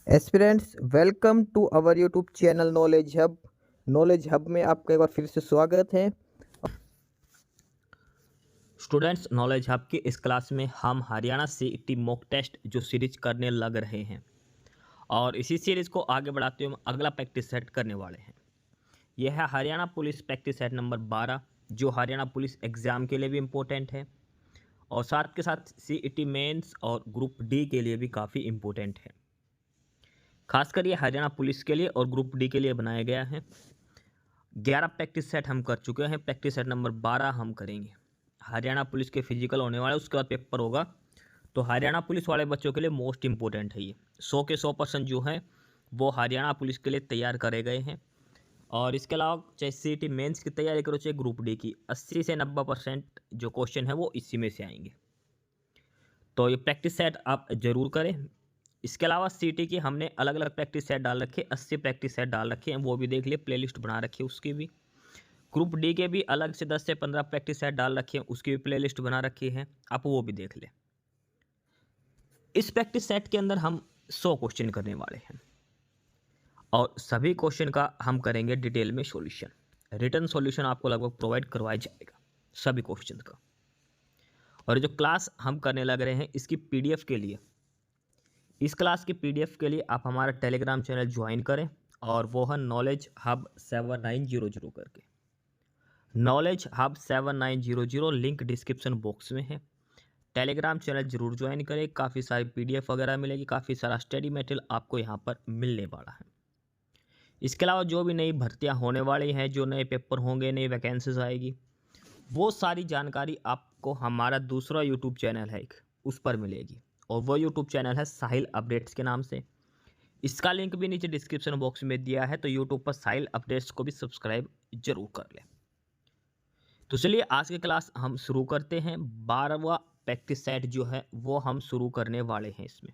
Aspirants welcome to our YouTube channel knowledge hub में आपका एक बार फिर से स्वागत है। स्टूडेंट्स, नॉलेज हब की इस क्लास में हम हरियाणा सीईटी मॉक टेस्ट जो सीरीज करने लग रहे हैं और इसी सीरीज को आगे बढ़ाते हुए हम अगला प्रैक्टिस सेट करने वाले हैं। यह है Haryana police practice set number 12 जो हरियाणा पुलिस एग्ज़ाम के लिए भी इम्पोर्टेंट है और साथ के साथ सीईटी मेंस और ग्रुप डी के लिए भी काफ़ी इम्पोर्टेंट है। खासकर ये हरियाणा पुलिस के लिए और ग्रुप डी के लिए बनाया गया है। 11 प्रैक्टिस सेट हम कर चुके हैं, प्रैक्टिस सेट नंबर 12 हम करेंगे। हरियाणा पुलिस के फिजिकल होने वाले, उसके बाद पेपर होगा। तो हरियाणा पुलिस वाले बच्चों के लिए मोस्ट इंपॉर्टेंट है ये। 100 के 100% जो है वो हरियाणा पुलिस के लिए तैयार करे गए हैं। और इसके अलावा चाहे सीईटी मेंस की तैयारी करो चाहे ग्रुप डी की, 80 से 90% जो क्वेश्चन है वो इसी में से आएंगे। तो ये प्रैक्टिस सेट आप जरूर करें। इसके अलावा सीईटी की हमने अलग अलग प्रैक्टिस सेट डाल रखे, 80 प्रैक्टिस सेट डाल रखे हैं, वो भी देख लिए, प्लेलिस्ट बना रखी है उसकी भी। ग्रुप डी के भी अलग से 10 से 15 प्रैक्टिस सेट डाल रखे हैं, उसकी भी प्लेलिस्ट बना रखी है, आप वो भी देख लें। इस प्रैक्टिस सेट के अंदर हम 100 क्वेश्चन करने वाले हैं और सभी क्वेश्चन का हम करेंगे डिटेल में सॉल्यूशन। रिटर्न सॉल्यूशन आपको लगभग प्रोवाइड करवाया जाएगा सभी क्वेश्चन का। और जो क्लास हम करने लग रहे हैं इसकी पीडीएफ के लिए, इस क्लास की पीडीएफ के लिए आप हमारा टेलीग्राम चैनल ज्वाइन करें और वो है नॉलेज हब 7900 करके। Knowledge hub 7900 link description box में है। टेलीग्राम चैनल जरूर ज्वाइन करें, काफ़ी सारी पीडीएफ वगैरह मिलेगी, काफ़ी सारा स्टडी मटेरियल आपको यहाँ पर मिलने वाला है। इसके अलावा जो भी नई भर्तियाँ होने वाली हैं, जो नए पेपर होंगे, नई वैकेंसीज आएगी, वो सारी जानकारी आपको हमारा दूसरा यूट्यूब चैनल है एक, उस पर मिलेगी। और वो यूट्यूब चैनल है साहिल अपडेट्स के नाम से। इसका लिंक भी नीचे डिस्क्रिप्शन बॉक्स में दिया है, तो यूट्यूब पर साहिल अपडेट्स को भी सब्सक्राइब जरूर कर लें। तो चलिए आज की क्लास हम शुरू करते हैं। 12वां प्रैक्टिस सेट जो है वो हम शुरू करने वाले हैं। इसमें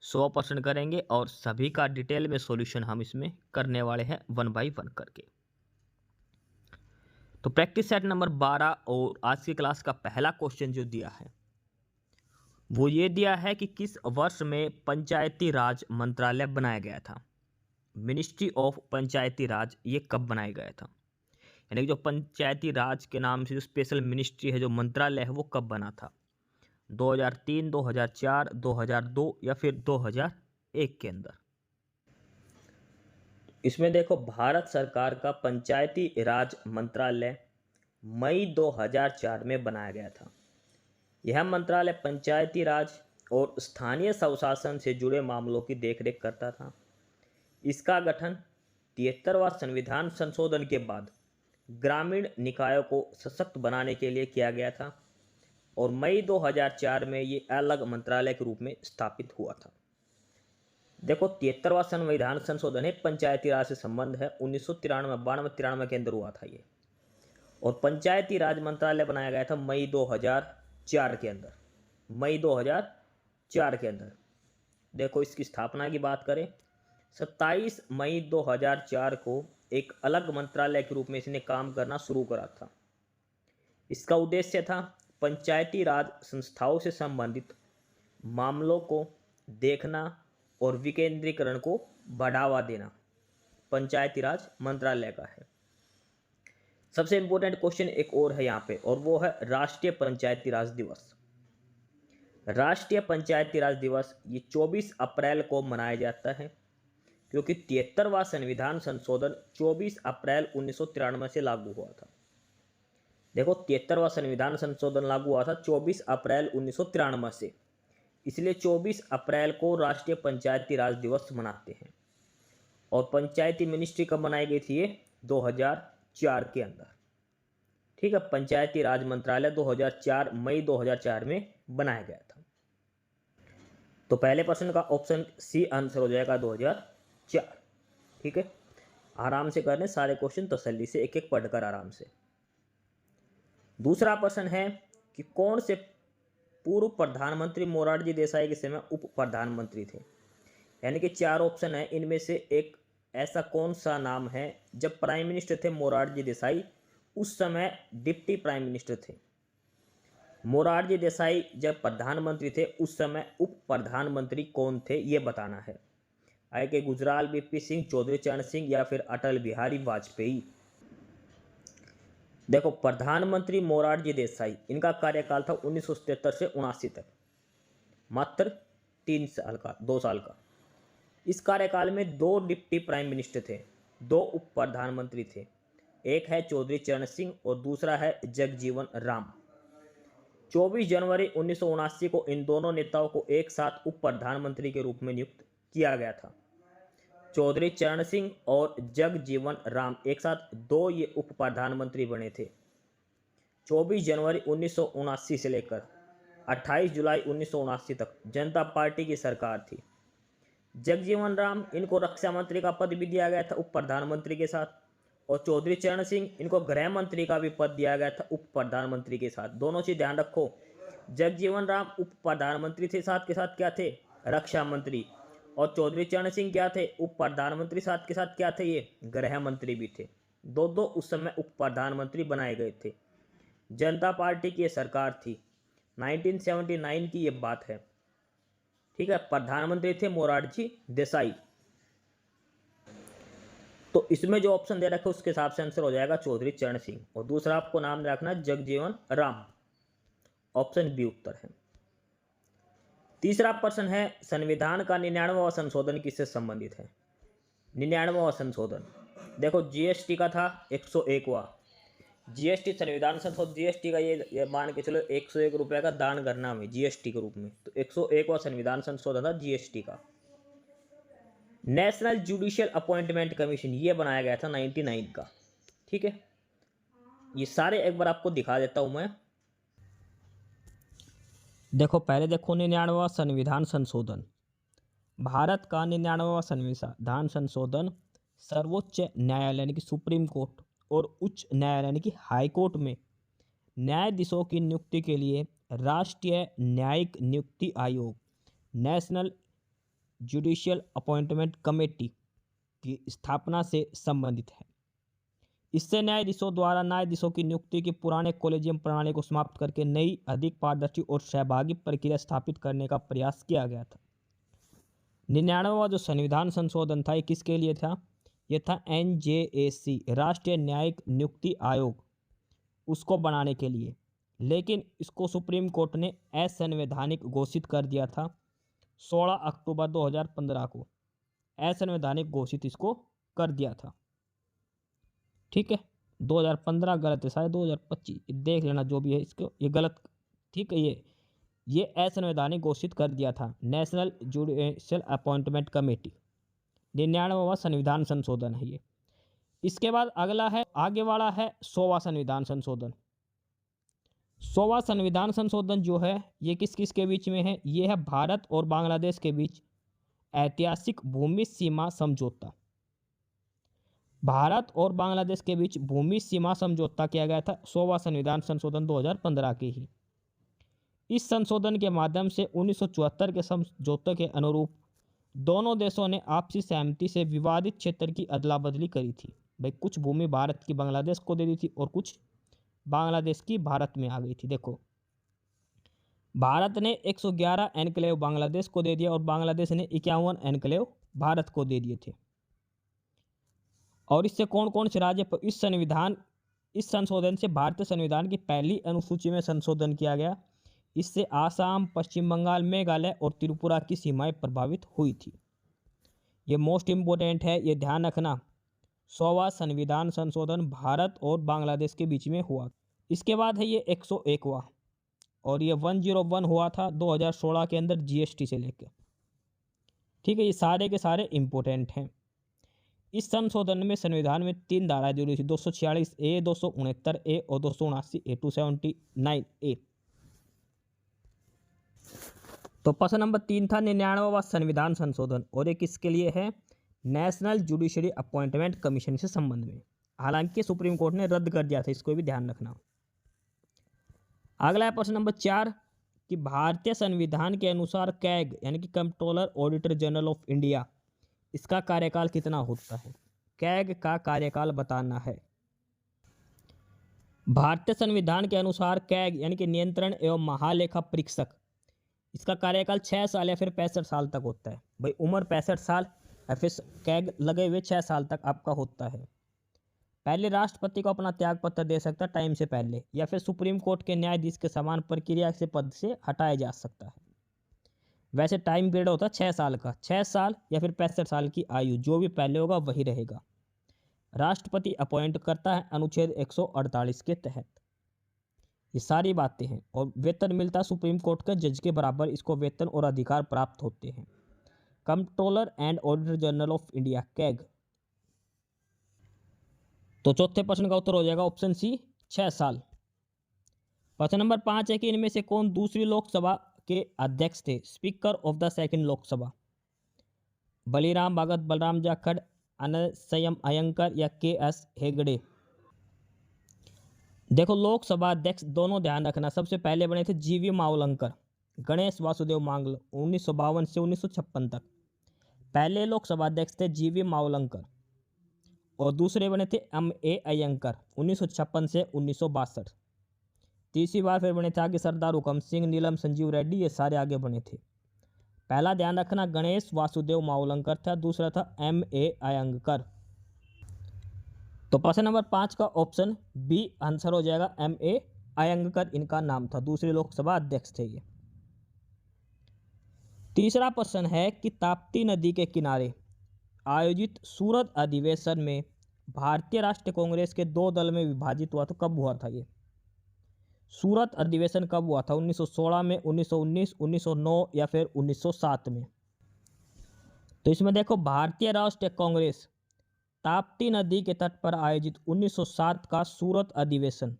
100% करेंगे और सभी का डिटेल में सॉल्यूशन हम इसमें करने वाले हैं 1 बाय 1 करके। तो प्रैक्टिस सेट नंबर 12 और आज की क्लास का पहला क्वेश्चन जो दिया है वो ये दिया है कि किस वर्ष में पंचायती राज मंत्रालय बनाया गया था। मिनिस्ट्री ऑफ पंचायती राज ये कब बनाया गया था, यानी कि जो पंचायती राज के नाम से जो स्पेशल मिनिस्ट्री है, जो मंत्रालय है, वो कब बना था। 2003, 2004, 2002 या फिर 2001 के अंदर। इसमें देखो, भारत सरकार का पंचायती राज मंत्रालय मई 2004 में बनाया गया था। यह मंत्रालय पंचायती राज और स्थानीय स्वशासन से जुड़े मामलों की देखरेख करता था। इसका गठन 73वां संविधान संशोधन के बाद ग्रामीण निकायों को सशक्त बनाने के लिए किया गया था और मई 2004 में ये अलग मंत्रालय के रूप में स्थापित हुआ था। देखो, 73वां संविधान संशोधन है, पंचायती राज से संबंध है, 1993 के अंदर हुआ था ये। और पंचायती राज मंत्रालय बनाया गया था मई 2004 के अंदर। मई 2004 के अंदर। देखो, इसकी स्थापना की बात करें, 27 मई 2004 को एक अलग मंत्रालय के रूप में इसने काम करना शुरू करा था। इसका उद्देश्य था पंचायती राज संस्थाओं से संबंधित मामलों को देखना और विकेंद्रीकरण को बढ़ावा देना। पंचायती राज मंत्रालय का है। सबसे इंपॉर्टेंट क्वेश्चन एक और है यहाँ पे, और वो है राष्ट्रीय पंचायती राज दिवस। राष्ट्रीय पंचायती राज दिवस ये 24 अप्रैल को मनाया जाता है, क्योंकि 73वां संविधान संशोधन 24 अप्रैल 1993 से लागू हुआ था। देखो, 73वां संविधान संशोधन लागू हुआ था 24 अप्रैल 1993 से, इसलिए 24 अप्रैल को राष्ट्रीय पंचायती राज दिवस मनाते हैं। और पंचायती मिनिस्ट्री कब बनाई गई थी, ये 2004 के अंदर। ठीक है, पंचायती राज मंत्रालय 2004 मई 2004 में बनाया गया था। तो पहले प्रश्न का ऑप्शन सी आंसर हो जाएगा 2004। ठीक है, आराम से करने सारे क्वेश्चन तसल्ली से, एक एक पढ़कर आराम से। दूसरा प्रश्न है कि कौन से पूर्व प्रधानमंत्री मोरारजी देसाई के समय उप प्रधानमंत्री थे। यानी कि 4 ऑप्शन है, इनमें से एक ऐसा कौन सा नाम है जब प्राइम मिनिस्टर थे मोरारजी देसाई, उस समय डिप्टी प्राइम मिनिस्टर थे। मोरारजी देसाई जब प्रधानमंत्री थे उस समय उप प्रधानमंत्री कौन थे, ये बताना है। आई के गुजराल बीपी सिंह, चौधरी चरण सिंह या फिर अटल बिहारी वाजपेयी। देखो प्रधानमंत्री मोरारजी देसाई, इनका कार्यकाल था 1977 से 79 तक, मात्र 3 साल का, 2 साल का। इस कार्यकाल में 2 डिप्टी प्राइम मिनिस्टर थे, 2 उप प्रधानमंत्री थे, एक है चौधरी चरण सिंह और दूसरा है जगजीवन राम। 24 जनवरी 1979 को इन दोनों नेताओं को एक साथ उप प्रधानमंत्री के रूप में नियुक्त किया गया था। चौधरी चरण सिंह और जगजीवन राम एक साथ 2 ये उप प्रधानमंत्री बने थे। 24 जनवरी 1979 से लेकर 28 जुलाई 1979 तक जनता पार्टी की सरकार थी। जगजीवन राम, इनको रक्षा मंत्री का पद भी दिया गया था उप प्रधानमंत्री के साथ, और चौधरी चरण सिंह, इनको गृह मंत्री का भी पद दिया गया था उप प्रधानमंत्री के साथ। दोनों चीज ध्यान रखो, जगजीवन राम उप प्रधानमंत्री थे, साथ के साथ क्या थे, रक्षा मंत्री, और चौधरी चरण सिंह क्या थे, उप प्रधानमंत्री, साथ के साथ क्या थे, ये गृह मंत्री भी थे। दो उस समय उप प्रधानमंत्री बनाए गए थे। जनता पार्टी की ये सरकार थी, 1979 की ये बात है, ठीक है। प्रधानमंत्री थे मोरारजी देसाई। तो इसमें जो ऑप्शन दे रखा है उसके हिसाब से आंसर हो जाएगा चौधरी चरण सिंह, और दूसरा आपको नाम रखना जगजीवन राम, ऑप्शन बी उत्तर है। तीसरा प्रश्न है, संविधान का 99वां संशोधन किससे संबंधित है। 99वां संशोधन, देखो जीएसटी का था 101वां, जीएसटी संविधान संशोधन, जीएसटी का ये मान के चलो 101 रुपये का दान करना हमें जीएसटी के रूप में, तो 101वां संविधान संशोधन था जीएसटी का। नेशनल जुडिशियल अपॉइंटमेंट कमीशन ये बनाया गया था 99 का, ठीक है। ये सारे एक बार आपको दिखा देता हूं मैं। देखो पहले देखो 99वां संविधान संशोधन, भारत का 99वां संविधान संशोधन सर्वोच्च न्यायालय यानी कि सुप्रीम कोर्ट और उच्च न्यायालय यानी कि हाई कोर्ट में न्यायाधीशों की नियुक्ति के लिए राष्ट्रीय न्यायिक नियुक्ति आयोग, नेशनल जुडिशियल अपॉइंटमेंट कमेटी की स्थापना से संबंधित है। इससे न्यायाधीशों द्वारा न्यायाधीशों की नियुक्ति की पुराने कॉलेजियम प्रणाली को समाप्त करके नई, अधिक पारदर्शी और सहभागी प्रक्रिया स्थापित करने का प्रयास किया गया था। 99वां जो संविधान संशोधन था ये किसके लिए था, ये था NJAC, राष्ट्रीय न्यायिक नियुक्ति आयोग, उसको बनाने के लिए। लेकिन इसको सुप्रीम कोर्ट ने असंवैधानिक घोषित कर दिया था 16 अक्टूबर 2015 को, असंवैधानिक घोषित इसको कर दिया था, ठीक है। 2015 गलत है, शायद 2025, देख लेना जो भी है इसको, ये गलत, ठीक है। ये असंवैधानिक घोषित कर दिया था नेशनल जुडिशियल अपॉइंटमेंट कमेटी। 99वां संविधान संशोधन है ये। इसके बाद अगला है, आगे वाला है 100वां संविधान संशोधन। 100वां संविधान संशोधन जो है ये किस किस के बीच में है, ये है भारत और बांग्लादेश के बीच ऐतिहासिक भूमि सीमा समझौता। भारत और बांग्लादेश के बीच भूमि सीमा समझौता किया गया था 100वां संविधान संशोधन 2015 के ही। इस संशोधन के माध्यम से 1974 के समझौते के अनुरूप दोनों देशों ने आपसी सहमति से विवादित क्षेत्र की अदला बदली करी थी। भाई कुछ भूमि भारत की बांग्लादेश को दे दी थी और कुछ बांग्लादेश की भारत में आ गई थी। देखो भारत ने 111 एनक्लेव बांग्लादेश को दे दिया और बांग्लादेश ने 51 एनक्लेव भारत को दे दिए थे। और इससे कौन कौन से राज्य पर इस संशोधन से भारतीय संविधान की पहली अनुसूची में संशोधन किया गया। इससे आसाम, पश्चिम बंगाल, मेघालय और त्रिपुरा की सीमाएं प्रभावित हुई थी। ये मोस्ट इम्पोर्टेंट है, ये ध्यान रखना। 100वां संविधान संशोधन भारत और बांग्लादेश के बीच में हुआ। इसके बाद है ये 101वां, और ये 101 हुआ था 2016 के अंदर जीएसटी से लेकर, ठीक है। ये सारे के सारे इम्पोर्टेंट हैं। इस संशोधन में संविधान में 3 धाराएं जुड़ी थी, 246A, 269A और 279A, 279A। तो प्रश्न नंबर 3 था 99वां संविधान संशोधन, और ये किसके लिए है, नेशनल जुडिशरी अपॉइंटमेंट कमीशन से संबंध में। हालांकि सुप्रीम कोर्ट ने रद्द कर दिया था, इसको भी ध्यान रखना। अगला है प्रश्न नंबर 4 कि भारतीय संविधान के अनुसार कैग यानी कि controller auditor general of India, इसका कार्यकाल कितना होता है। कैग का कार्यकाल बताना है। भारतीय संविधान के अनुसार कैग यानी कि नियंत्रण एवं महालेखा परीक्षक, इसका कार्यकाल 6 साल या फिर 65 साल तक होता है। भाई उम्र 65 साल या फिर कैग लगे हुए 6 साल तक आपका होता है। पहले राष्ट्रपति को अपना त्याग पत्र दे सकता है टाइम से पहले, या फिर सुप्रीम कोर्ट के न्यायाधीश के समान प्रक्रिया से पद से हटाया जा सकता है। वैसे टाइम पीरियड होता है 6 साल का, 6 साल या फिर 65 साल की आयु, जो भी पहले होगा वही रहेगा। राष्ट्रपति अपॉइंट करता है अनुच्छेद 148 के तहत। ये सारी बातें हैं। और वेतन मिलता है सुप्रीम कोर्ट के जज के बराबर, इसको वेतन और अधिकार प्राप्त होते हैं। Controller and auditor general of India CAG. तो चौथे प्रश्न का उत्तर हो जाएगा ऑप्शन सी 6 साल। प्रश्न नंबर 5 है कि इनमें से कौन दूसरी लोकसभा के अध्यक्ष थे? Speaker of the second Lok Sabha, Baliram Bhagat, Balram Jakhar, Ananthasayanam Ayyangar या के एस हेगड़े। देखो लोकसभा अध्यक्ष दोनों ध्यान रखना, सबसे पहले बने थे जीवी मावलंकर, गणेश वासुदेव मांगल 1952 से 1956 तक पहले लोकसभा अध्यक्ष थे जीवी मावलंकर। और दूसरे बने थे M.A. अयंकर 1956 से 1962। तीसरी बार फिर बने थे आगे सरदार हुकम सिंह, नीलम संजीव रेड्डी, ये सारे आगे बने थे। पहला ध्यान रखना गणेश वासुदेव मावलंकर था, दूसरा था M.A. अयंकर। तो प्रश्न नंबर 5 का ऑप्शन बी आंसर हो जाएगा, M.A. अयंकर इनका नाम था, दूसरे लोकसभा अध्यक्ष थे ये। तीसरा प्रश्न है कि ताप्ती नदी के किनारे आयोजित सूरत अधिवेशन में भारतीय राष्ट्रीय कांग्रेस के 2 दल में विभाजित हुआ, तो कब हुआ था ये सूरत अधिवेशन? कब हुआ था? 1916 में, 1919, 1909 या फिर 1907 में? तो इसमें देखो भारतीय राष्ट्रीय कांग्रेस ताप्ती नदी के तट पर आयोजित 1907 का सूरत अधिवेशन,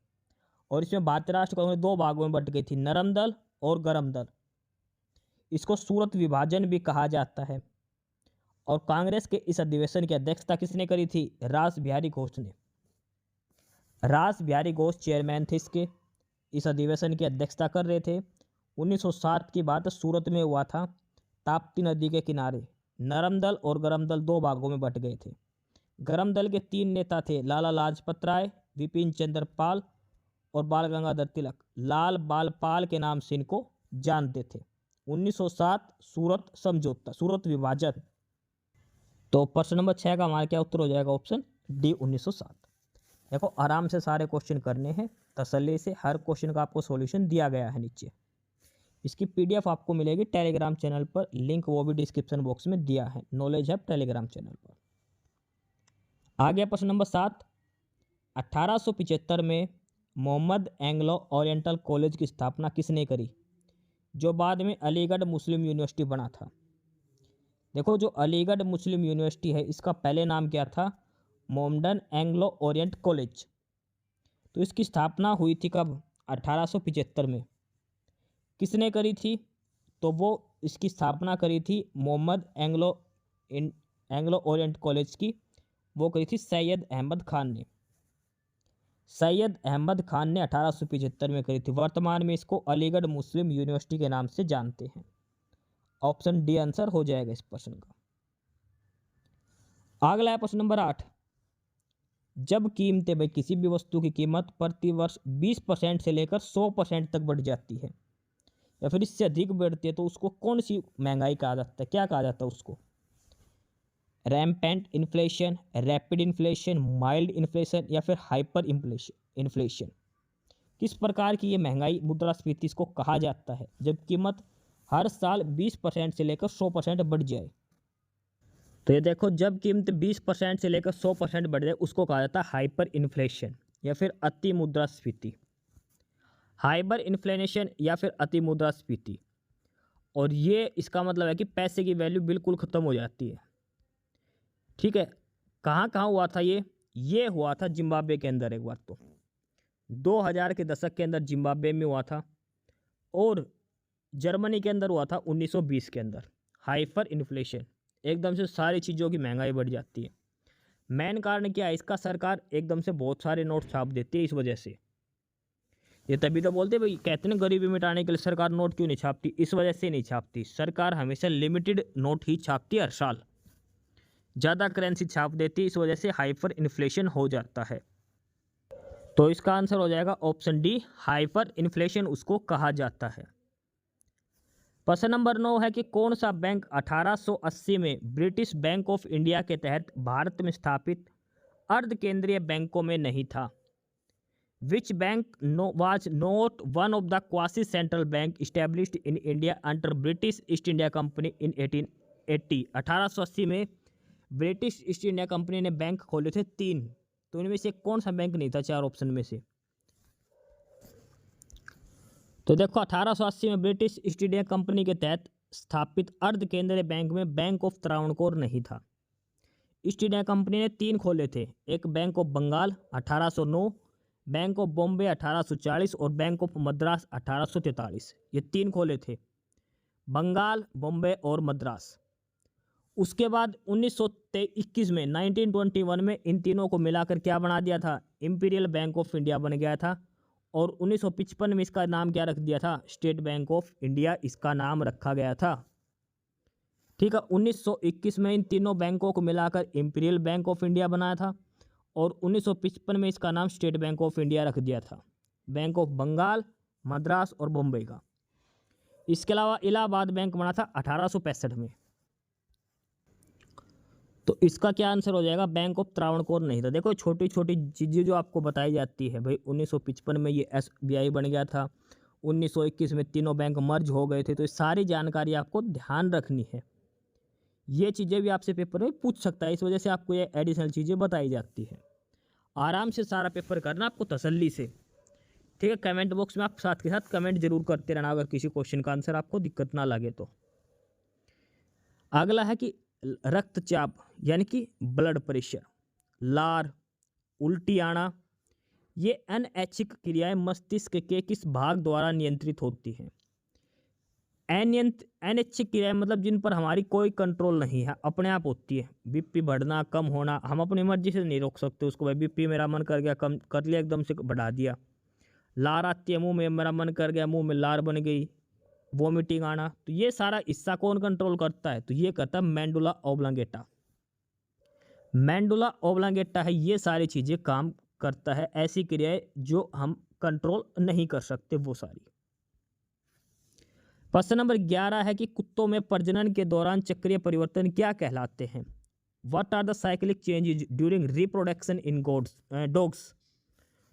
और इसमें भारतीय राष्ट्रीय कांग्रेस 2 भागों में बट गई थी, नरम दल और गरम दल। इसको सूरत विभाजन भी कहा जाता है। और कांग्रेस के इस अधिवेशन की अध्यक्षता किसने करी थी? रास बिहारी घोष ने। रास बिहारी घोष चेयरमैन थे इसके, इस अधिवेशन की अध्यक्षता कर रहे थे। 1907 की बात सूरत में हुआ था, ताप्ती नदी के किनारे। नरम दल और गरम दल 2 भागों में बट गए थे। गरम दल के 3 नेता थे, लाला लाजपत राय, विपिन चंद्र पाल और बाल गंगाधर तिलक। लाल बाल पाल के नाम से इनको जानते थे। 1907 सूरत समझौता, सूरत विभाजन। तो प्रश्न नंबर 6 का हमारा क्या उत्तर हो जाएगा? Option D 1907। देखो आराम से सारे क्वेश्चन करने हैं, तसल्ली से। हर क्वेश्चन का आपको सॉल्यूशन दिया गया है नीचे। इसकी पीडीएफ आपको मिलेगी टेलीग्राम चैनल पर, लिंक वो भी डिस्क्रिप्शन बॉक्स में दिया है, नॉलेज हब टेलीग्राम चैनल पर। आगे प्रश्न नंबर 7, 1875 में मोहम्मद एंग्लो ओरिएंटल कॉलेज की स्थापना किसने करी, जो बाद में अलीगढ़ मुस्लिम यूनिवर्सिटी बना था? देखो जो अलीगढ़ मुस्लिम यूनिवर्सिटी है, इसका पहले नाम क्या था? Mohammedan Anglo Orient college. तो इसकी स्थापना हुई थी कब? 1875 में। किसने करी थी? तो वो इसकी स्थापना करी थी मोहम्मद एंग्लो ओरिएंट कॉलेज की, वो करी थी सैयद अहमद खान ने। सैयद अहमद खान ने 1875 में करी थी। वर्तमान में इसको अलीगढ़ मुस्लिम यूनिवर्सिटी के नाम से जानते हैं। ऑप्शन डी आंसर हो जाएगा इस प्रश्न का। अगला है प्रश्न नंबर 8, जब कीमतें भाई किसी भी वस्तु की कीमत प्रति वर्ष 20% से लेकर 100% तक बढ़ जाती है या फिर इससे अधिक बढ़ती है, तो उसको कौन सी महंगाई कहा जाता है? क्या कहा जाता है उसको? Rampant inflation, rapid inflation, mild inflation या फिर हाइपर इन्फ्लेशन? किस प्रकार की ये महंगाई मुद्रास्फीति इसको कहा जाता है जब कीमत हर साल 20% से लेकर 100% बढ़ जाए? तो ये देखो जब कीमत 20% से लेकर 100% बढ़ जाए उसको कहा जाता है हाइपर इन्फ्लेशन या फिर अति मुद्रास्फीति। हाइपर इन्फ्लेशन या फिर अति मुद्रास्फीति, और ये इसका मतलब है कि पैसे की वैल्यू बिल्कुल ख़त्म हो जाती है। ठीक है, कहाँ कहाँ हुआ था ये हुआ था जिम्बाब्वे के अंदर एक बार, तो 2000 के दशक के अंदर जिम्बाब्वे में हुआ था, और जर्मनी के अंदर हुआ था 1920 के अंदर। हाइपर इन्फ्लेशन, एकदम से सारी चीज़ों की महंगाई बढ़ जाती है। मेन कारण क्या है इसका? सरकार एकदम से बहुत सारे नोट छाप देती है। इस वजह से ये तभी तो बोलते भाई, कहते हैं गरीबी मिटाने के लिए सरकार नोट क्यों नहीं छापती? इस वजह से नहीं छापती। सरकार हमेशा लिमिटेड नोट ही छापती है हर साल, ज़्यादा करेंसी छाप देती है, इस वजह से हाइपर इन्फ्लेशन हो जाता है। तो इसका आंसर हो जाएगा ऑप्शन डी, हाइपर इन्फ्लेशन उसको कहा जाता है। प्रश्न नंबर 9 है कि कौन सा बैंक 1880 में ब्रिटिश बैंक ऑफ इंडिया के तहत भारत में स्थापित अर्ध केंद्रीय बैंकों में नहीं था? Which bank was not one of the quasi-central bank established in India under British East India Company in 1880? 1880 में ब्रिटिश ईस्ट इंडिया कंपनी ने बैंक खोले थे 3, तो उनमें से कौन सा बैंक नहीं था 4 ऑप्शन में से? तो देखो 1880 में ब्रिटिश ईस्ट इंडिया कंपनी के तहत स्थापित अर्ध केंद्रीय बैंक में बैंक ऑफ त्रावणकोर नहीं था। ईस्ट इंडिया कंपनी ने 3 खोले थे, एक bank of Bengal 1809, bank of Bombay 1840 और बैंक ऑफ मद्रास 1843। ये 3 खोले थे, बंगाल, बॉम्बे और मद्रास। उसके बाद 1921 में 1921 में इन तीनों को मिलाकर क्या बना दिया था? इंपीरियल बैंक ऑफ इंडिया बन गया था। और 1955 में इसका नाम क्या रख दिया था? स्टेट बैंक ऑफ इंडिया इसका नाम रखा गया था। ठीक है, 1921 में इन तीनों बैंकों को मिलाकर इंपीरियल बैंक ऑफ इंडिया बनाया था और 1955 में इसका नाम स्टेट बैंक ऑफ इंडिया रख दिया था, बैंक ऑफ बंगाल, मद्रास और बॉम्बे का। इसके अलावा इलाहाबाद बैंक बना था 1865 में। तो इसका क्या आंसर हो जाएगा? बैंक ऑफ त्रावणकोर नहीं था। देखो छोटी छोटी चीज़ें जो आपको बताई जाती है भाई, 1955 में ये SBI बन गया था, 1921 में तीनों बैंक मर्ज हो गए थे, तो ये सारी जानकारी आपको ध्यान रखनी है। ये चीज़ें भी आपसे पेपर में पूछ सकता है, इस वजह से आपको ये एडिशनल चीज़ें बताई जाती है। आराम से सारा पेपर करना आपको तसल्ली से, ठीक है। कमेंट बॉक्स में आप साथ के साथ कमेंट जरूर करते रहना अगर किसी क्वेश्चन का आंसर आपको दिक्कत ना लगे तो। अगला है कि रक्तचाप यानी कि ब्लड प्रेशर, लार, उल्टी आना, ये अनैच्छिक क्रियाएं मस्तिष्क के किस भाग द्वारा नियंत्रित होती हैं? अनैच्छिक क्रियाएं मतलब जिन पर हमारी कोई कंट्रोल नहीं है, अपने आप होती है। बीपी बढ़ना, कम होना, हम अपनी मर्जी से नहीं रोक सकते उसको। भाई बीपी मेरा मन कर गया कम कर लिया, एकदम से बढ़ा दिया। लार आती है मुंह में, मेरा मन कर गया मुंह में लार बन गई, वोमिटिंग आना, तो ये सारा हिस्सा कौन कंट्रोल करता है? तो ये करता है मेंडुला ओब्लांगेटा। मेंडुला ओब्लांगेटा है, ये सारी चीज़ें काम करता है। ऐसी क्रियाएं जो हम कंट्रोल नहीं कर सकते वो सारी। प्रश्न नंबर 11 है कि कुत्तों में प्रजनन के दौरान चक्रीय परिवर्तन क्या कहलाते हैं? What are the cyclic changes during reproduction in dogs?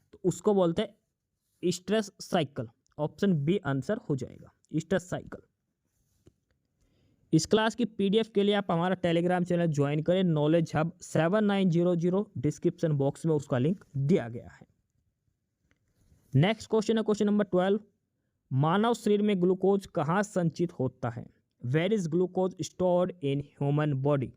तो उसको बोलते हैं stress cycle. Option B answer हो जाएगा, स्ट्रेस साइकिल। इस क्लास की PDF के लिए आप हमारा टेलीग्राम चैनल ज्वाइन करें, नॉलेज हब 7900, डिस्क्रिप्शन बॉक्स में उसका लिंक दिया गया है। नेक्स्ट क्वेश्चन है क्वेश्चन नंबर 12। मानव शरीर में ग्लूकोज कहाँ संचित होता है? Where is glucose stored in human body?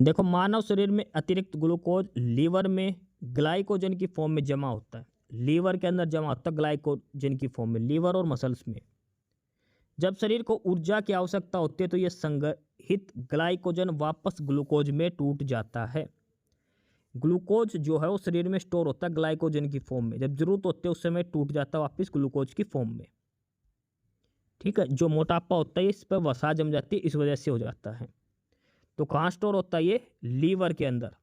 देखो मानव शरीर में अतिरिक्त ग्लूकोज लीवर में ग्लाइकोजन की फॉर्म में जमा होता है। लीवर के अंदर जमा होता है ग्लाइकोजन की फॉर्म में, लीवर और मसल्स में। जब शरीर को ऊर्जा की आवश्यकता होती है तो यह संग्रहित ग्लाइकोजन वापस ग्लूकोज में टूट जाता है। ग्लूकोज जो है वो शरीर में स्टोर होता है ग्लाइकोजन की फॉर्म में, जब जरूरत होती है उस समय टूट जाता है वापस ग्लूकोज की फॉर्म में। ठीक है, जो मोटापा होता है इस पर वसा जम जाती है, इस वजह से हो जाता है। तो कहाँ स्टोर होता है ये? लीवर के अंदर।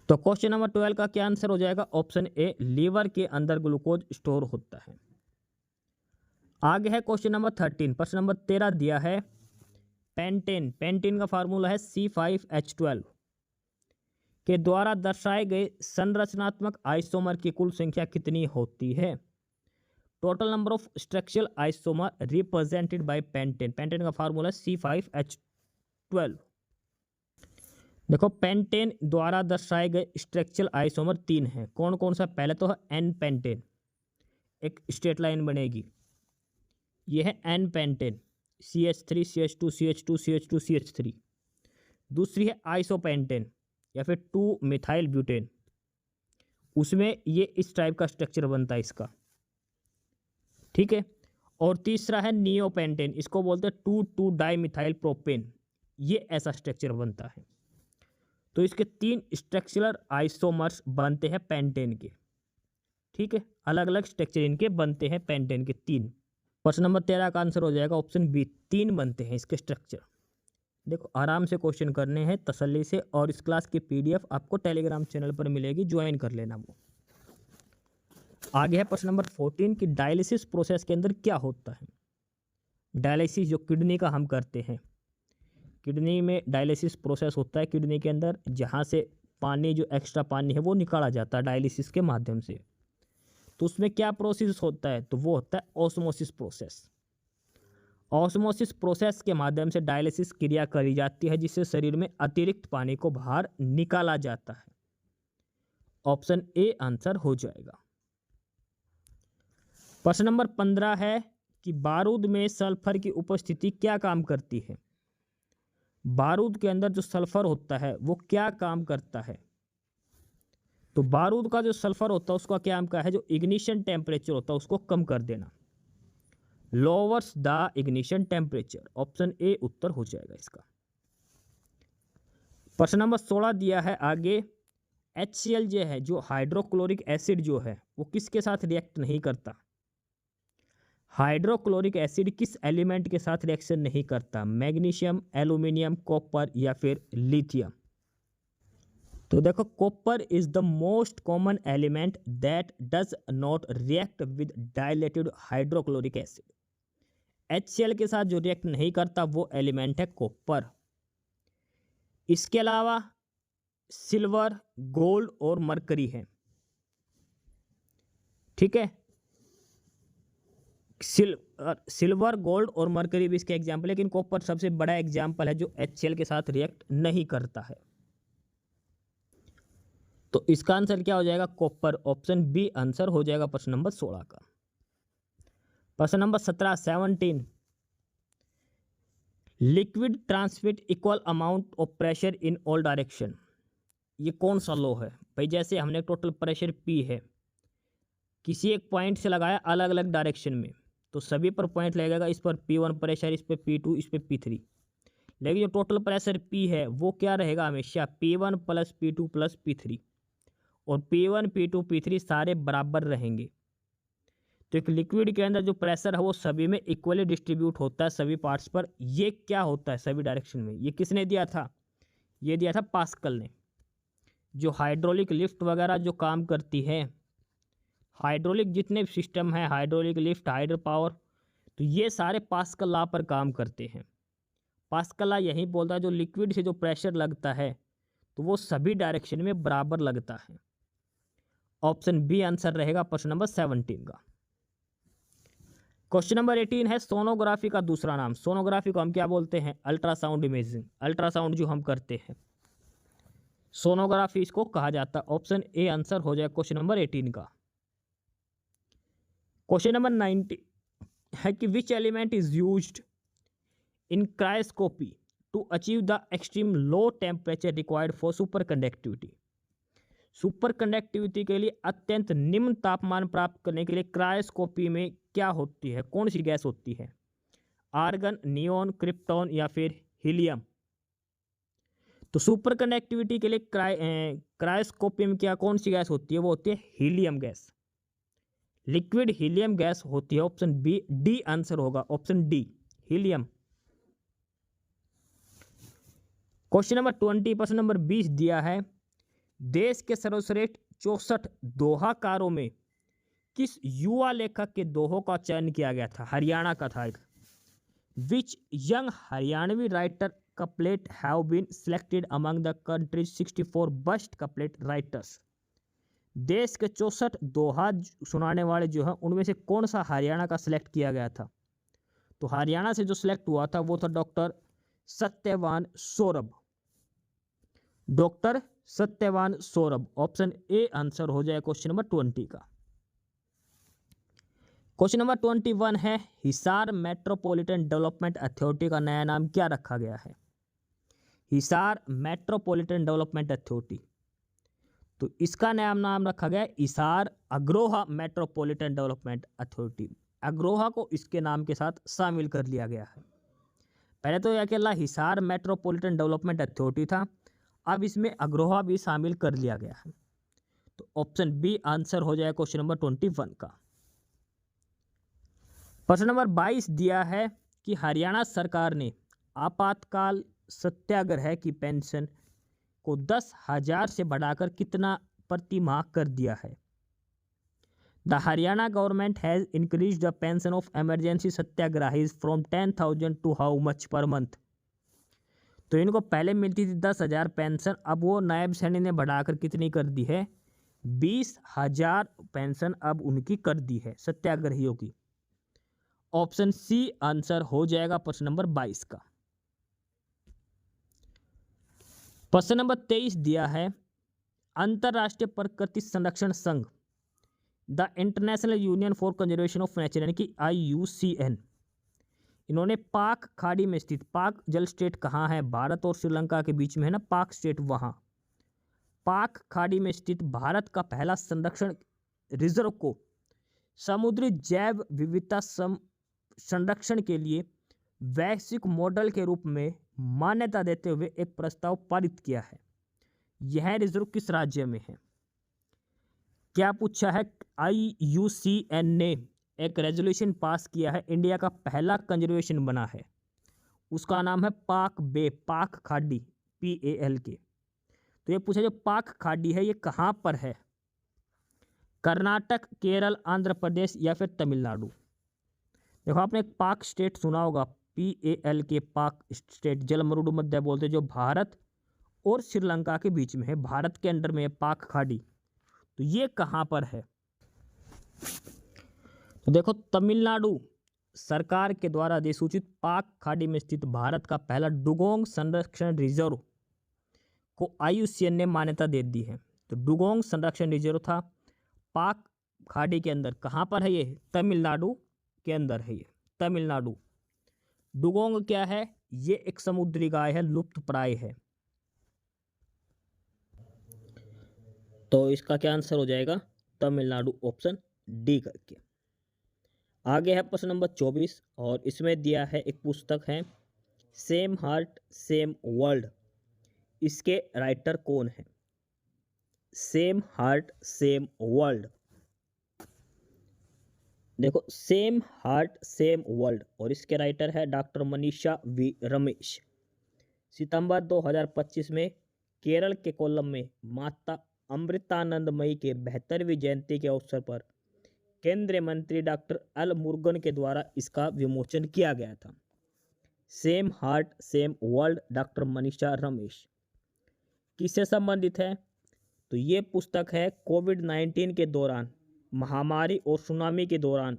तो क्वेश्चन नंबर 12 का क्या आंसर हो जाएगा? ऑप्शन ए, लीवर के अंदर ग्लूकोज स्टोर होता है। आगे है क्वेश्चन नंबर 13। प्रश्न नंबर 13 दिया है पेंटेन। पेंटेन का फार्मूला है C5H12 के द्वारा दर्शाए गए संरचनात्मक आइसोमर की कुल संख्या कितनी होती है? Total number of structural isomer represented by pentane. Pentane का फार्मूला है C5H12। देखो पेंटेन द्वारा दर्शाए गए स्ट्रक्चरल आइसोमर 3 हैं। कौन कौन सा? पहले तो है एन पेंटेन, एक स्ट्रेट लाइन बनेगी, ये है N pentane, CH3 CH2 CH2 CH2 CH3। दूसरी है आइसोपेंटेन या फिर 2 मिथाइल ब्यूटेन, उसमें ये इस टाइप का स्ट्रक्चर बनता है इसका। ठीक है, और तीसरा है नियोपेंटेन, इसको बोलते हैं 2,2 डाई मिथाइल प्रोपेन, ये ऐसा स्ट्रक्चर बनता है। तो इसके 3 स्ट्रक्चरल आइसोमर्स बनते हैं पेंटेन के। ठीक है, अलग अलग स्ट्रक्चर इनके बनते हैं पेंटेन के 3। प्रश्न नंबर 13 का आंसर हो जाएगा ऑप्शन बी, 3 बनते हैं इसके स्ट्रक्चर। देखो आराम से क्वेश्चन करने हैं तसल्ली से, और इस क्लास की PDF आपको टेलीग्राम चैनल पर मिलेगी, ज्वाइन कर लेना वो। आगे है प्रश्न नंबर 14 कि डायलिसिस प्रोसेस के अंदर क्या होता है। डायलिसिस जो किडनी का हम करते हैं, किडनी में डायलिसिस प्रोसेस होता है किडनी के अंदर, जहाँ से पानी जो एक्स्ट्रा पानी है वो निकाला जाता है डायलिसिस के माध्यम से। तो उसमें क्या प्रोसेस होता है, तो वो होता है ऑस्मोसिस प्रोसेस। ऑस्मोसिस प्रोसेस के माध्यम से डायलिसिस क्रिया करी जाती है, जिससे शरीर में अतिरिक्त पानी को बाहर निकाला जाता है। ऑप्शन ए आंसर हो जाएगा। प्रश्न नंबर 15 है कि बारूद में सल्फर की उपस्थिति क्या काम करती है। बारूद के अंदर जो सल्फर होता है वो क्या काम करता है। तो बारूद का जो सल्फर होता है उसका क्या काम का है, जो इग्निशन टेम्परेचर होता है उसको कम कर देना, lowers the ignition temperature. Option A उत्तर हो जाएगा इसका। प्रश्न नंबर 16 दिया है आगे, HCl जो है, जो हाइड्रोक्लोरिक एसिड जो है, वो किसके साथ रिएक्ट नहीं करता। हाइड्रोक्लोरिक एसिड किस एलिमेंट के साथ रिएक्शन नहीं करता, मैग्नीशियम, एल्यूमिनियम, कॉपर या फिर लिथियम। तो देखो, copper is the most common element that does not react with dilated hydrochloric acid. HCl के साथ जो रिएक्ट नहीं करता वो एलिमेंट है कॉपर। इसके अलावा सिल्वर, गोल्ड और मरकरी है। ठीक है, सिल्वर, गोल्ड और मरकरी भी इसके एग्जाम्पल, लेकिन कॉपर सबसे बड़ा एग्जाम्पल है जो HCl के साथ रिएक्ट नहीं करता है। तो इसका आंसर क्या हो जाएगा, कॉपर। ऑप्शन बी आंसर हो जाएगा प्रश्न नंबर 16 का। प्रश्न number 17 liquid transmit equal amount of pressure in all direction. ये कौन सा लॉ है भाई, जैसे हमने टोटल प्रेशर P है, किसी एक पॉइंट से लगाया अलग अलग डायरेक्शन में, तो सभी पर पॉइंट लगेगा, इस पर P1 प्रेशर, इस पर P2, इस पर P3। लेकिन जो टोटल प्रेशर P है वो क्या रहेगा, हमेशा P1 plus P2 plus P3, और P1 P2 P3 सारे बराबर रहेंगे। तो एक लिक्विड के अंदर जो प्रेशर है वो सभी में इक्वली डिस्ट्रीब्यूट होता है, सभी पार्ट्स पर। ये क्या होता है सभी डायरेक्शन में, ये किसने दिया था, ये दिया था पास्कल ने। जो हाइड्रोलिक लिफ्ट वगैरह जो काम करती है, हाइड्रोलिक जितने सिस्टम है, हाइड्रोलिक लिफ्ट, हाइड्रो पावर, तो ये सारे पास्कल लॉ पर काम करते हैं। पास्कल लॉ यही बोलता है जो लिक्विड से जो प्रेशर लगता है तो वो सभी डायरेक्शन में बराबर लगता है। ऑप्शन बी आंसर रहेगा प्रश्न नंबर 17 का। क्वेश्चन नंबर 18 है, सोनोग्राफी का दूसरा नाम। सोनोग्राफी को हम क्या बोलते हैं, अल्ट्रासाउंड इमेजिंग। अल्ट्रासाउंड जो हम करते हैं, सोनोग्राफी इसको कहा जाता है। ऑप्शन ए आंसर हो जाए क्वेश्चन नंबर 18 का। क्वेश्चन नंबर 19 है कि which element is used in cryoscopy to achieve the extreme low temperature required for super conductivity. Super conductivity के लिए अत्यंत निम्न तापमान प्राप्त करने के लिए क्रायोस्कोपी में क्या होती है, कौन सी गैस होती है, आर्गन, नियोन, क्रिप्टॉन या फिर हीलियम। तो सुपर कंडक्टिविटी के लिए क्रायोस्कोपी में क्या कौन सी गैस होती है, वो होती है helium gas. Liquid helium gas होती है। ऑप्शन बी, डी आंसर होगा, option D helium. Question number 20 प्रश्न नंबर 20 दिया है, देश के सर्वश्रेष्ठ 64 दोहाकारों में किस युवा लेखक के दोहों का चयन किया गया था, हरियाणा का था एक। Which young Haryanvi writer couplet have been selected among the country's 64 best couplet writers. देश के 64 दोहा सुनाने वाले जो है उनमें से कौन सा हरियाणा का सिलेक्ट किया गया था। तो हरियाणा से जो सिलेक्ट हुआ था वो था doctor Satyavan Saurabh. Doctor Satyavan Saurabh. Option A answer हो जाए क्वेश्चन नंबर 20 का। क्वेश्चन नंबर 21 है, हिसार मेट्रोपॉलिटन डेवलपमेंट अथॉरिटी का नया नाम क्या रखा गया है। हिसार मेट्रोपॉलिटन डेवलपमेंट अथॉरिटी, तो इसका नया नाम रखा गया Hisar Agroha metropolitan development authority. Agroha को इसके नाम के साथ शामिल कर लिया गया है। पहले तो यह अकेला हिसार मेट्रोपॉलिटन डेवलपमेंट अथॉरिटी था, अब इसमें अग्रोहा भी शामिल कर लिया गया है। तो ऑप्शन बी आंसर हो जाए क्वेश्चन नंबर 21 का। प्रश्न नंबर 22 दिया है कि हरियाणा सरकार ने आपातकाल सत्याग्रह की पेंशन को 10,000 से बढ़ाकर कितना प्रति माह कर दिया है। The Haryana government has increase the pension of emergency satyagrahis from 10,000 to how much per month. तो इनको पहले मिलती थी 10,000 पेंशन, अब वो नायब सैनी ने बढ़ाकर कितनी कर दी है, 20,000 पेंशन अब उनकी कर दी है सत्याग्रहियों की। ऑप्शन सी आंसर हो जाएगा प्रश्न नंबर 22 का। प्रश्न नंबर 23 दिया है, अंतरराष्ट्रीय प्रकृति संरक्षण संघ the international union for conservation of nature यानी कि IUCN, इन्होंने पाक खाड़ी में स्थित, पाक जल स्टेट कहाँ है, भारत और श्रीलंका के बीच में है ना पाक स्टेट, वहाँ पाक खाड़ी में स्थित भारत का पहला संरक्षण रिजर्व को समुद्री जैव विविधता संरक्षण के लिए वैश्विक मॉडल के रूप में मान्यता देते हुए एक प्रस्ताव पारित किया है। यह रिजर्व किस राज्य में है? क्या पूछा है? IUCN ने एक रेजोल्यूशन पास किया है, इंडिया का पहला कंजर्वेशन बना है, उसका नाम है पाक बे, पाक खाड़ी, PALK। तो ये पूछा जो पाक खाड़ी है ये कहाँ पर है, कर्नाटक, केरल, आंध्र प्रदेश या फिर तमिलनाडु। देखो आपने एक पाक स्टेट सुना होगा, PALK, पाक स्टेट, जलमरुदु मध्य बोलते जो भारत और श्रीलंका के बीच में है, भारत के अंडर में है पाक खाड़ी। तो ये कहाँ पर है? तो देखो तमिलनाडु सरकार के द्वारा अधिसूचित पाक खाड़ी में स्थित भारत का पहला डुगोंग संरक्षण रिजर्व को IUCN ने मान्यता दे दी है। तो डुगोंग संरक्षण रिजर्व था पाक खाड़ी के अंदर, कहाँ पर है ये? तमिलनाडु के अंदर है ये, तमिलनाडु। डुगोंग क्या है? ये एक समुद्री गाय है, लुप्त प्राय है। तो इसका क्या आंसर हो जाएगा? तमिलनाडु, ऑप्शन डी करके। आगे है प्रश्न नंबर 24 और इसमें दिया है एक पुस्तक है सेम हार्ट सेम वर्ल्ड, इसके राइटर कौन है? सेम हार्ट सेम वर्ल्ड, देखो सेम हार्ट सेम वर्ल्ड, और इसके राइटर है डॉक्टर मनीषा वी रमेश। सितंबर 2025 में केरल के कोल्लम में माता अमृतानंदमयी के 72वीं जयंती के अवसर पर केंद्रीय मंत्री डॉक्टर एल मुरुगन के द्वारा इसका विमोचन किया गया था। Same heart same world, doctor Manisha Ramesh, किससे संबंधित है? तो ये पुस्तक है कोविड-19 के दौरान, महामारी और सुनामी के दौरान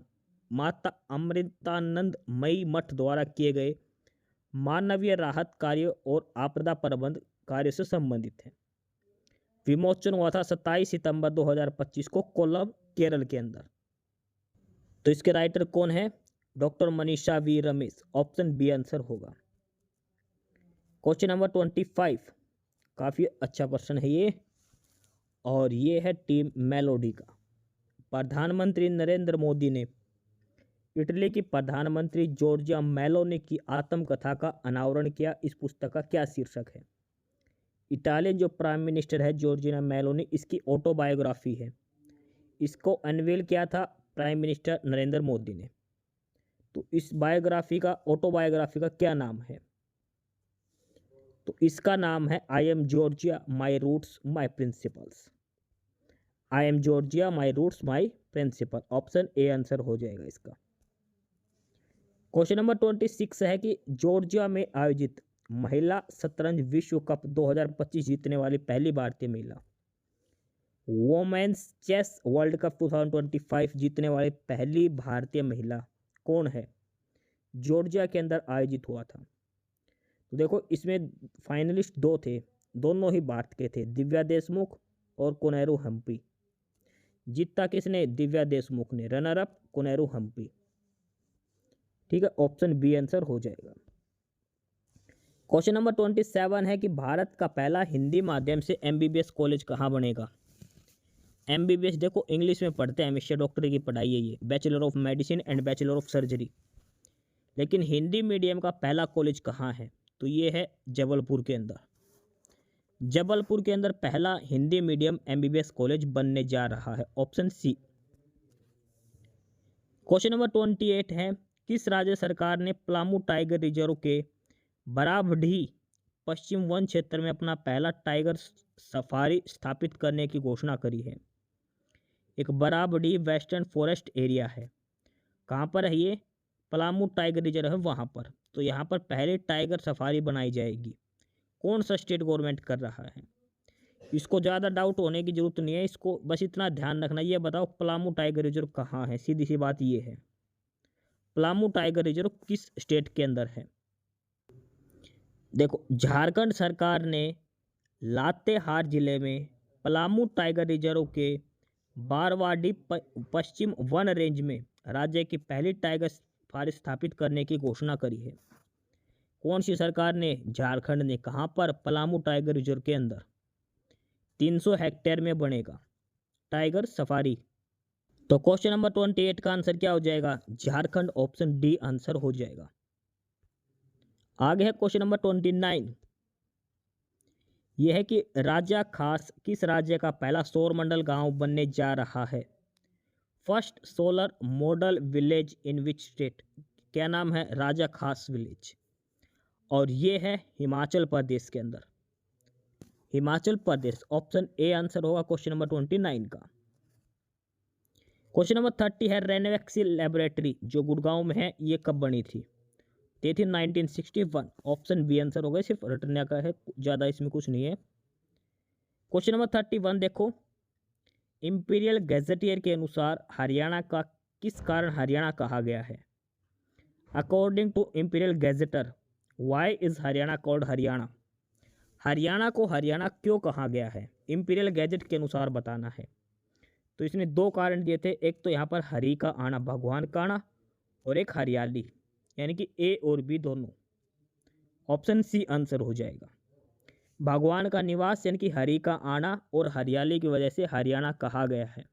माता अमृतानंदमयी मठ द्वारा किए गए मानवीय राहत कार्य और आपदा प्रबंधन कार्य से संबंधित है। विमोचन हुआ था 27 सितंबर 2025 को कोल्लम, केरल के अंदर। तो इसके राइटर कौन है? Doctor Manisha V Ramesh, option B answer होगा। क्वेश्चन नंबर 25, काफ़ी अच्छा क्वेश्चन है ये, और ये है टीम मेलोडी का। प्रधानमंत्री नरेंद्र मोदी ने इटली की प्रधानमंत्री जॉर्जिया मेलोनी की आत्मकथा का अनावरण किया, इस पुस्तक का क्या शीर्षक है? इटालियन जो प्राइम मिनिस्टर है जॉर्जिया मेलोनी, इसकी ऑटोबायोग्राफी है, इसको अनवील किया था प्राइम मिनिस्टर नरेंद्र मोदी ने। तो इस बायोग्राफी का, ऑटोबायोग्राफी का क्या नाम है? तो इसका नाम है I am Georgia my roots my principles. I am Georgia my roots my principle, option A answer हो जाएगा इसका। क्वेश्चन नंबर 26 है कि जॉर्जिया में आयोजित महिला शतरंज विश्व कप 2025 जीतने वाली पहली भारतीय महिला, वोमेन्स चेस वर्ल्ड कप 2025 जीतने वाली पहली भारतीय महिला कौन है? जॉर्जिया के अंदर आयोजित हुआ था। तो देखो इसमें फाइनलिस्ट दो थे, दोनों ही भारत के थे, दिव्या देशमुख और कोनेरू हम्पी। जीता किसने? दिव्या देशमुख ने। Runner up Koneru Humpy. ठीक है, ऑप्शन बी आंसर हो जाएगा। क्वेश्चन नंबर 27 है कि भारत का पहला हिंदी माध्यम से MBBS कॉलेज कहाँ बनेगा? MBBS देखो इंग्लिश में पढ़ते हैं, हमेशा डॉक्टरी की पढ़ाई है ये, bachelor of medicine and bachelor of surgery, लेकिन हिंदी मीडियम का पहला कॉलेज कहाँ है? तो ये है जबलपुर के अंदर। जबलपुर के अंदर पहला हिंदी मीडियम MBBS कॉलेज बनने जा रहा है, ऑप्शन सी। क्वेश्चन नंबर 28 है, किस राज्य सरकार ने पलामू टाइगर रिजर्व के बराभढ़ी पश्चिम वन क्षेत्र में अपना पहला टाइगर सफारी स्थापित करने की घोषणा करी है? एक बराबड़ी वेस्टर्न फॉरेस्ट एरिया है। कहाँ पर है ये? पलामू टाइगर रिजर्व है वहाँ पर। तो यहाँ पर पहले टाइगर सफारी बनाई जाएगी। कौन सा स्टेट गवर्नमेंट कर रहा है? इसको ज़्यादा डाउट होने की जरूरत नहीं है, इसको बस इतना ध्यान रखना। ये बताओ पलामू टाइगर रिजर्व कहाँ है? सीधी सी बात ये है, पलामू टाइगर रिजर्व किस स्टेट के अंदर है? देखो, झारखंड सरकार ने लातेहार जिले में पलामू टाइगर रिजर्व के बारवाडी पश्चिम वन रेंज में राज्य की पहली टाइगर सफारी स्थापित करने की घोषणा करी है। कौन सी सरकार ने? झारखंड ने। कहाँ पर? पलामू टाइगर रिजर्व के अंदर 300 हेक्टेयर में बनेगा टाइगर सफारी। तो क्वेश्चन नंबर 28 का आंसर क्या हो जाएगा? झारखंड। ऑप्शन डी आंसर हो जाएगा। आगे है क्वेश्चन नंबर 29। यह है कि राजा खास किस राज्य का पहला सौर मंडल गांव बनने जा रहा है? First solar model village in which state? क्या नाम है? राजा खास विलेज। और ये है हिमाचल प्रदेश के अंदर। Himachal Pradesh. Option A answer होगा क्वेश्चन नंबर 29 का। क्वेश्चन नंबर 30 है रेनवैक्सी लेबोरेटरी जो गुड़गांव में है, ये कब बनी थी? ये थी 1961। ऑप्शन बी आंसर होगा। सिर्फ रटने का है, ज़्यादा इसमें कुछ नहीं है। क्वेश्चन नंबर 31 देखो, इंपीरियल गैजेटियर के अनुसार हरियाणा का किस कारण हरियाणा कहा गया है? According to imperial gazetteer why is Haryana called Haryana? Haryana को हरियाणा क्यों कहा गया है? इंपीरियल गैजेट के अनुसार बताना है। तो इसने दो कारण दिए थे, एक तो यहाँ पर हरि का आना, भगवान का आना, और एक हरियाली, यानी कि ए और बी दोनों। ऑप्शन सी आंसर हो जाएगा। भगवान का निवास यानी कि हरि का आना और हरियाली की वजह से हरियाणा कहा गया है।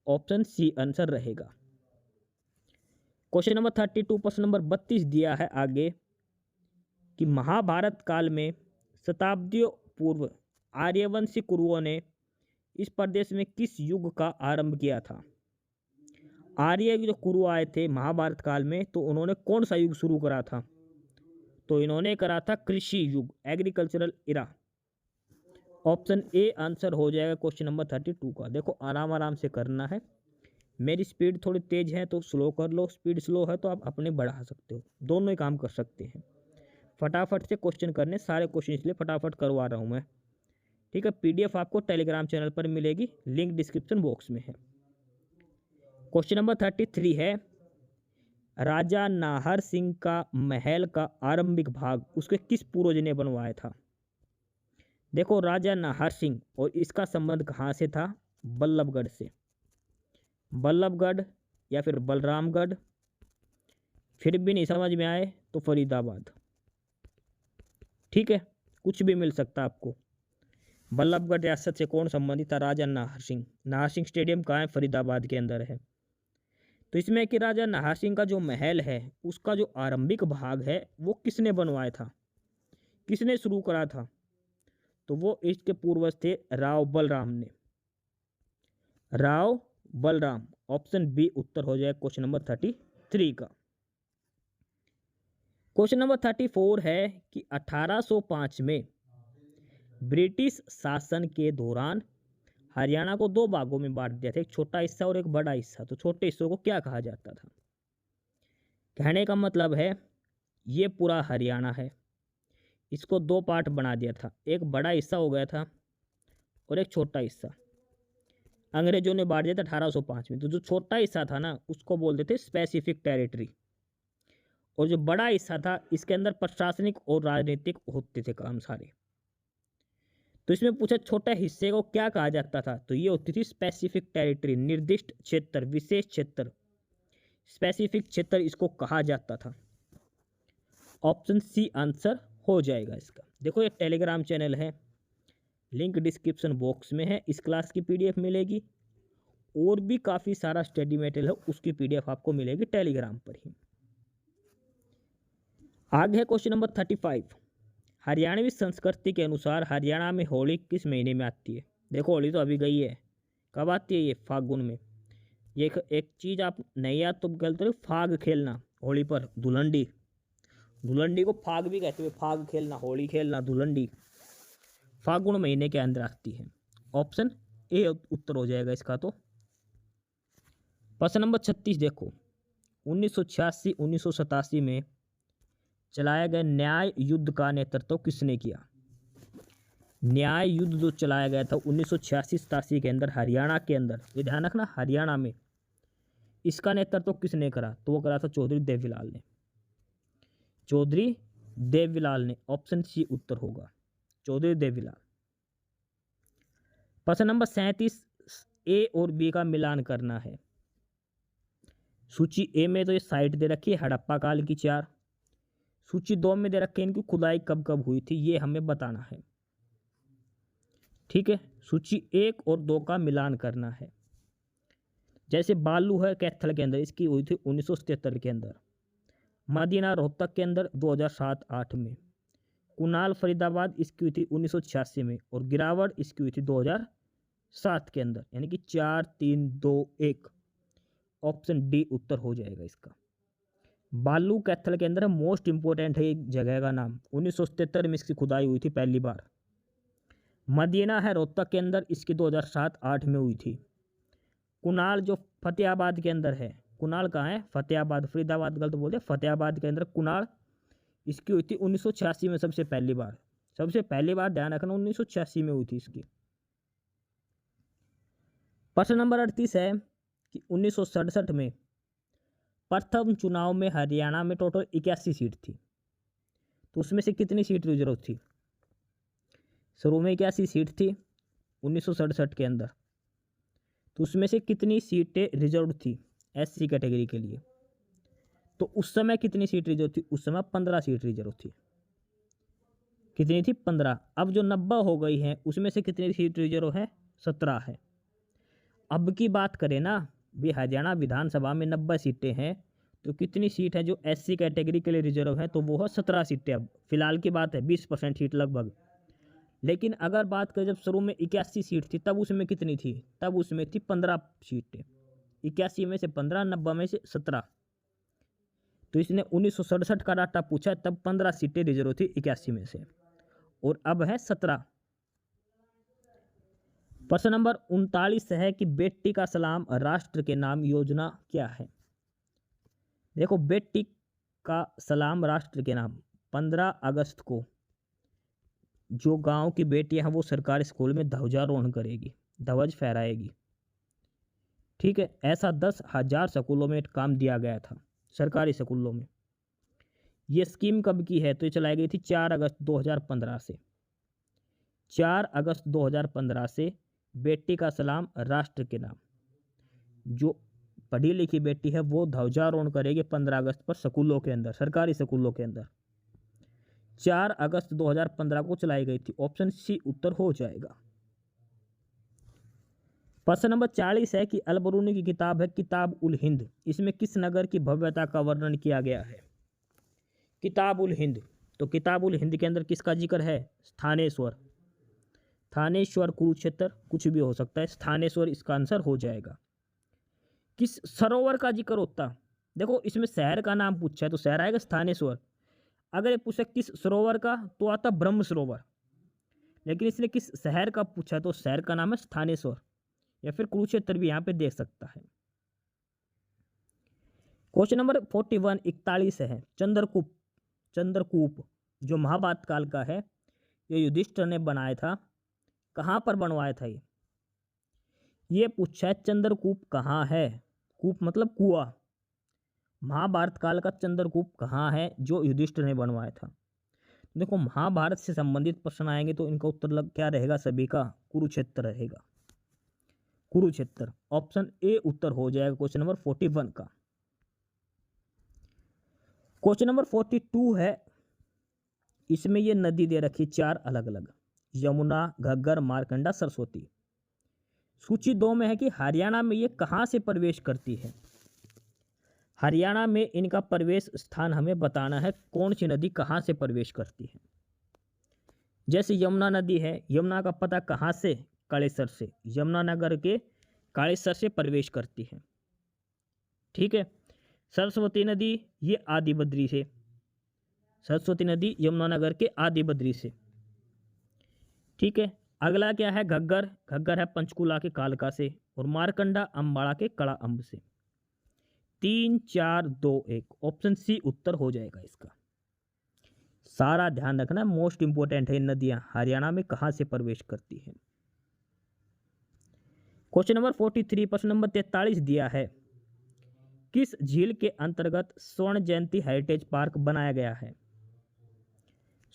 ऑप्शन सी आंसर रहेगा। क्वेश्चन नंबर 32 प्रश्न नंबर 32 दिया है आगे कि महाभारत काल में शताब्दियों पूर्व आर्यवंशी कुरुओं ने इस प्रदेश में किस युग का आरंभ किया था? आर्य जो कुरु आए थे महाभारत काल में, तो उन्होंने कौन सा युग शुरू करा था? तो इन्होंने करा था कृषि युग, agricultural era. Option A answer हो जाएगा क्वेश्चन नंबर 32 का। देखो आराम आराम से करना है, मेरी स्पीड थोड़ी तेज है तो स्लो कर लो, स्पीड स्लो है तो आप अपने बढ़ा सकते हो, दोनों ही काम कर सकते हैं। फटाफट से क्वेश्चन करने, सारे क्वेश्चन इसलिए फटाफट करवा रहा हूँ मैं, ठीक है। पीडीएफ आपको टेलीग्राम चैनल पर मिलेगी, लिंक डिस्क्रिप्शन बॉक्स में है। क्वेश्चन नंबर 33 है, राजा नाहर सिंह का महल का आरंभिक भाग उसके किस पूर्वज ने बनवाया था? देखो, राजा नाहर सिंह और इसका संबंध कहाँ से था? बल्लभगढ़ से। बल्लभगढ़ या फिर बलरामगढ़, फिर भी नहीं समझ में आए तो फरीदाबाद, ठीक है, कुछ भी मिल सकता है आपको। बल्लभगढ़ रियासत से कौन संबंधित था? राजा नाहर सिंह। नाहर सिंह स्टेडियम कहाँ है? फरीदाबाद के अंदर है। तो इसमें कि राजा नाहर सिंह का जो महल है उसका जो आरंभिक भाग है वो किसने बनवाया था, किसने शुरू करा था? तो वो इसके पूर्वज थे राव बलराम ने, राव बलराम। ऑप्शन बी उत्तर हो जाए क्वेश्चन नंबर 33 का। क्वेश्चन नंबर 34 है कि 1805 में ब्रिटिश शासन के दौरान हरियाणा को दो भागों में बांट दिया था, एक छोटा हिस्सा और एक बड़ा हिस्सा। तो छोटे हिस्सों को क्या कहा जाता था? कहने का मतलब है ये पूरा हरियाणा है, इसको दो पार्ट बना दिया था, एक बड़ा हिस्सा हो गया था और एक छोटा हिस्सा। अंग्रेजों ने बांट दिया था 1805 में। तो जो छोटा हिस्सा था ना उसको बोलते थे स्पेसिफिक टेरिटरी, और जो बड़ा हिस्सा था इसके अंदर प्रशासनिक और राजनीतिक होते थे काम सारे। तो इसमें पूछा छोटे हिस्से को क्या कहा जाता था, तो ये होती थी स्पेसिफिक टेरिटरी, निर्दिष्ट क्षेत्र, विशेष क्षेत्र, स्पेसिफिक क्षेत्र इसको कहा जाता था। ऑप्शन सी आंसर हो जाएगा इसका। देखो ये टेलीग्राम चैनल है, लिंक डिस्क्रिप्शन बॉक्स में है, इस क्लास की पीडीएफ मिलेगी, और भी काफ़ी सारा स्टडी मटेरियल है उसकी पीडीएफ आपको मिलेगी टेलीग्राम पर ही। आगे है क्वेश्चन नंबर 35। हरियाणवी संस्कृति के अनुसार हरियाणा में होली किस महीने में आती है? देखो होली तो अभी गई है, कब आती है? ये फागुन में। ये एक चीज़ आप नहीं याद तो गलत है, फाग खेलना होली पर, धुलंडी, धुलंडी को फाग भी कहते हैं, फाग खेलना, होली खेलना, धुलंडी फागुन महीने के अंदर आती है। ऑप्शन ए उत्तर हो जाएगा इसका। तो प्रश्न नंबर 36 देखो, 1986-1987 में चलाए गए न्याय युद्ध का नेतृत्व किसने किया? न्याय युद्ध जो चलाया गया था 1986-87 के अंदर हरियाणा के अंदर, ये ध्यान रखना, हरियाणा में, इसका नेतृत्व किसने करा? तो वो करा था चौधरी देवीलाल ने। चौधरी देवीलाल ने, ऑप्शन सी उत्तर होगा, चौधरी देवीलाल। प्रश्न नंबर 37, ए और बी का मिलान करना है। सूची ए में तो ये साइट दे रखी है हड़प्पा काल की 4, सूची 2 में दे रखी है इनकी खुदाई कब कब हुई थी, ये हमें बताना है। ठीक है, सूची 1 और 2 का मिलान करना है। जैसे बालू है कैथल के अंदर, इसकी हुई थी 1977 के अंदर, मदीना रोहतक के अंदर 2007-8 में, कुनाल फरीदाबाद इसकी हुई थी 1986 में, और गिरावट इसकी हुई थी 2007 के अंदर, यानी कि 4 3 2 1, ऑप्शन डी उत्तर हो जाएगा इसका। बालू कैथल के अंदर मोस्ट इंपोर्टेंट है एक जगह का नाम, 1977 में इसकी खुदाई हुई थी पहली बार। मदीना है रोहतक के अंदर, इसकी 2007-8 में हुई थी। कुनाल जो फतेहाबाद के अंदर है, कुनाल कहाँ है? फतेहाबाद, फरीदाबाद गलत बोलते, फतेहाबाद के अंदर कुनाल, इसकी हुई थी 1986 में सबसे पहली बार। सबसे पहली बार ध्यान रखना 1986 में हुई थी इसकी। प्रश्न नंबर 38 है कि 1967 में प्रथम चुनाव में हरियाणा में टोटल 81 सीट थी, तो उसमें से कितनी सीट रिजर्व थी? शुरू में 81 सीट थी 1967 के अंदर, तो उसमें से कितनी सीटें रिजर्व थी एससी कैटेगरी के लिए? तो उस समय कितनी सीट रिजर्व थी? उस समय 15 सीट रिजर्व थी। कितनी थी? 15। अब जो 90 हो गई हैं उसमें से कितनी सीट रिजर्व है? 17 है। अब की बात करें ना भी, हरियाणा विधानसभा में 90 सीटें हैं, तो कितनी सीट है जो एससी कैटेगरी के लिए रिजर्व है? तो वो है 17 सीटें। अब फिलहाल की बात है, 20% सीट लगभग। लेकिन अगर बात करें जब शुरू में 81 सीट थी, तब उसमें कितनी थी? तब उसमें थी 15 सीटें। 81 में से 15, 90 में से 17। तो इसने 1967 का डाटा पूछा, तब 15 सीटें रिजर्व थी 81 में से, और अब है 17। प्रश्न नंबर 39 है कि बेटी का सलाम राष्ट्र के नाम योजना क्या है? देखो, बेटी का सलाम राष्ट्र के नाम 15 अगस्त को जो गांव की बेटियां हैं वो सरकारी स्कूल में ध्वजारोहण करेगी, ध्वज फहराएगी। ठीक है, ऐसा 10,000 स्कूलों में काम दिया गया था, सरकारी स्कूलों में। ये स्कीम कब की है? तो ये चलाई गई थी 4 अगस्त 2015 से। 4 अगस्त 2015 से बेटी का सलाम राष्ट्र के नाम, जो पढ़ी लिखी बेटी है वो ध्वजारोहण करेगी 15 अगस्त पर स्कूलों के अंदर, सरकारी स्कूलों के अंदर। 4 अगस्त 2015 को चलाई गई थी, ऑप्शन सी उत्तर हो जाएगा। प्रश्न नंबर 40 है कि अल-बरूनी की किताब है किताब उल हिंद, इसमें किस नगर की भव्यता का वर्णन किया गया है? किताब उल हिंद, तो किताब उल हिंद के अंदर किसका जिक्र है? स्थानेश्वर। थानेश्वर, कुरुक्षेत्र, कुछ भी हो सकता है, स्थानेश्वर इसका आंसर हो जाएगा। किस सरोवर का जिक्र होता? देखो, इसमें शहर का नाम पूछा है तो शहर आएगा स्थानेश्वर। अगर ये पूछा किस सरोवर का, तो आता ब्रह्म सरोवर। लेकिन इसने किस शहर का पूछा तो शहर का नाम है स्थानेश्वर, या फिर कुरुक्षेत्र भी यहाँ पे देख सकता है। क्वेश्चन नंबर 41 41 है, चंद्रकूप। चंद्रकूप जो महाभारत काल का है, ये युधिष्ठिर ने बनाया था। कहाँ पर बनवाया था ये पूछा है। चंद्रकूप कहाँ है? कूप मतलब कुआं। महाभारत काल का चंद्रकूप कहाँ है जो युधिष्ठिर ने बनवाया था? देखो, महाभारत से संबंधित प्रश्न आएंगे तो इनका उत्तर लग क्या रहेगा सभी का? कुरुक्षेत्र रहेगा, कुरुक्षेत्र। ऑप्शन ए उत्तर हो जाएगा क्वेश्चन नंबर 41 का। क्वेश्चन नंबर 42 है, इसमें ये नदी दे रखी 4 अलग अलग, यमुना, घग्गर, मारकंडा, सरस्वती। सूची 2 में है कि हरियाणा में ये कहाँ से प्रवेश करती है? हरियाणा में इनका प्रवेश स्थान हमें बताना है, कौन सी नदी कहाँ से प्रवेश करती है। जैसे यमुना नदी है, यमुना का पता कहाँ से? कालेसर से, यमुनानगर के कालेसर से प्रवेश करती है। ठीक है। सरस्वती नदी ये आदि बद्री से, सरस्वती नदी यमुनानगर के आदि बद्री से। ठीक है। अगला क्या है? घग्गर, घग्गर है पंचकुला के कालका से, और मारकंडा अम्बाड़ा के कड़ा अम्ब से। 3 4 2 1 ऑप्शन सी उत्तर हो जाएगा इसका। सारा ध्यान रखना, मोस्ट इंपोर्टेंट है। नदियां हरियाणा में कहां से प्रवेश करती हैं। क्वेश्चन नंबर 43 प्रश्न नंबर 43 दिया है, किस झील के अंतर्गत स्वर्ण जयंती हेरिटेज पार्क बनाया गया है।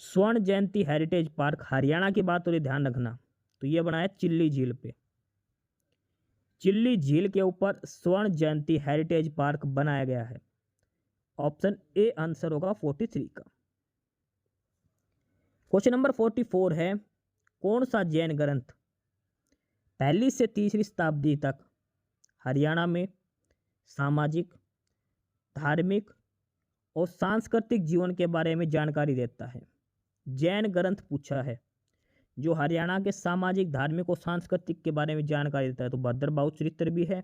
स्वर्ण जयंती हेरिटेज पार्क हरियाणा की बात हो रही, ध्यान रखना, तो ये बनाया चिल्ली झील पे। चिल्ली झील के ऊपर स्वर्ण जयंती हेरिटेज पार्क बनाया गया है। ऑप्शन ए आंसर होगा 43 का। क्वेश्चन नंबर 44 है, कौन सा जैन ग्रंथ 1ली से 3री शताब्दी तक हरियाणा में सामाजिक, धार्मिक और सांस्कृतिक जीवन के बारे में जानकारी देता है। जैन ग्रंथ पूछा है जो हरियाणा के सामाजिक, धार्मिक और सांस्कृतिक के बारे में जानकारी देता है, तो भद्रबाहु चरित्र भी है,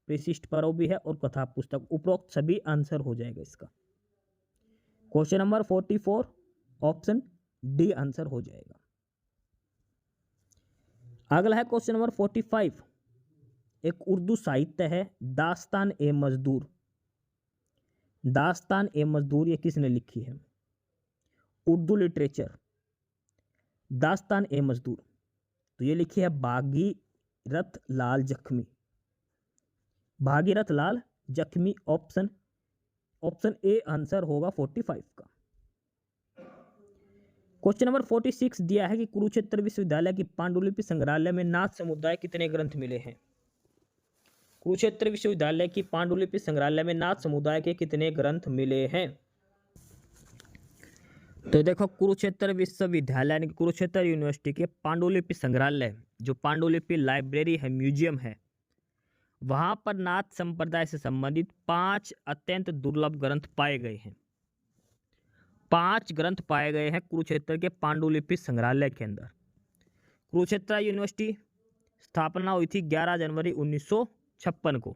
प्रशिष्ट पर्व भी है और कथा पुस्तक। उपरोक्त सभी आंसर हो जाएगा इसका। Question number 44 option D answer हो जाएगा। अगला है क्वेश्चन नंबर 45, एक उर्दू साहित्य है दास्तान ए मजदूर। दास्तान ए मजदूर ये किसने लिखी है। उर्दू लिटरेचर दास्तान ए मजदूर, तो ये लिखी है भागीरथ लाल जख्मी। भागीरथ लाल जख्मी ऑप्शन ए आंसर होगा 45 का। क्वेश्चन नंबर 46 दिया है कि कुरुक्षेत्र विश्वविद्यालय की पांडुलिपि संग्रहालय में नाथ समुदाय कितने ग्रंथ मिले हैं। कुरुक्षेत्र विश्वविद्यालय की पांडुलिपि संग्रहालय में नाथ समुदाय के कितने ग्रंथ मिले हैं। तो देखो, कुरुक्षेत्र विश्वविद्यालय कुरुक्षेत्र यूनिवर्सिटी के पांडुलिपि संग्रहालय, जो पांडुलिपि लाइब्रेरी है, म्यूजियम है, वहां पर नाथ संप्रदाय से संबंधित 5 अत्यंत दुर्लभ ग्रंथ पाए गए हैं। 5 ग्रंथ पाए गए हैं कुरुक्षेत्र के पांडुलिपि संग्रहालय के अंदर। कुरुक्षेत्र यूनिवर्सिटी स्थापना हुई थी 11 जनवरी 1956 को।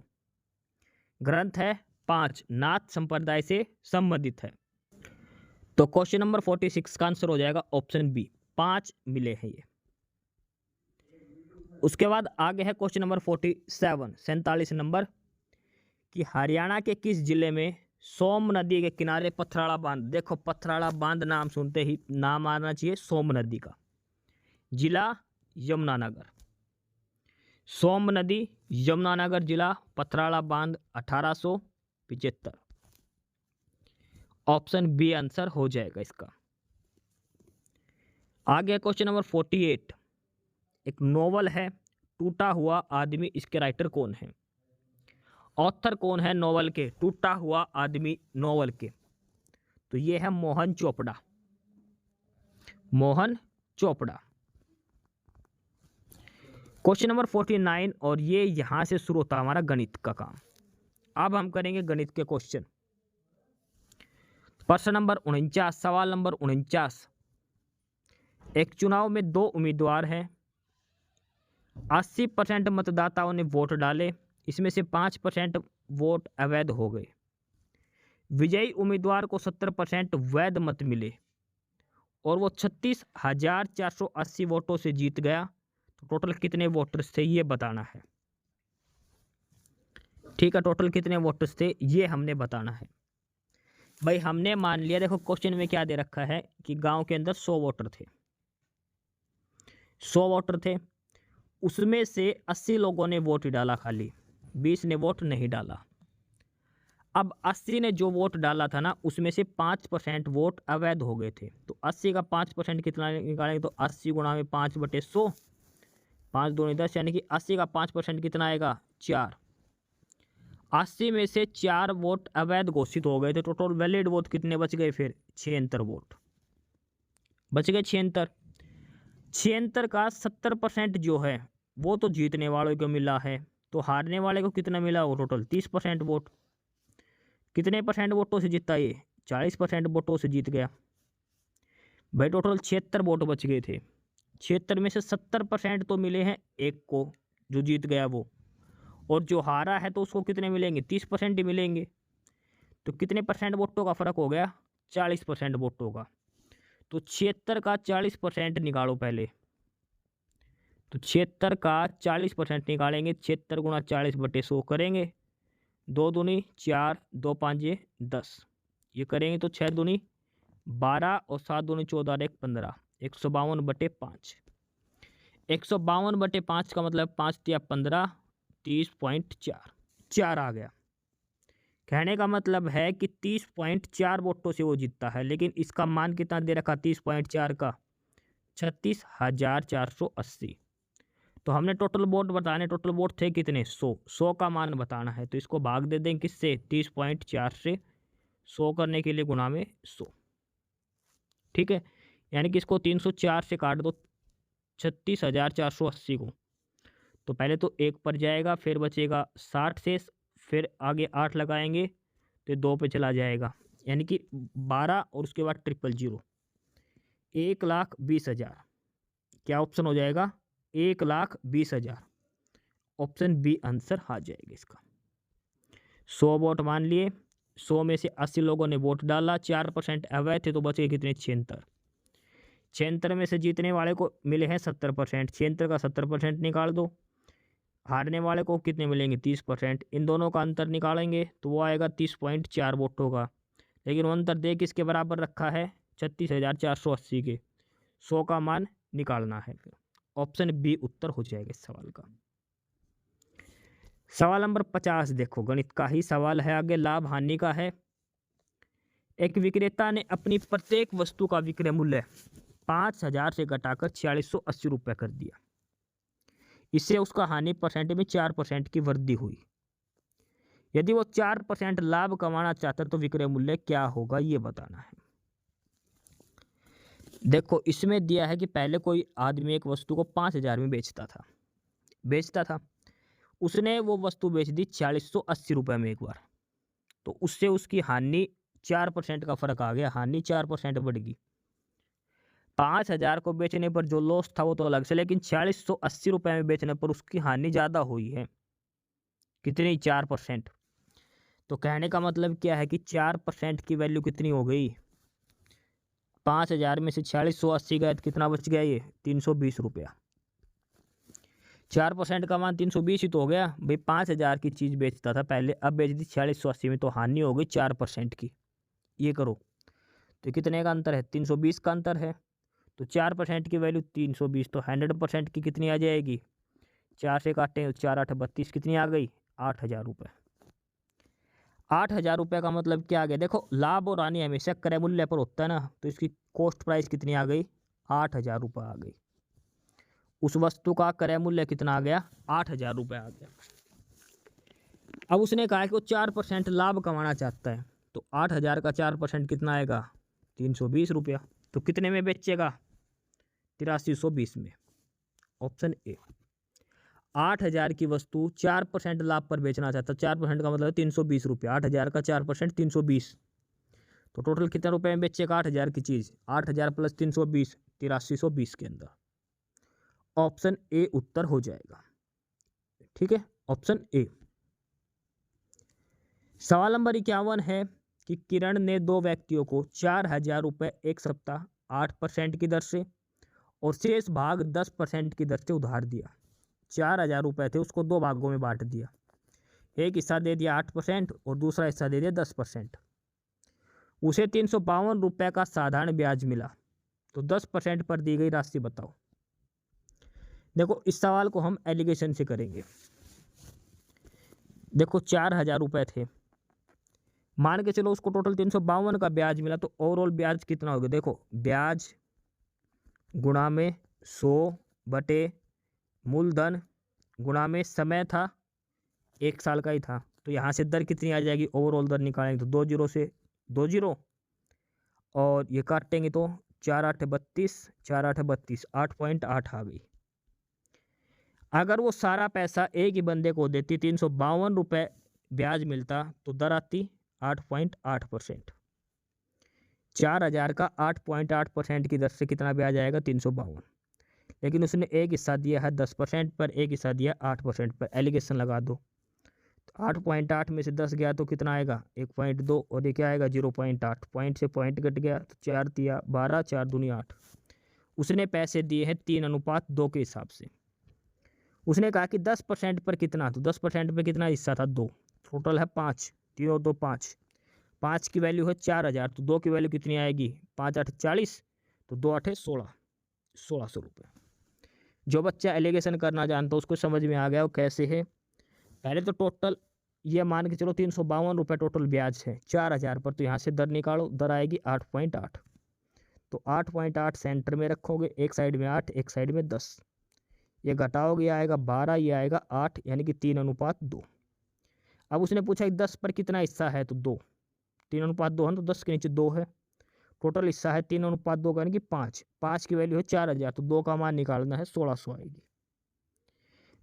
ग्रंथ है 5, नाथ संप्रदाय से संबंधित है। तो क्वेश्चन नंबर 46 का आंसर हो जाएगा ऑप्शन बी, 5 मिले हैं ये। उसके बाद आगे है क्वेश्चन नंबर 47 नंबर, कि हरियाणा के किस जिले में सोम नदी के किनारे पथराड़ा बांध। देखो, पथराड़ा बांध नाम सुनते ही नाम आना चाहिए सोम नदी का। जिला यमुनानगर। सोम नदी यमुनानगर जिला, पथराड़ा बांध 1875। ऑप्शन बी आंसर हो जाएगा इसका। आगे क्वेश्चन नंबर 48, एक नोवेल है टूटा हुआ आदमी, इसके राइटर कौन है। ऑथर कौन है नोवेल के, टूटा हुआ आदमी नोवेल के, तो ये है मोहन चोपड़ा। मोहन चोपड़ा। क्वेश्चन नंबर 49, और ये यहां से शुरू होता है हमारा गणित का काम। अब हम करेंगे गणित के क्वेश्चन। प्रश्न नंबर 49, सवाल नंबर 49, एक चुनाव में 2 उम्मीदवार हैं। 80% मतदाताओं ने वोट डाले, इसमें से 5% वोट अवैध हो गए। विजयी उम्मीदवार को 70% वैध मत मिले और वो 36,480 वोटों से जीत गया। तो टोटल कितने वोटर्स थे ये बताना है। ठीक है, टोटल कितने वोटर्स थे ये हमने बताना है। भाई हमने मान लिया, देखो क्वेश्चन में क्या दे रखा है कि गांव के अंदर 100 वोटर थे। 100 वोटर थे, उसमें से 80 लोगों ने वोट डाला, खाली 20 ने वोट नहीं डाला। अब 80 ने जो वोट डाला था ना, उसमें से 5% वोट अवैध हो गए थे। तो 80 का 5% कितना निकालेंगे, तो 80 गुणा में 5/100, 5 दूनी 10, यानी कि 80 का 5% कितना आएगा, 4। 80 में से 4 वोट अवैध घोषित हो गए थे। टोटल वैलिड वोट कितने बच गए फिर, 76 वोट बच गए। 76 का 70% जो है वो तो जीतने वालों को मिला है, तो हारने वाले को कितना मिला, वो टोटल 30% वोट। कितने परसेंट वोटों से जीता ये, 40% वोटों से जीत गया। भाई टोटल 76 वोट बच गए थे। 76 में से 70% तो मिले हैं एक को जो जीत गया वो, और जो हारा है तो उसको कितने मिलेंगे, 30% ही मिलेंगे। तो कितने परसेंट वोटों का फर्क हो गया, 40% वोटों का। तो 76 का 40% निकालो पहले। तो 76 का 40% निकालेंगे, 76 गुणा 40/100 करेंगे 2 दूनी 4, 2 पाँचे 10, ये करेंगे तो 6 दूनी 12 और 7 दूनी 14 और 1 15, 152/5। 152/5 का मतलब 5 या 15, 30.4 4 आ गया। कहने का मतलब है कि 30.4 वोटों से वो जीतता है, लेकिन इसका मान कितना दे रखा 30.4 का 36,480। तो हमने टोटल वोट बताने, टोटल वोट थे कितने 100 का मान बताना है, तो इसको भाग दे दें किससे 30.4 से, 100 करने के लिए गुणा में 100। ठीक है, यानी कि इसको 304 से काट दो 36,480 को, तो पहले तो 1 पर जाएगा, फिर बचेगा 60 से, फिर आगे 8 लगाएंगे तो 2 पे चला जाएगा, यानी कि 12 और उसके बाद 000, 1,20,000। क्या ऑप्शन हो जाएगा 1,20,000। ऑप्शन बी आंसर आ जाएगा इसका। 100 वोट मान लिए, 100 में से 80 लोगों ने वोट डाला, 4% अवैध थे, तो बचे कितने 76। 76 में से जीतने वाले को मिले हैं 70%, 76 का 70% निकाल दो, हारने वाले को कितने मिलेंगे 30%। इन दोनों का अंतर निकालेंगे तो वो आएगा 30.4 वोटों का, लेकिन वो अंतर दे किसके बराबर रखा है 36,480 के। 100 का मान निकालना है, फिर ऑप्शन बी उत्तर हो जाएगा इस सवाल का। सवाल नंबर 50 देखो, गणित का ही सवाल है, आगे लाभ हानि का है। एक विक्रेता ने अपनी प्रत्येक वस्तु का विक्रय मूल्य 5,000 से घटाकर 4680 रुपये कर दिया। इससे उसका हानि परसेंट में 4% की वृद्धि हुई। यदि वो 4% लाभ कमाना चाहता तो विक्रय मूल्य क्या होगा, ये बताना है। देखो इसमें दिया है कि पहले कोई आदमी एक वस्तु को 5,000 में बेचता था, उसने वो वस्तु बेच दी 4680 रुपये में एक बार, तो उससे उसकी हानि 4% का फर्क आ गया, हानि 4% बढ़ गई। 5,000 को बेचने पर जो लॉस था वो तो अलग से, लेकिन 4680 रुपये में बेचने पर उसकी हानि ज़्यादा हुई है, कितनी 4%। तो कहने का मतलब क्या है कि 4% की वैल्यू कितनी हो गई, 5,000 में से 4680 गए तो कितना बच गया, ये 320 रुपया। 4% का मान 320 ही तो हो गया भाई। 5,000 की चीज़ बेचता था पहले, अब बेच दी 4680 में, तो हानि हो गई 4% की। ये करो तो कितने का अंतर है 320 का अंतर है, तो 4% की वैल्यू 320, तो 100% की कितनी आ जाएगी, 4 से काटें तो 4 8 32, कितनी आ गई 8,000 रुपये। 8,000 रुपये का मतलब क्या आ गया, देखो लाभ और हानि हमेशा क्रय मूल्य पर होता है ना, तो इसकी कॉस्ट प्राइस कितनी आ गई 8,000 रुपये आ गई। उस वस्तु का क्रय मूल्य कितना आ गया 8,000 रुपये आ गया। अब उसने कहा कि वो 4% लाभ कमाना चाहता है, तो 8,000 का 4% कितना आएगा 320 रुपया, तो कितने में बेचेगा 8320 में। Option A. 8,000 की वस्तु 4% लाभ पर बेचना चाहता, 4% का मतलब 320 रुपया, 8,000 का 4% 320, तो टोटल कितने रुपए में बेचेगा 8,000 की चीज़, 8,000 प्लस 320 8320 के अंदर। ऑप्शन ए उत्तर हो जाएगा। ठीक है, ऑप्शन ए। सवाल नंबर 51 है कि किरण ने 2 व्यक्तियों को 4,000 रुपये एक सप्ताह 8% की दर से और शेष भाग 10% की दर से उधार दिया। 4,000 रुपये थे, उसको 2 भागों में बांट दिया, एक हिस्सा दे दिया 8% और दूसरा हिस्सा दे दिया 10%। उसे 352 रुपये का साधारण ब्याज मिला, तो 10% पर दी गई राशि बताओ। देखो इस सवाल को हम एलिगेशन से करेंगे। देखो 4,000 रुपये थे, मान के चलो उसको टोटल 352 का ब्याज मिला, तो ओवरऑल ब्याज कितना हो गया, देखो ब्याज गुणा में 100 बटे मूलधन गुणा में समय था 1 साल का ही था, तो यहाँ से दर कितनी आ जाएगी, ओवरऑल दर निकालेंगे तो 2 जीरो से 2 जीरो, और ये काटेंगे तो 4 8 32, 4 8 32, 8.8 आ गई। अगर वो सारा पैसा एक ही बंदे को देती 352 रुपये ब्याज मिलता, तो दर आती 8.8%। 4,000 का 8.8% की दर से कितना ब्याज आएगा 352, लेकिन उसने एक हिस्सा दिया है 10% पर, एक हिस्सा दिया 8% पर, एलिगेशन लगा दो, तो 8.8 में से 10 गया तो कितना आएगा 1.2, और ये क्या आएगा 0.8, पॉइंट से पॉइंट कट गया तो 4 दिया 12, 4 दूनी 8। उसने पैसे दिए हैं 3:2 के हिसाब से। उसने कहा कि 10% पर कितना, तो 10% पर कितना हिस्सा था 2, टोटल है 5, 3 और 2 5, 5 की वैल्यू है 4000, तो 2 की वैल्यू कितनी आएगी, 5 8 40, तो 2 8 16, 1600 रुपये। जो बच्चा एलिगेशन करना जानता है उसको समझ में आ गया वो कैसे है। पहले तो टोटल ये मान के चलो 352 रुपये टोटल ब्याज है 4000 पर, तो यहाँ से दर निकालो, दर आएगी 8.8, तो 8.8 सेंटर में रखोगे, एक साइड में 8 एक साइड में 10, ये घटाओगे आएगा 12, ये आएगा 8, यानी कि 3:2। अब उसने पूछा कि 10 पर कितना हिस्सा है, तो 2, 3:2 है तो 10 के नीचे 2 है, टोटल हिस्सा है 3:2 यानी कि 5, 5 की वैल्यू है 4000, तो 2 का मान निकालना है 1600 आएगी।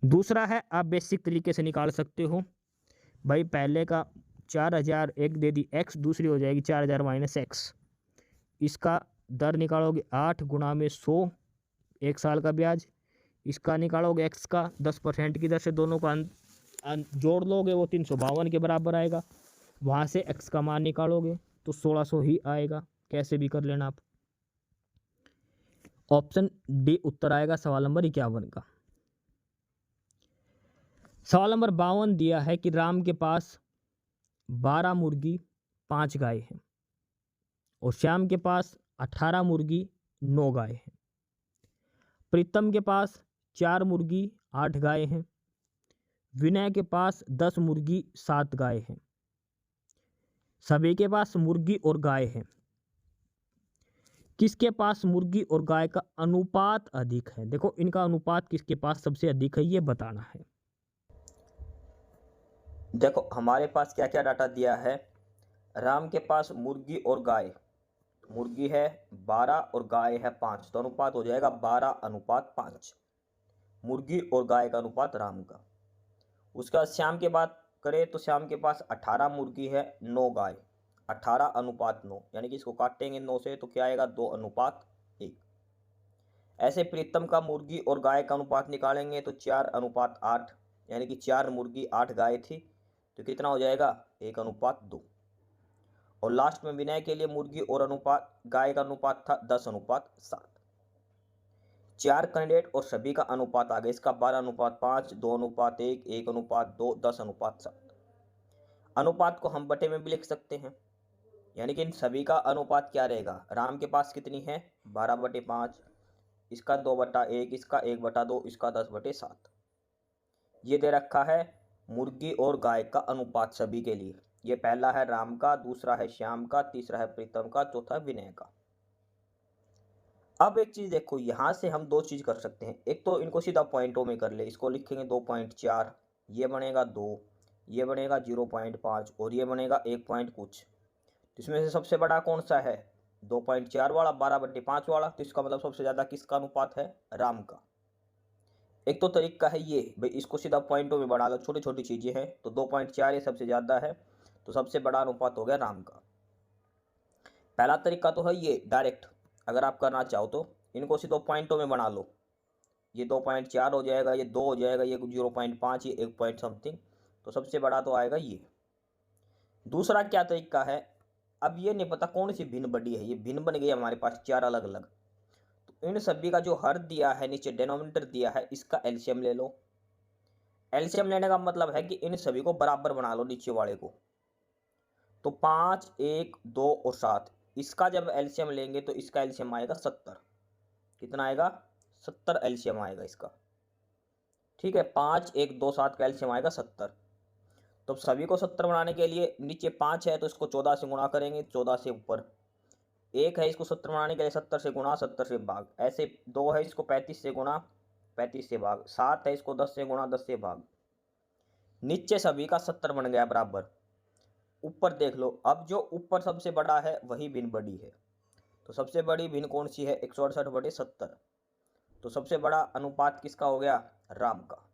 दूसरा है आप बेसिक तरीके से निकाल सकते हो भाई, पहले का 4000 एक दे दी x, दूसरी हो जाएगी 4000 माइनस एक्स, इसका दर निकालोगे 8 गुणा में 100, एक साल का ब्याज, इसका निकालोगे x का 10% की दर से, दोनों का जोड़ लोगे वो 352 के बराबर आएगा, वहाँ से x का मान निकालोगे तो 1600 ही आएगा, कैसे भी कर लेना आप। ऑप्शन डी उत्तर आएगा सवाल नंबर 51 का। सवाल नंबर 52 दिया है कि राम के पास 12 मुर्गी 5 गाय हैं और श्याम के पास 18 मुर्गी 9 गाय हैं। प्रीतम के पास 4 मुर्गी 8 गाय हैं। विनय के पास 10 मुर्गी 7 गाय हैं। सभी के पास मुर्गी और गाय हैं। किसके पास मुर्गी और गाय का अनुपात अधिक है? देखो इनका अनुपात किसके पास सबसे अधिक है ये बताना है। देखो हमारे पास क्या क्या डाटा दिया है। राम के पास मुर्गी और गाय, मुर्गी है 12 और गाय है 5, तो अनुपात हो जाएगा 12:5, मुर्गी और गाय का अनुपात राम का। उसका श्याम की बात करें तो श्याम के पास 18 मुर्गी है 9 गाय, 18:9, यानी कि इसको काटेंगे 9 से तो क्या आएगा 2:1। ऐसे प्रीतम का मुर्गी और गाय का अनुपात निकालेंगे तो 4:8, यानी कि 4 मुर्गी 8 गाय थी, तो कितना हो जाएगा 1:2। और लास्ट में विनय के लिए मुर्गी और अनुपात गाय का अनुपात था 10:7। 4 कैंडिडेट और सभी का अनुपात आ गया, इसका 12:5, 2:1, 1:2, 10:7। अनुपात को हम बटे में भी लिख सकते हैं, यानी कि इन सभी का अनुपात क्या रहेगा। राम के पास कितनी है 12/5, इसका 2/1, इसका 1/2, इसका 10/7। ये दे रखा है मुर्गी और गाय का अनुपात सभी के लिए। ये पहला है राम का, दूसरा है श्याम का, तीसरा है प्रीतम का, चौथा है विनय का। अब एक चीज देखो, यहां से हम दो चीज कर सकते हैं। एक तो इनको सीधा पॉइंटों में कर ले, इसको लिखेंगे 2.4, ये बनेगा 2, ये बनेगा 0.5 और ये बनेगा 1 पॉइंट कुछ। तो इसमें से सबसे बड़ा कौन सा है 2.4 वाला, 12/5 वाला, तो इसका मतलब सबसे ज्यादा किसका अनुपात है राम का। एक तो तरीका है ये भाई, इसको सीधा पॉइंटों में बढ़ा लो, छोटी छोटी चीजें हैं, तो 2.4 ये सबसे ज्यादा है, तो सबसे बड़ा अनुपात हो गया राम का। पहला तरीका तो है ये डायरेक्ट, अगर आप करना चाहो तो इनको सीधे पॉइंटों में बना लो, ये 2.4 हो जाएगा, ये 2 हो जाएगा, ये 0.5, ये 1 पॉइंट समथिंग, तो सबसे बड़ा तो आएगा ये। दूसरा क्या तरीका है, अब ये नहीं पता कौन सी भिन्न बड़ी है, ये भिन्न बन गई हमारे पास 4 अलग अलग, तो इन सभी का जो हर दिया है नीचे डिनोमिनेटर दिया है, इसका एलसीएम ले लो। एलसीएम लेने का मतलब है कि इन सभी को बराबर बना लो नीचे वाले को, तो 5, 1, 2 और 7, इसका जब एलसीएम लेंगे तो इसका एलसीएम आएगा 70। कितना आएगा 70 एलसीएम आएगा इसका, ठीक है। 5, 1, 2, 7 का एलसीएम आएगा 70। तो सभी को 70 बनाने के लिए नीचे 5 है तो इसको 14 से गुणा करेंगे, 14 से ऊपर 1 है, इसको 70 बनाने के लिए 70 से गुणा, 70 से भाग, ऐसे 2 है इसको 35 से गुणा, 35 से भाग, 7 है इसको 10 से गुणा, 10 से भाग। नीचे सभी का 70 बन गया बराबर। ऊपर देख लो, अब जो ऊपर सबसे बड़ा है वही भिन्न बड़ी है, तो सबसे बड़ी भिन्न कौन सी है 168/70, तो सबसे बड़ा अनुपात किसका हो गया राम का।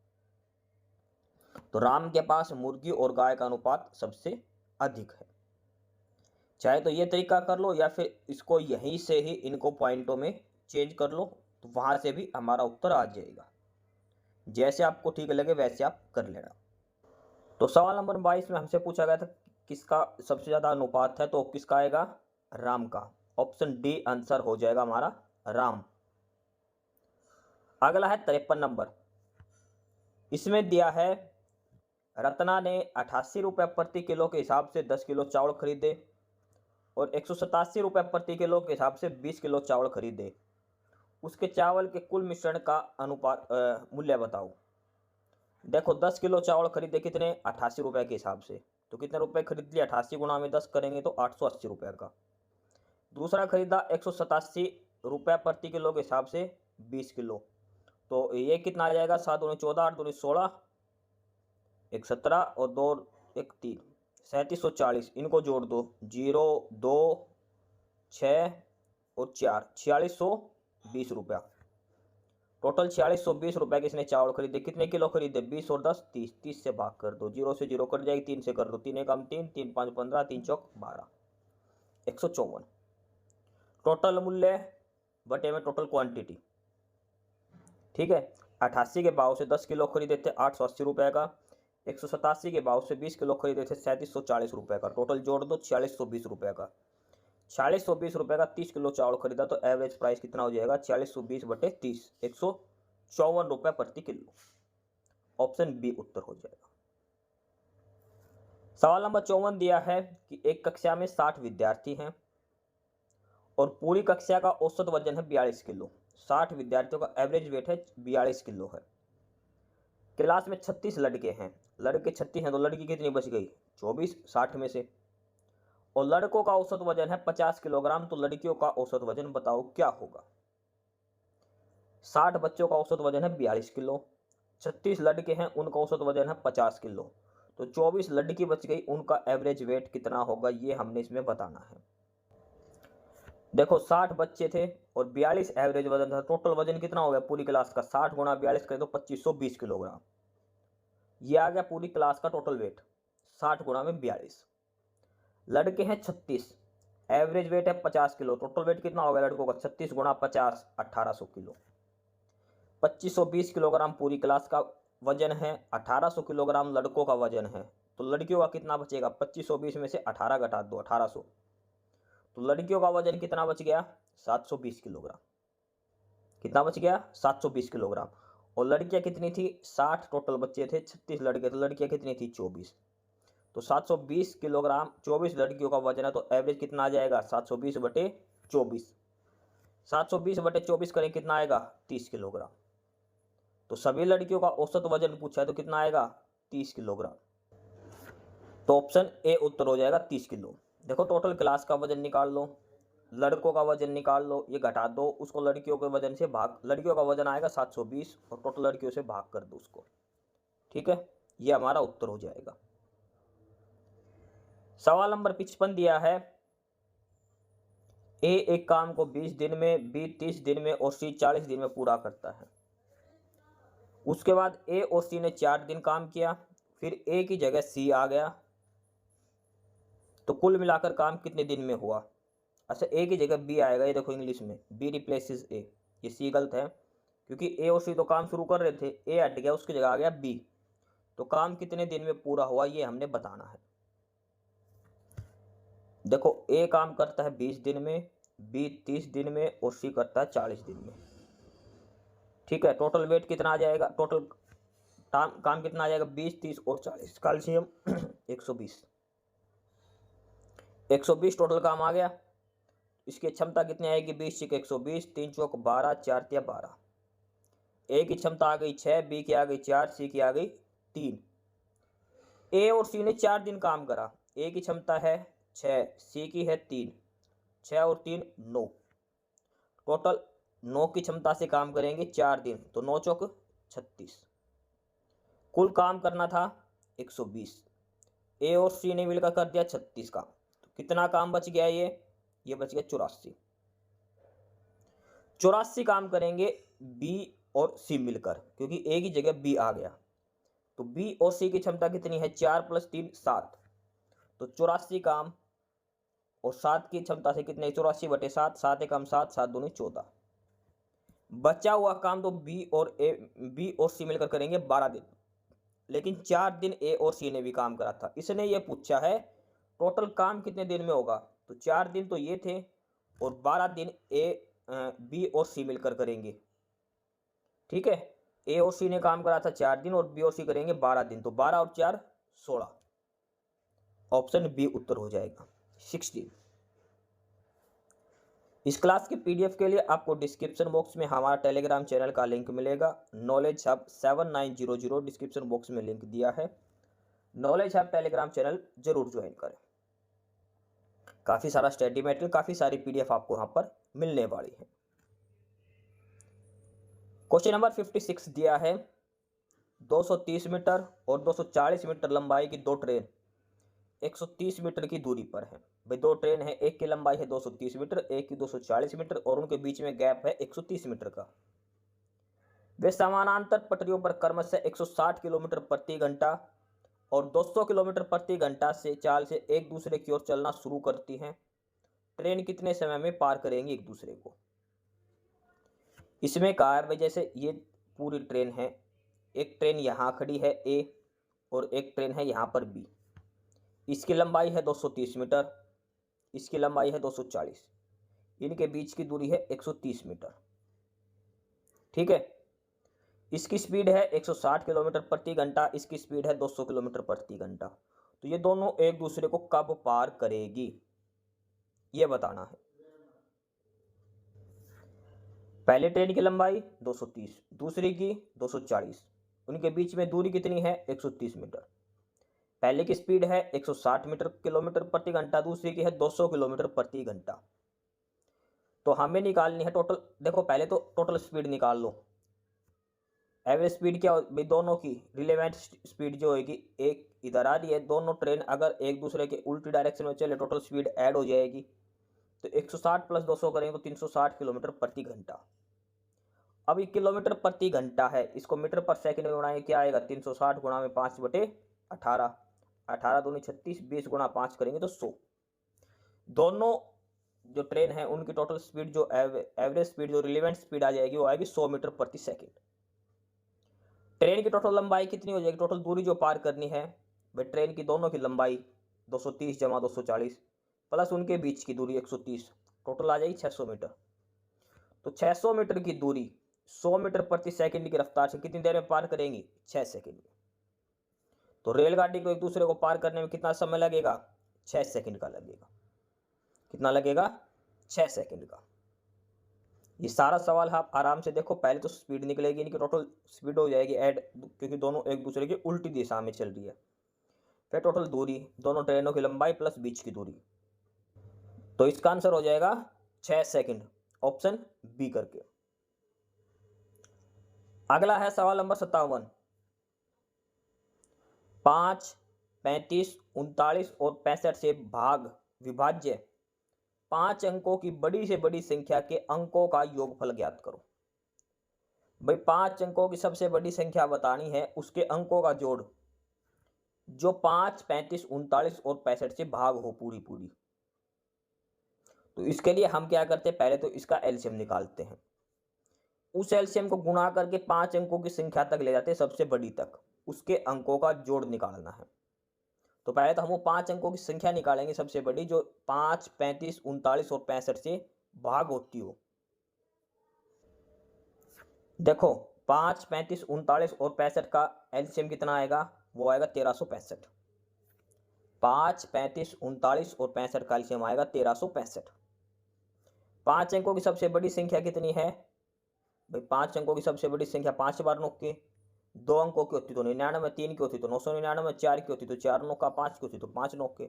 तो राम के पास मुर्गी और गाय का अनुपात सबसे अधिक है। चाहे तो ये तरीका कर लो या फिर इसको यहीं से ही इनको पॉइंटों में चेंज कर लो, तो वहां से भी हमारा उत्तर आ जाएगा। जैसे आपको ठीक लगे वैसे आप कर लेना। तो सवाल नंबर 22 में हमसे पूछा गया था किसका सबसे ज्यादा अनुपात है, तो किसका आएगा राम का। ऑप्शन डी आंसर हो जाएगा हमारा राम। अगला है 53 नंबर, इसमें दिया है रत्ना ने 88 रुपये प्रति किलो के हिसाब से 10 किलो चावल खरीदे और 187 रुपये प्रति किलो के हिसाब से 20 किलो चावल खरीदे। उसके चावल के कुल मिश्रण का अनुपात मूल्य बताओ। देखो 10 किलो चावल खरीदे कितने, 88 रुपये के हिसाब से, तो कितने रुपए खरीद लिए, 88 गुणा में 10 करेंगे तो 880 रुपये का। दूसरा खरीदा 187 रुपये प्रति किलो के हिसाब से 20 किलो, तो ये कितना आ जाएगा, 7 दूनी 14, 8 दूनी 16, 1 17 और 2 1 3, 3740। इनको जोड़ दो, 0 2 6 और 4, 4620 रुपया। टोटल 4620 रुपये के इसने चावल खरीदे। कितने किलो खरीदे, 20 और 10 30, 30 से भाग कर दो, 0 से 0 कट जाएगी, 3 से कर दो, 3 एकम 3, 3 5 15, 3 चौक 12, 154। टोटल मूल्य बटे में टोटल क्वांटिटी, ठीक है। 88 के भाव से 10 किलो खरीदे थे 880 रुपये का, 187 के भाव से 20 किलो खरीदे थे 3740 रुपये का। टोटल जोड़ दो 4620 रुपये का। 4620 रुपये का 30 किलो चावल खरीदा, तो एवरेज प्राइस कितना हो जाएगा, 4620 बटे 30, 154 रुपये प्रति किलो। ऑप्शन बी उत्तर हो जाएगा। सवाल नंबर 54 दिया है कि एक कक्षा में 60 विद्यार्थी हैं और पूरी कक्षा का औसत वजन है 42 किलो। 60 विद्यार्थियों का एवरेज वेट है 42 किलो है। क्लास में 36 लड़के हैं, लड़के 36 हैं तो लड़की कितनी बच गई, 24 60 में से। और लड़कों का औसत वजन है 50 किलोग्राम, तो लड़कियों का औसत वजन बताओ क्या होगा। 60 बच्चों का औसत वजन है 42 किलो, 36 लड़के हैं उनका औसत वजन है 50 किलो, तो 24 लड़की बच गई, उनका एवरेज वेट कितना होगा ये हमने इसमें बताना है। देखो 60 बच्चे थे और 42 एवरेज वजन था, टोटल वजन कितना हो गया पूरी क्लास का, 60 गुणा 42 करें तो 2520 किलोग्राम। ये आ गया पूरी क्लास का टोटल वेट, 60 गुणा में 42। लड़के हैं 36, एवरेज वेट है 50 किलो, टोटल वेट कितना हो गया लड़कों का, 36 गुणा 50 1800 किलो। 2520 किलोग्राम पूरी क्लास का वजन है, 1800 किलोग्राम लड़कों का वजन है, तो लड़कियों का कितना बचेगा, 2520 में से 18 घटा दो 1800, तो लड़कियों का वजन कितना बच गया, 720 किलोग्राम। कितना बच गया, 720 किलोग्राम। और लड़कियां कितनी थी, 60 टोटल बच्चे थे, 36 लड़के, तो लड़कियां कितनी थी, 24, तो 720 किलोग्राम 24 लड़कियों का वजन है, तो एवरेज कितना आ जाएगा, 720 बटे 24। 720 बटे 24 करें कितना आएगा, 30 किलोग्राम। तो सभी लड़कियों का औसत वजन पूछा है तो कितना आएगा, 30 किलोग्राम। तो ऑप्शन ए उत्तर हो जाएगा 30 किलो। देखो टोटल क्लास का वजन निकाल लो, लड़कों का वजन निकाल लो, ये घटा दो, उसको लड़कियों के वजन से भाग, लड़कियों का वजन आएगा 720 और टोटल लड़कियों से भाग कर दो उसको, ठीक है। ये हमारा उत्तर हो जाएगा। सवाल नंबर 55 दिया है, ए एक काम को 20 दिन में, बी 30 दिन में और सी 40 दिन में पूरा करता है। उसके बाद ए और सी ने 4 दिन काम किया, फिर ए की जगह सी आ गया, तो कुल मिलाकर काम कितने दिन में हुआ। अच्छा ए की जगह बी आएगा, ये देखो इंग्लिश में बी रिप्लेसेस ए, ये सी गलत है क्योंकि ए और सी तो काम शुरू कर रहे थे, ए हट गया उसकी जगह आ गया बी, तो काम कितने दिन में पूरा हुआ ये हमने बताना है। देखो ए काम करता है 20 दिन में, बी 30 दिन में और सी करता है 40 दिन में, ठीक है। टोटल वेट कितना आ जाएगा, टोटल काम कितना आ जाएगा, 20 30 और 40, कैल्शियम 120 टोटल काम आ गया। इसकी क्षमता कितनी आएगी, 20 × 120, 3 चौक 12, 4 तिया 12। ए की क्षमता आ गई 6, बी की आ गई 4, सी की आ गई 3। ए और सी ने 4 दिन काम करा, ए की क्षमता है 6, सी की है 3, 6 और 3 9, टोटल 9 की क्षमता से काम करेंगे 4 दिन, तो 9 चौक 36। कुल काम करना था 120, ए और सी ने मिलकर कर दिया 36 काम, तो कितना काम बच गया, ये बच गया 84 काम करेंगे बी और सी मिलकर, क्योंकि ए की जगह बी आ गया, तो बी और सी की क्षमता कितनी है, 4 + 3 7, तो 84 काम, और 7 की क्षमता से कितने, 84 बटे 7, 7 एकम 7, 7 दूनी 14। बचा हुआ काम तो बी और सी मिलकर करेंगे 12 दिन, लेकिन 4 दिन ए और सी ने भी काम करा था। इसने ये पूछा है टोटल काम कितने दिन में होगा, तो 4 दिन तो ये थे और 12 दिन बी और सी मिलकर करेंगे, ठीक है। ए और सी ने काम करा था 4 दिन और बी और सी करेंगे 12 दिन, तो 12 और 4 16। ऑप्शन बी उत्तर हो जाएगा 16। इस क्लास के पीडीएफ के लिए आपको डिस्क्रिप्शन बॉक्स में हमारा टेलीग्राम चैनल का लिंक मिलेगा। नॉलेज हब 7900 डिस्क्रिप्शन बॉक्स में लिंक दिया है। नॉलेज हब टेलीग्राम चैनल जरूर ज्वाइन करें। काफ़ी सारा स्टडी मटेरियल, काफ़ी सारी पीडीएफ आपको यहाँ पर मिलने वाली है। क्वेश्चन नंबर 56 दिया है, 230 मीटर और 240 मीटर लंबाई की दो ट्रेन 130 मीटर की दूरी पर है। भाई दो ट्रेन है, एक की लंबाई है 230 मीटर, एक की 240 मीटर और उनके बीच में गैप है 130 मीटर का। वे समानांतर पटरियों पर क्रमशः 160 किलोमीटर प्रति घंटा और 200 किलोमीटर प्रति घंटा से चाल से एक दूसरे की ओर चलना शुरू करती हैं। ट्रेन कितने समय में पार करेंगी एक दूसरे को? इसमें कहा है भाई जैसे ये पूरी ट्रेन है, एक ट्रेन यहाँ खड़ी है ए और एक ट्रेन है यहाँ पर बी। इसकी लंबाई है 230 मीटर, इसकी लंबाई है 240, इनके बीच की दूरी है 130 मीटर। ठीक है, इसकी स्पीड है 160 किलोमीटर प्रति घंटा, इसकी स्पीड है 200 किलोमीटर प्रति घंटा। तो ये दोनों एक दूसरे को कब पार करेगी ये बताना है। पहले ट्रेन की लंबाई 230, दूसरी की 240, उनके बीच में दूरी कितनी है 130 मीटर। पहले की स्पीड है 160 मीटर किलोमीटर प्रति घंटा, दूसरी की है 200 किलोमीटर प्रति घंटा। तो हमें निकालनी है टोटल। देखो पहले तो टोटल स्पीड निकाल लो। एवरेज स्पीड क्या भाई दोनों की रिलेवेंट स्पीड जो होगी, एक इधर आ रही है, दोनों ट्रेन अगर एक दूसरे के उल्टी डायरेक्शन में चले टोटल स्पीड ऐड हो जाएगी। तो 160 प्लस 200 करेंगे तो 360 किलोमीटर प्रति घंटा। अब ये किलोमीटर प्रति घंटा है, इसको मीटर पर सेकंड में बनाएंगे, क्या आएगा 360 गुणा में 5/18, 18 दूनी 36, 20 गुणा 5 करेंगे तो 100। दोनों जो ट्रेन है उनकी टोटल स्पीड जो एवरेज स्पीड जो रिलेवेंट स्पीड आ जाएगी वो आएगी 100 मीटर प्रति सेकंड। ट्रेन की टोटल लंबाई कितनी हो जाएगी, टोटल दूरी जो पार करनी है भाई ट्रेन की दोनों की लंबाई 230 जमा 240 प्लस उनके बीच की दूरी 130, टोटल आ जाएगी 600 मीटर। तो 600 मीटर की दूरी 100 मीटर प्रति सेकंड की रफ्तार से कितनी देर में पार करेंगी 6 सेकंड में। तो रेलगाड़ी को एक दूसरे को पार करने में कितना समय लगेगा 6 सेकंड का लगेगा। कितना लगेगा 6 सेकंड का। ये सारा सवाल आप आराम से देखो। पहले तो स्पीड निकलेगी, इनकी टोटल स्पीड हो जाएगी ऐड, क्योंकि दोनों एक दूसरे की उल्टी दिशा में चल रही है। फिर टोटल दूरी, दोनों ट्रेनों की लंबाई प्लस बीच की दूरी। तो इसका आंसर हो जाएगा 6 सेकंड, ऑप्शन बी करके। अगला है सवाल नंबर 57। 5, 35, 39 और 65 से विभाज्य 5 अंकों की बड़ी से बड़ी संख्या के अंकों का योगफल ज्ञात करो। भाई 5 अंकों की सबसे बड़ी संख्या बतानी है, उसके अंकों का जोड़ जो 5, 35, 39 और 65 से भाग हो पूरी पूरी। तो इसके लिए हम क्या करते हैं, पहले तो इसका एलसीएम निकालते हैं। उस एलसीएम को गुणा करके 5 अंकों की संख्या तक ले जाते हैं, सबसे बड़ी तक, उसके अंकों का जोड़ निकालना है। तो पहले तो हम वो 5 अंकों की संख्या निकालेंगे सबसे बड़ी, जो 5, 35, 39 और 65 से भाग होती हो। देखो 5, 35, 39 और 65 का एलसीएम कितना आएगा, वो आएगा 1365। 5, 35, 39 और 65 का एलसीएम आएगा 1365। 5 अंकों की सबसे बड़ी संख्या कितनी है भाई, 5 अंकों की सबसे बड़ी संख्या 5 बार नौ के, 2 अंकों की होती तो 99, 3 की होती तो 999, 4 की होती तो 4 नौ का, 5 की होती तो 5 नौ के।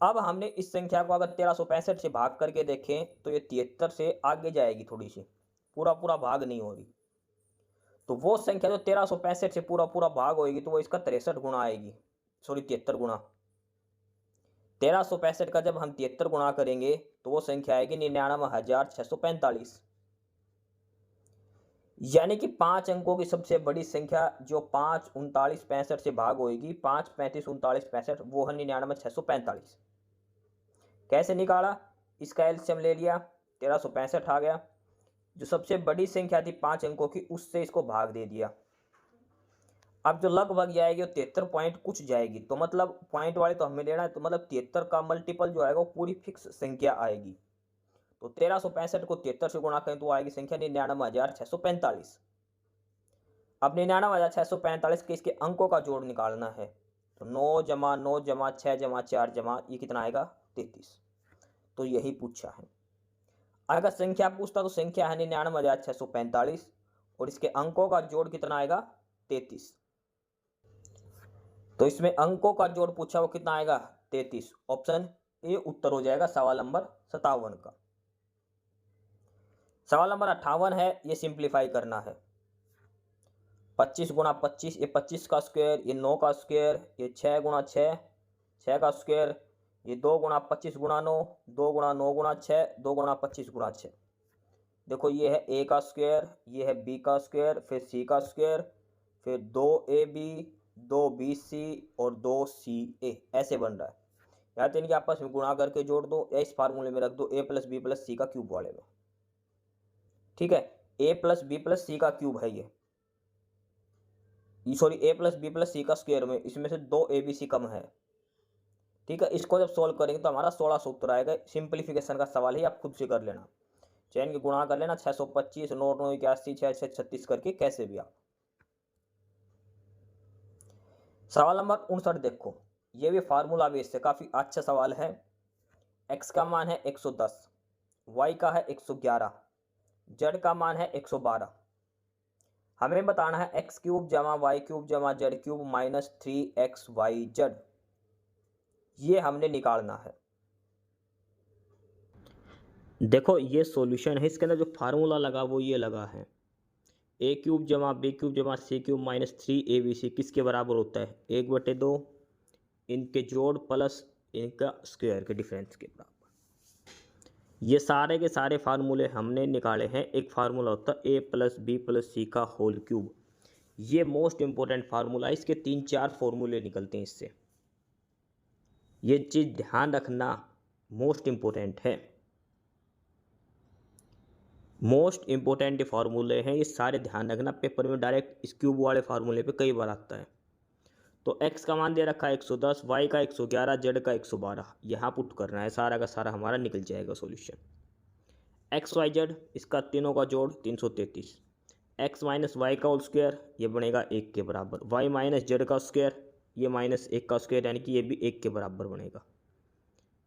अब हमने इस संख्या को अगर 1365 से भाग करके देखें तो ये 73 से आगे जाएगी थोड़ी सी, पूरा पूरा भाग नहीं हो रही। तो वो संख्या जो 1365 से पूरा पूरा भाग होगी तो वो इसका 63 गुना आएगी, सॉरी 73 गुना। 1365 का जब हम 73 गुना करेंगे तो वो संख्या आएगी 99,645। यानी कि 5 अंकों की सबसे बड़ी संख्या जो 5, 39, 65 से भाग होगी, 5, 35, 39, 65, वो है 99,645। कैसे निकाला, इसका एलसीएम ले लिया, 1365 आ गया, जो सबसे बड़ी संख्या थी 5 अंकों की उससे इसको भाग दे दिया। अब जो लगभग जाएगी वो 73 पॉइंट कुछ जाएगी, तो मतलब पॉइंट वाले तो हमें लेना है, तो मतलब 73 का मल्टीपल जो आएगा वो पूरी फिक्स संख्या आएगी। तो 1365 को 73 से गुणा करें तो आएगी संख्या 99,645। अब 99,645 के इसके अंकों का जोड़ निकालना है। तो 9 जमा 9 जमा 6 जमा 4 जमा ये कितना आएगा 33। तो यही पूछा है। अगर संख्या पूछता तो संख्या है 99,645 और इसके अंकों का जोड़ कितना आएगा 33। तो इसमें अंकों का जोड़ पूछा वो कितना आएगा 33। ऑप्शन ए उत्तर हो जाएगा सवाल नंबर 57 का। सवाल नंबर 58 है, ये सिंप्लीफाई करना है। 25 गुणा 25, ये 25 का स्क्वायर, ये 9 का स्क्वायर, ये 6 गुणा 6, 6 का स्क्वायर, ये 2 गुणा 25 गुणा 9, 2 गुणा 9 गुणा 6, 2 गुणा 25 गुणा 6। देखो ये है ए का स्क्वायर, ये है बी का स्क्वायर, फिर सी का स्क्वायर, फिर 2ab, 2bc और 2ca ऐसे बन रहा है। या तो इनके आपस में गुणा करके जोड़ दो या इस फार्मूले में रख दो a plus B plus C का क्यूब वाले में। ठीक है, a plus B plus C का क्यूब है ये sorry a plus B plus C का स्क्वायर में इसमें से 2abc कम है। ठीक है, इसको जब सॉल्व करेंगे तो हमारा 1600 उत्तर आएगा। सिंप्लीफिकेशन का सवाल ही आप खुद से कर लेना, चैन के गुणा कर लेना 625 9 9 81 6 6 36 करके कैसे भी आप। सवाल नंबर 59 देखो, ये भी फार्मूला बेस से काफी अच्छा सवाल है। x का मान है 110, y का है 111, z का मान है 112। हमें बताना है x क्यूब जमा वाई क्यूब जमा जेड क्यूब माइनस 3xyz, ये हमने निकालना है। देखो ये सॉल्यूशन है, इसके अंदर जो फार्मूला लगा वो ये लगा है a क्यूब जमा b क्यूब जमा c क्यूब माइनस 3abc किसके बराबर होता है 1/2 इनके जोड़ प्लस इनका स्क्वायर के डिफरेंस के बराबर। ये सारे के सारे फार्मूले हमने निकाले हैं। एक फार्मूला होता है a plus B plus C का होल क्यूब, ये मोस्ट इंपॉर्टेंट फार्मूला है। इसके 3-4 फॉर्मूले निकलते हैं इससे, ये चीज़ ध्यान रखना मोस्ट इंपॉर्टेंट है। मोस्ट इंपॉर्टेंट फार्मूले हैं ये सारे, ध्यान रखना। पेपर में डायरेक्ट इस क्यूब वाले फार्मूले पे कई बार आता है। तो x का मान दे रखा है 110, y का 111, z का 112, यहाँ पुट करना है, सारा का सारा हमारा निकल जाएगा सॉल्यूशन। x y z इसका तीनों का जोड़ 333, x माइनस वाई का होल स्क्वायर ये बनेगा 1 के बराबर, y माइनस जेड का स्क्वायर ये माइनस 1 का स्क्वायर यानी कि ये भी 1 के बराबर बनेगा।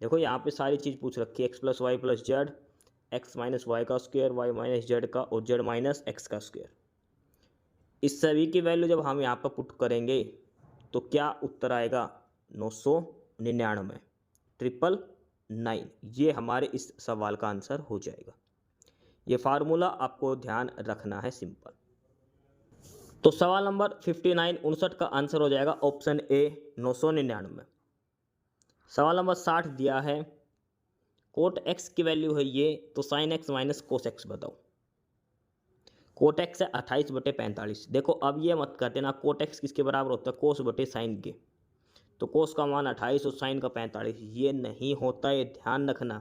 देखो यहाँ पे सारी चीज़ पूछ रखी है, x plus y plus z, x minus y का स्क्वायर, वाई माइनस जेड का और जेड माइनस एक्स का स्क्वायर। इस सभी की वैल्यू जब हम यहाँ पर पुट करेंगे तो क्या उत्तर आएगा 999 999। ये हमारे इस सवाल का आंसर हो जाएगा। ये फार्मूला आपको ध्यान रखना है, सिंपल। तो सवाल नंबर 59 का आंसर हो जाएगा ऑप्शन ए 999। सवाल नंबर 60 दिया है, कोट एक्स की वैल्यू है ये, तो sine x minus cos x बताओ। कोट एक्स है 28/45। देखो अब ये मत कर देना कोट एक्स किसके बराबर होता है कोस बटे साइन के, तो कोस का मान 28 और साइन का 45, ये नहीं होता है, ध्यान रखना।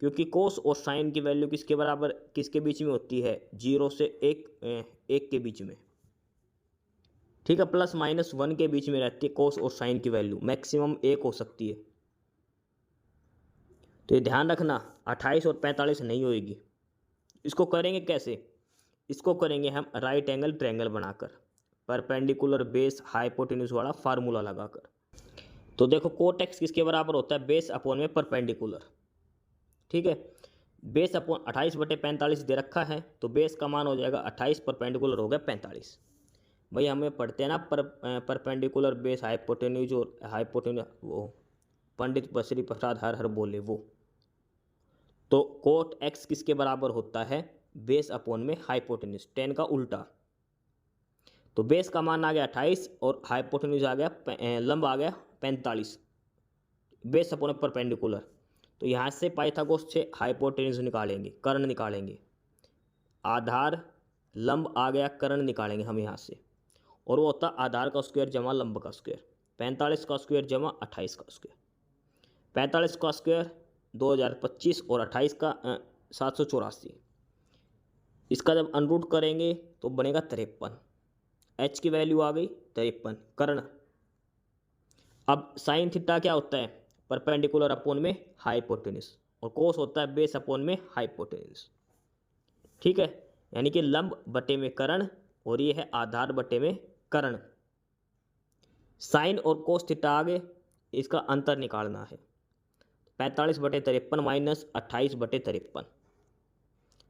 क्योंकि कोस और साइन की वैल्यू किसके बराबर किसके बीच में होती है 0 से 1 के बीच में। ठीक है, प्लस माइनस 1 के बीच में रहती है कोस और साइन की वैल्यू, मैक्सिमम 1 हो सकती है। तो ये ध्यान रखना 28 और 45 नहीं होएगी। इसको करेंगे कैसे, इसको करेंगे हम राइट एंगल ट्रायंगल बनाकर, परपेंडिकुलर बेस हाइपोटेन्यूज वाला फार्मूला लगाकर। तो देखो कोट एक्स किसके बराबर होता है बेस अपॉन में परपेंडिकुलर। ठीक है, बेस अपॉन 28/45 दे रखा है, तो बेस का मान हो जाएगा 28, परपेंडिकुलर हो गया 45। भाई हमें पढ़ते हैं ना परपेंडिकुलर बेस हाइपोटेन्यूज और हाइपोटेन्यूज, वो पंडित बसरी प्रसाद हर हर बोले वो। तो कोट एक्स किसके बराबर होता है बेस अपॉन में हाइपोटेन्यूज, 10 का उल्टा। तो बेस का मान आ गया 28 और हाइपोटेन्यूज आ गया लंब आ गया 45, बेस अपॉन परपेंडिकुलर। तो यहाँ से पाइथागोरस से हाइपोटेन्यूज निकालेंगे, कर्ण निकालेंगे, आधार लंब आ गया, कर्ण निकालेंगे हम यहाँ से, और वो होता आधार का स्क्वायर जमा लंब का स्क्वायर, 45 का स्क्वायर जमा 28 का स्क्वायर। 45 का स्क्वायर 2025 और 28 का 784। इसका जब अनरूट करेंगे तो बनेगा 53, एच की वैल्यू आ गई 53, कर्ण। अब साइन थीटा क्या होता है परपेंडिकुलर अपॉन में हाइपोटेन्यूज, और कोस होता है बेस अपॉन में हाइपोटेन्यूज। ठीक है, यानी कि लंब बटे में कर्ण और ये है आधार बटे में कर्ण। साइन और कोस थीटा आगे, इसका अंतर निकालना है। 45/53 माइनस 28/53,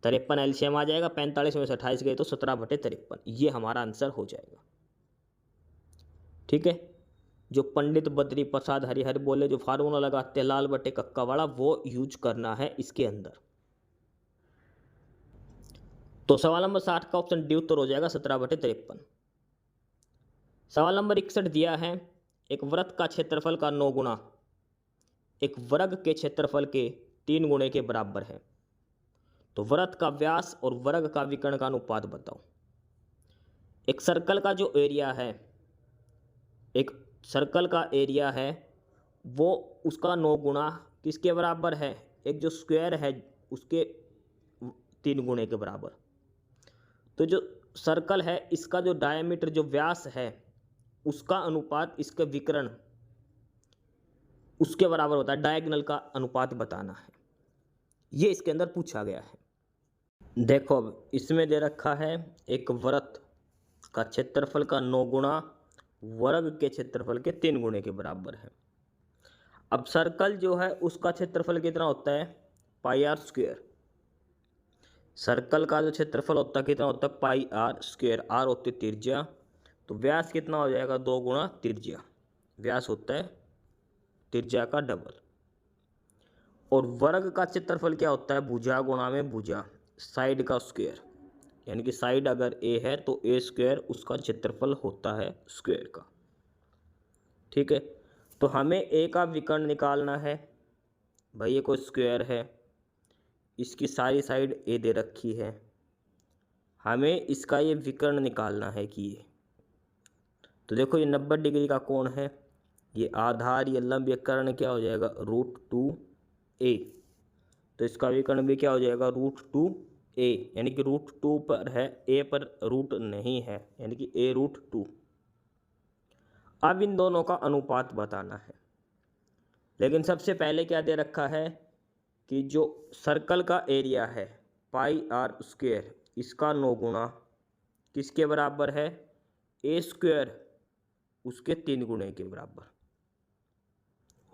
53 एलसीएम आ जाएगा, 45 में से 28 गए तो 17/53, ये हमारा आंसर हो जाएगा। ठीक है, जो पंडित बद्री प्रसाद हरिहर बोले जो फार्मूला लगाते हैं लाल बटे कक्का वाला, वो यूज करना है इसके अंदर। तो सवाल नंबर 60 का ऑप्शन डी उत्तर हो जाएगा 17/53। सवाल नंबर 61 दिया है, एक वृत्त का क्षेत्रफल का 9 गुना एक वर्ग के क्षेत्रफल के 3 गुणे के बराबर है, तो वृत्त का व्यास और वर्ग का विकर्ण का अनुपात बताओ। एक सर्कल का जो एरिया है, एक सर्कल का एरिया है वो उसका 9 गुना किसके बराबर है, एक जो स्क्वायर है उसके 3 गुणे के बराबर। तो जो सर्कल है इसका जो डायमीटर जो व्यास है उसका अनुपात इसके विकर्ण उसके बराबर होता है, डायगोनल का अनुपात बताना है, ये इसके अंदर पूछा गया है। देखो अब इसमें दे रखा है एक वृत्त का क्षेत्रफल का 9 गुना वर्ग के क्षेत्रफल के 3 गुणे के बराबर है। अब सर्कल जो है उसका क्षेत्रफल कितना होता है, पाई आर स्क्वायर। सर्कल का जो क्षेत्रफल होता है कितना होता है, पाई आर स्क्वायर। आर होती है त्रिज्या, तो व्यास कितना हो जाएगा, 2 गुना त्रिज्या। व्यास होता है त्रिज्या का डबल। और वर्ग का क्षेत्रफल क्या होता है, भुजा गुणा में भुजा, साइड का स्क्वायर। यानी कि साइड अगर ए है तो ए स्क्वायर उसका क्षेत्रफल होता है स्क्वायर का। ठीक है, तो हमें ए का विकर्ण निकालना है। भाई ये कोई स्क्वायर है, इसकी सारी साइड ए दे रखी है, हमें इसका ये विकर्ण निकालना है कि ये, तो देखो ये 90 डिग्री का कोण है, ये आधार ये लंब ये कर्ण क्या हो जाएगा, √2a। तो इसका विकर्ण भी क्या हो जाएगा, √2a, यानी कि √2 पर है, a पर रूट नहीं है, यानी कि a√2। अब इन दोनों का अनुपात बताना है, लेकिन सबसे पहले क्या दे रखा है कि जो सर्कल का एरिया है पाई आर स्क्वायर, इसका 9 गुना किसके बराबर है, ए स्क्वायर उसके 3 गुणे के बराबर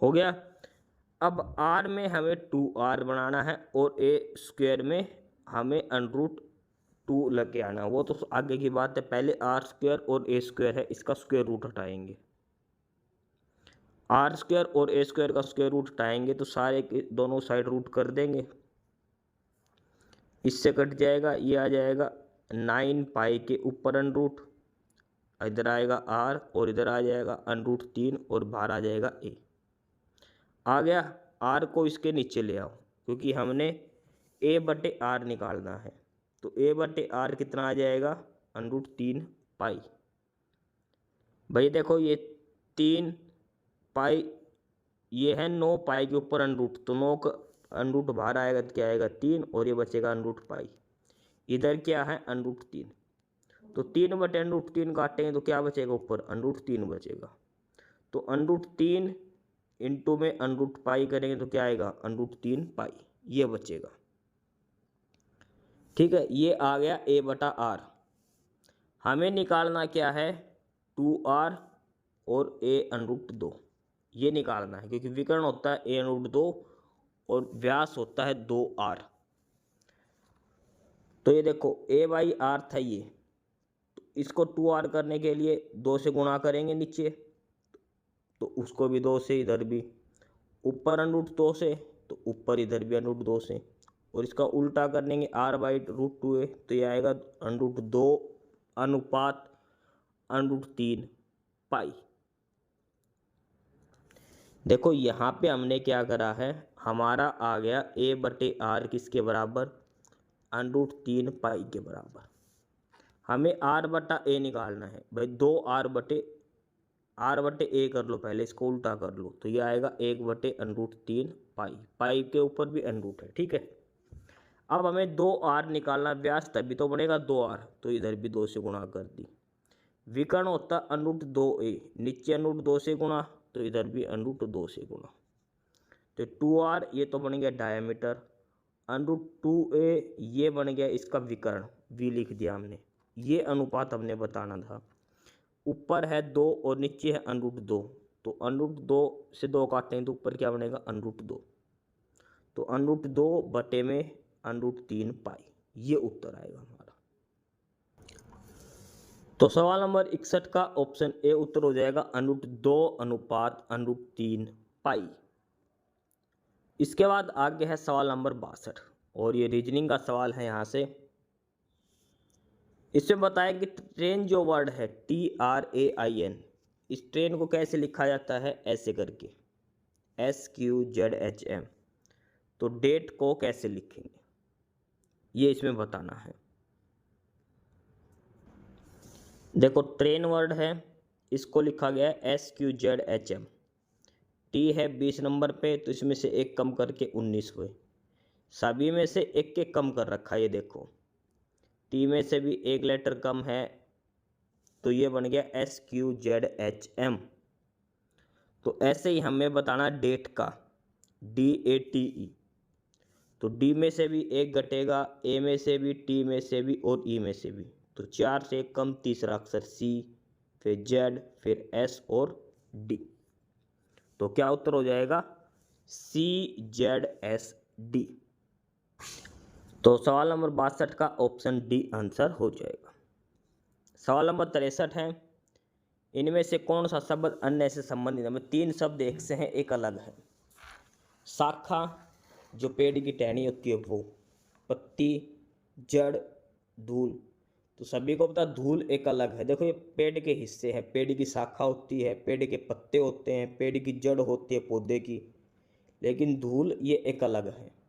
हो गया। अब आर में हमें 2r बनाना है और ए स्क्वायर में हमें √2 लग के आना, वो तो आगे की बात है। पहले आर स्क्वायर और ए स्क्वायर है, इसका स्क्वायर रूट हटाएंगे। आर स्क्वायर और ए स्क्वायर का स्क्वायर रूट हटाएंगे तो सारे के दोनों साइड रूट कर देंगे, इससे कट जाएगा, ये आ जाएगा 9 पाई के ऊपर √, इधर आएगा आर और इधर आ जाएगा √3 और बाहर आ जाएगा ए। आ गया, आर को इसके नीचे ले आओ क्योंकि हमने a/r निकालना है, तो a/r कितना आ जाएगा, √3 पाई। भाई देखो ये 3 पाई, ये है 9 पाई के ऊपर √, तो 9 का √ बाहर आएगा तो क्या आएगा 3 और ये बचेगा √, पाई। इधर क्या है √3, तो 3/√3 काटेंगे तो क्या बचेगा, ऊपर √3 बचेगा। तो √3 इंटू में √पाई करेंगे तो क्या आएगा, √3 पाई, ये बचेगा। ठीक है, ये आ गया a/r। हमें निकालना क्या है, 2r और a√2, ये निकालना है क्योंकि विकर्ण होता है a√2 और व्यास होता है 2r। तो ये देखो a/r था ये, तो इसको 2r करने के लिए 2 से गुणा करेंगे नीचे, तो उसको भी 2 से, इधर भी ऊपर √2 से, तो ऊपर इधर भी √2 से, और इसका उल्टा करेंगे r/√2a, तो ये आएगा √2 अनुपात √3 पाई। देखो यहाँ पे हमने क्या करा है, हमारा आ गया a/r किसके बराबर, √3 पाई के बराबर। हमें r/a निकालना है। भाई 2r/a कर लो, पहले इसको उल्टा कर लो, तो ये आएगा 1/√3 पाई, पाई के ऊपर भी √ है। ठीक है, अब हमें 2r निकालना, व्यास तभी तो बनेगा 2r, तो इधर भी 2 से गुणा कर दी। विकर्ण होता √2a, नीचे √2 से गुणा, तो इधर भी √2 से गुणा, तो 2r ये तो बन गया डायमीटर, √2a ये बन गया इसका विकर्ण, v लिख दिया हमने। ये अनुपात हमने बताना था। ऊपर है 2 और नीचे है √2, तो √2 से 2 काटेंगे तो ऊपर क्या बनेगा √2, तो √2 बटे में √3 पाई, ये उत्तर आएगा हमारा। तो सवाल नंबर 61 का ऑप्शन ए उत्तर हो जाएगा √2 अनुपात √3 पाई। इसके बाद आगे है सवाल नंबर 62 और ये रीजनिंग का सवाल है। यहाँ से इसमें बताया कि ट्रेन जो वर्ड है TRAIN, इस ट्रेन को कैसे लिखा जाता है, ऐसे करके SQZHM। तो डेट को कैसे लिखेंगे ये इसमें बताना है। देखो ट्रेन वर्ड है, इसको लिखा गया है SQZHM। टी है 20 नंबर पे, तो इसमें से एक कम करके 19 हुए। सभी में से एक एक कम कर रखा है, ये देखो टी में से भी एक लेटर कम है, तो ये बन गया SQZHM। तो ऐसे ही हमें बताना डेट का DATE। तो डी में से भी एक घटेगा, ए में से भी, टी में से भी और ई में से भी, तो 4 से एक कम, तीसरा अक्षर C, फिर Z, फिर S और D। तो क्या उत्तर हो जाएगा CZSD। तो सवाल नंबर 62 का ऑप्शन डी आंसर हो जाएगा। सवाल नंबर 63 है, इनमें से कौन सा शब्द अन्य से संबंधित है। हमें 3 शब्द एक से हैं, एक अलग है। शाखा जो पेड़ की टहनी होती है वो, पत्ती, जड़, धूल। तो सभी को पता धूल एक अलग है। देखो ये पेड़ के हिस्से हैं, पेड़ की शाखा होती है, पेड़ के पत्ते होते हैं, पेड़ की जड़ होती है पौधे की, लेकिन धूल ये एक अलग है।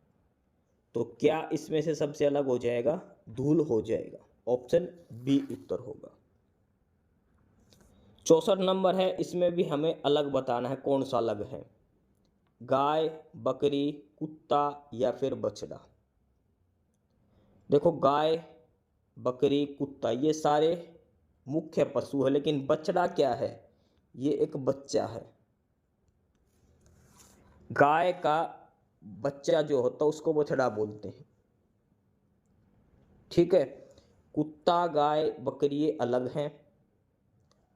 तो क्या इसमें से सबसे अलग हो जाएगा, धूल हो जाएगा। ऑप्शन बी उत्तर होगा। 64 नंबर है, इसमें भी हमें अलग बताना है कौन सा अलग है, गाय, बकरी, कुत्ता या फिर बछड़ा। देखो गाय, बकरी, कुत्ता ये सारे मुख्य पशु है, लेकिन बछड़ा क्या है, ये एक बच्चा है। गाय का बच्चा जो होता है उसको बछड़ा बोलते हैं, ठीक है। कुत्ता, गाय, बकरी ये अलग हैं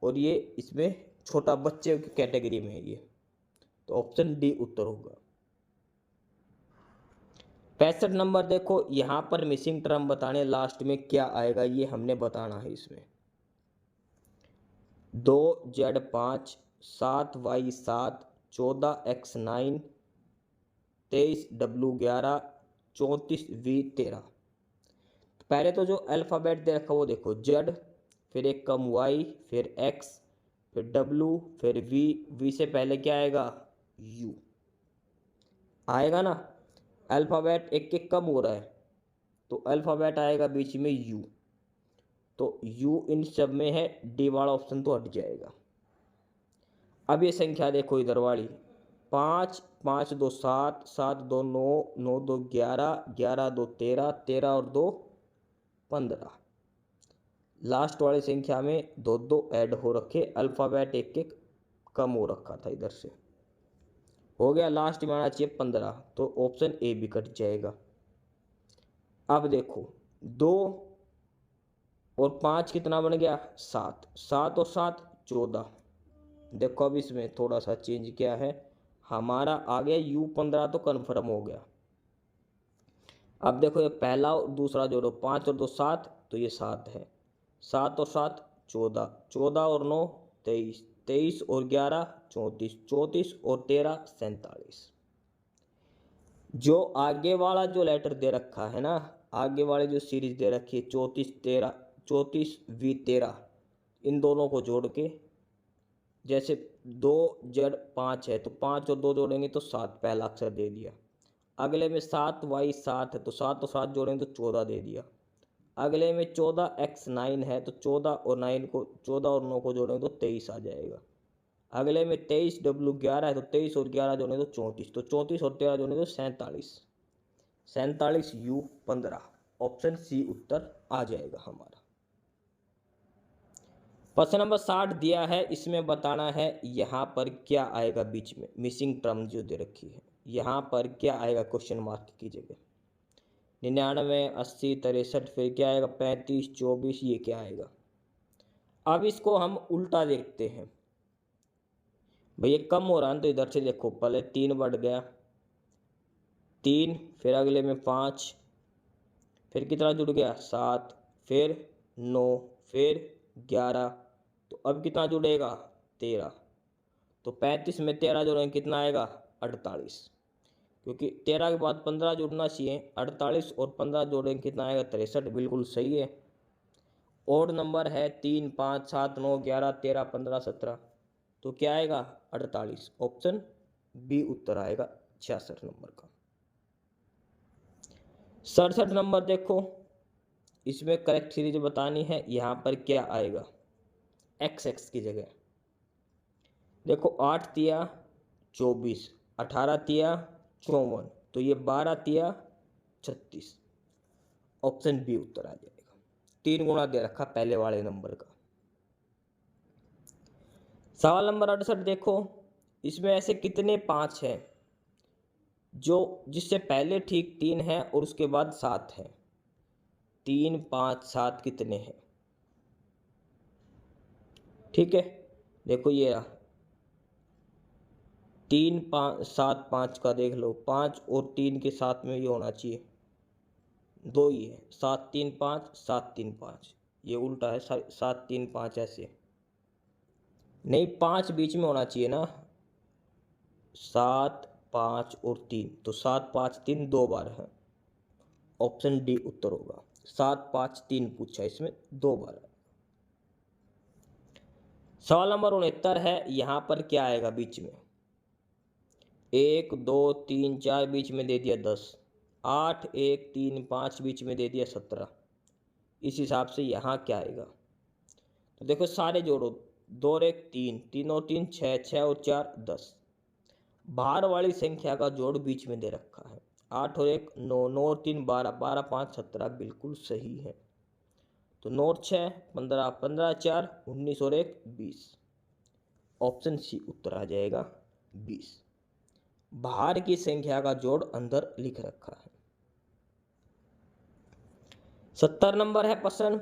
और ये इसमें छोटा बच्चे की कैटेगरी में है ये। तो ऑप्शन डी उत्तर होगा। 65 नंबर देखो, यहां पर मिसिंग टर्म बताने लास्ट में क्या आएगा ये हमने बताना है। इसमें 2Z5 7Y7 14X9 23W11 34V13। पहले तो जो अल्फ़ाबेट दे रखा वो देखो, Z, फिर एक कम Y, फिर X, फिर W, फिर V, V से पहले क्या आएगा, U आएगा ना। अल्फ़ाबेट एक एक कम हो रहा है, तो अल्फ़ाबेट आएगा बीच में U। तो U इन सब में है, डी वाला ऑप्शन तो हट जाएगा। अब ये संख्या देखो इधर वाली, 5 5 2 7 7 2 9 9 2 11 11 2 13 13 और 2 15। लास्ट वाली संख्या में 2 2 ऐड हो रखे, अल्फ़ाबेट एक एक कम हो रखा था इधर से, हो गया लास्ट में आना चाहिए 15। तो ऑप्शन ए भी कट जाएगा। अब देखो 2 और 5 कितना बन गया, 7, 7 और 7 14। देखो अब इसमें थोड़ा सा चेंज किया है, हमारा आ गया U15 तो कन्फर्म हो गया। अब देखो ये पहला और दूसरा जोड़ो, 5 और 2 7, तो ये 7 है, 7 और 7 14, 14 और 9 23, 23 और 11 34, 34 और 13 47। जो आगे वाला जो लेटर दे रखा है ना, आगे वाली जो सीरीज दे रखी है 34 13 34V13, इन दोनों को जोड़ के, जैसे 2Z5 है तो 5 और 2 जोड़ेंगे तो 7 पहला अक्षर दे दिया। अगले में 7Y7 है तो 7 और 7 जोड़ेंगे तो 14 दे दिया। अगले में 14X9 है तो 14 और 9 को 14 और 9 को जोड़ेंगे तो 23 आ जाएगा। अगले में 23W11 है तो 23 और 11 जोड़ेंगे तो 34, तो 34 और 13 जोड़ेंगे तो 47, 47U15। ऑप्शन सी उत्तर आ जाएगा हमारा। प्रश्न नंबर 60 दिया है, इसमें बताना है यहाँ पर क्या आएगा बीच में, मिसिंग टर्म जो दे रखी है यहाँ पर क्या आएगा क्वेश्चन मार्क की जगह। 99, 80, 63, फिर क्या आएगा 35, 24, ये क्या आएगा। अब इसको हम उल्टा देखते हैं। भाई ये कम हो रहा है तो इधर से देखो, पहले 3 बढ़ गया, 3, फिर अगले में 5, फिर कितना जुड़ गया 7, फिर 9, फिर 11, तो अब कितना जुड़ेगा 13। तो 35 में 13 जोड़ेंगे कितना आएगा 48, क्योंकि 13 के बाद 15 जुड़ना चाहिए। 48 और 15 जोड़ेंगे कितना आएगा 63, बिल्कुल सही है। ओड नंबर है 3, 5, 7, 9, 11, 13, 15, 17, तो क्या आएगा 48। ऑप्शन बी उत्तर आएगा 66 नंबर का। 67 नंबर देखो, इसमें करेक्ट सीरीज बतानी है। यहाँ पर क्या आएगा, एक्स की जगह देखो 8 तिया 24, 18 तिया 54, तो ये 12 तिया 36, ऑप्शन बी उत्तर आ जाएगा। 3 गुना दे रखा पहले वाले नंबर का। सवाल नंबर 68 देखो, इसमें ऐसे कितने 5 हैं जो जिससे पहले ठीक 3 है और उसके बाद 7 है। 3, 5, 7 कितने हैं, ठीक है। देखो ये रहा 3, 5, 7, 5 का देख लो, 5 और 3 के साथ में ये होना चाहिए 2 ही है। 7, 3, 5, 7, 3, 5, ये उल्टा है। 7, 3, 5 ऐसे नहीं, 5 बीच में होना चाहिए ना। 7, 5 और 3, तो 7, 5, 3 2 बार है, ऑप्शन डी उत्तर होगा। 7, 5, 3 पूछा, इसमें 2 बार है। सवाल नंबर 69 है, यहाँ पर क्या आएगा बीच में, 1, 2, 3, 4 बीच में दे दिया 10, 8, 1, 3, 5 बीच में दे दिया 17। इस हिसाब से यहाँ क्या आएगा, तो देखो सारे जोड़ो, 2 और 1 3, 3 और 3 6, 6 और 4 10। बाहर वाली संख्या का जोड़ बीच में दे रखा है। 8 और 1 9, 9 और 3 12, 12, 5 17, बिल्कुल सही है। तो 9 और 6 15, 15 4 19 और 1 20, ऑप्शन सी उत्तर आ जाएगा 20। बाहर की संख्या का जोड़ अंदर लिख रखा है। 70 नंबर है प्रश्न,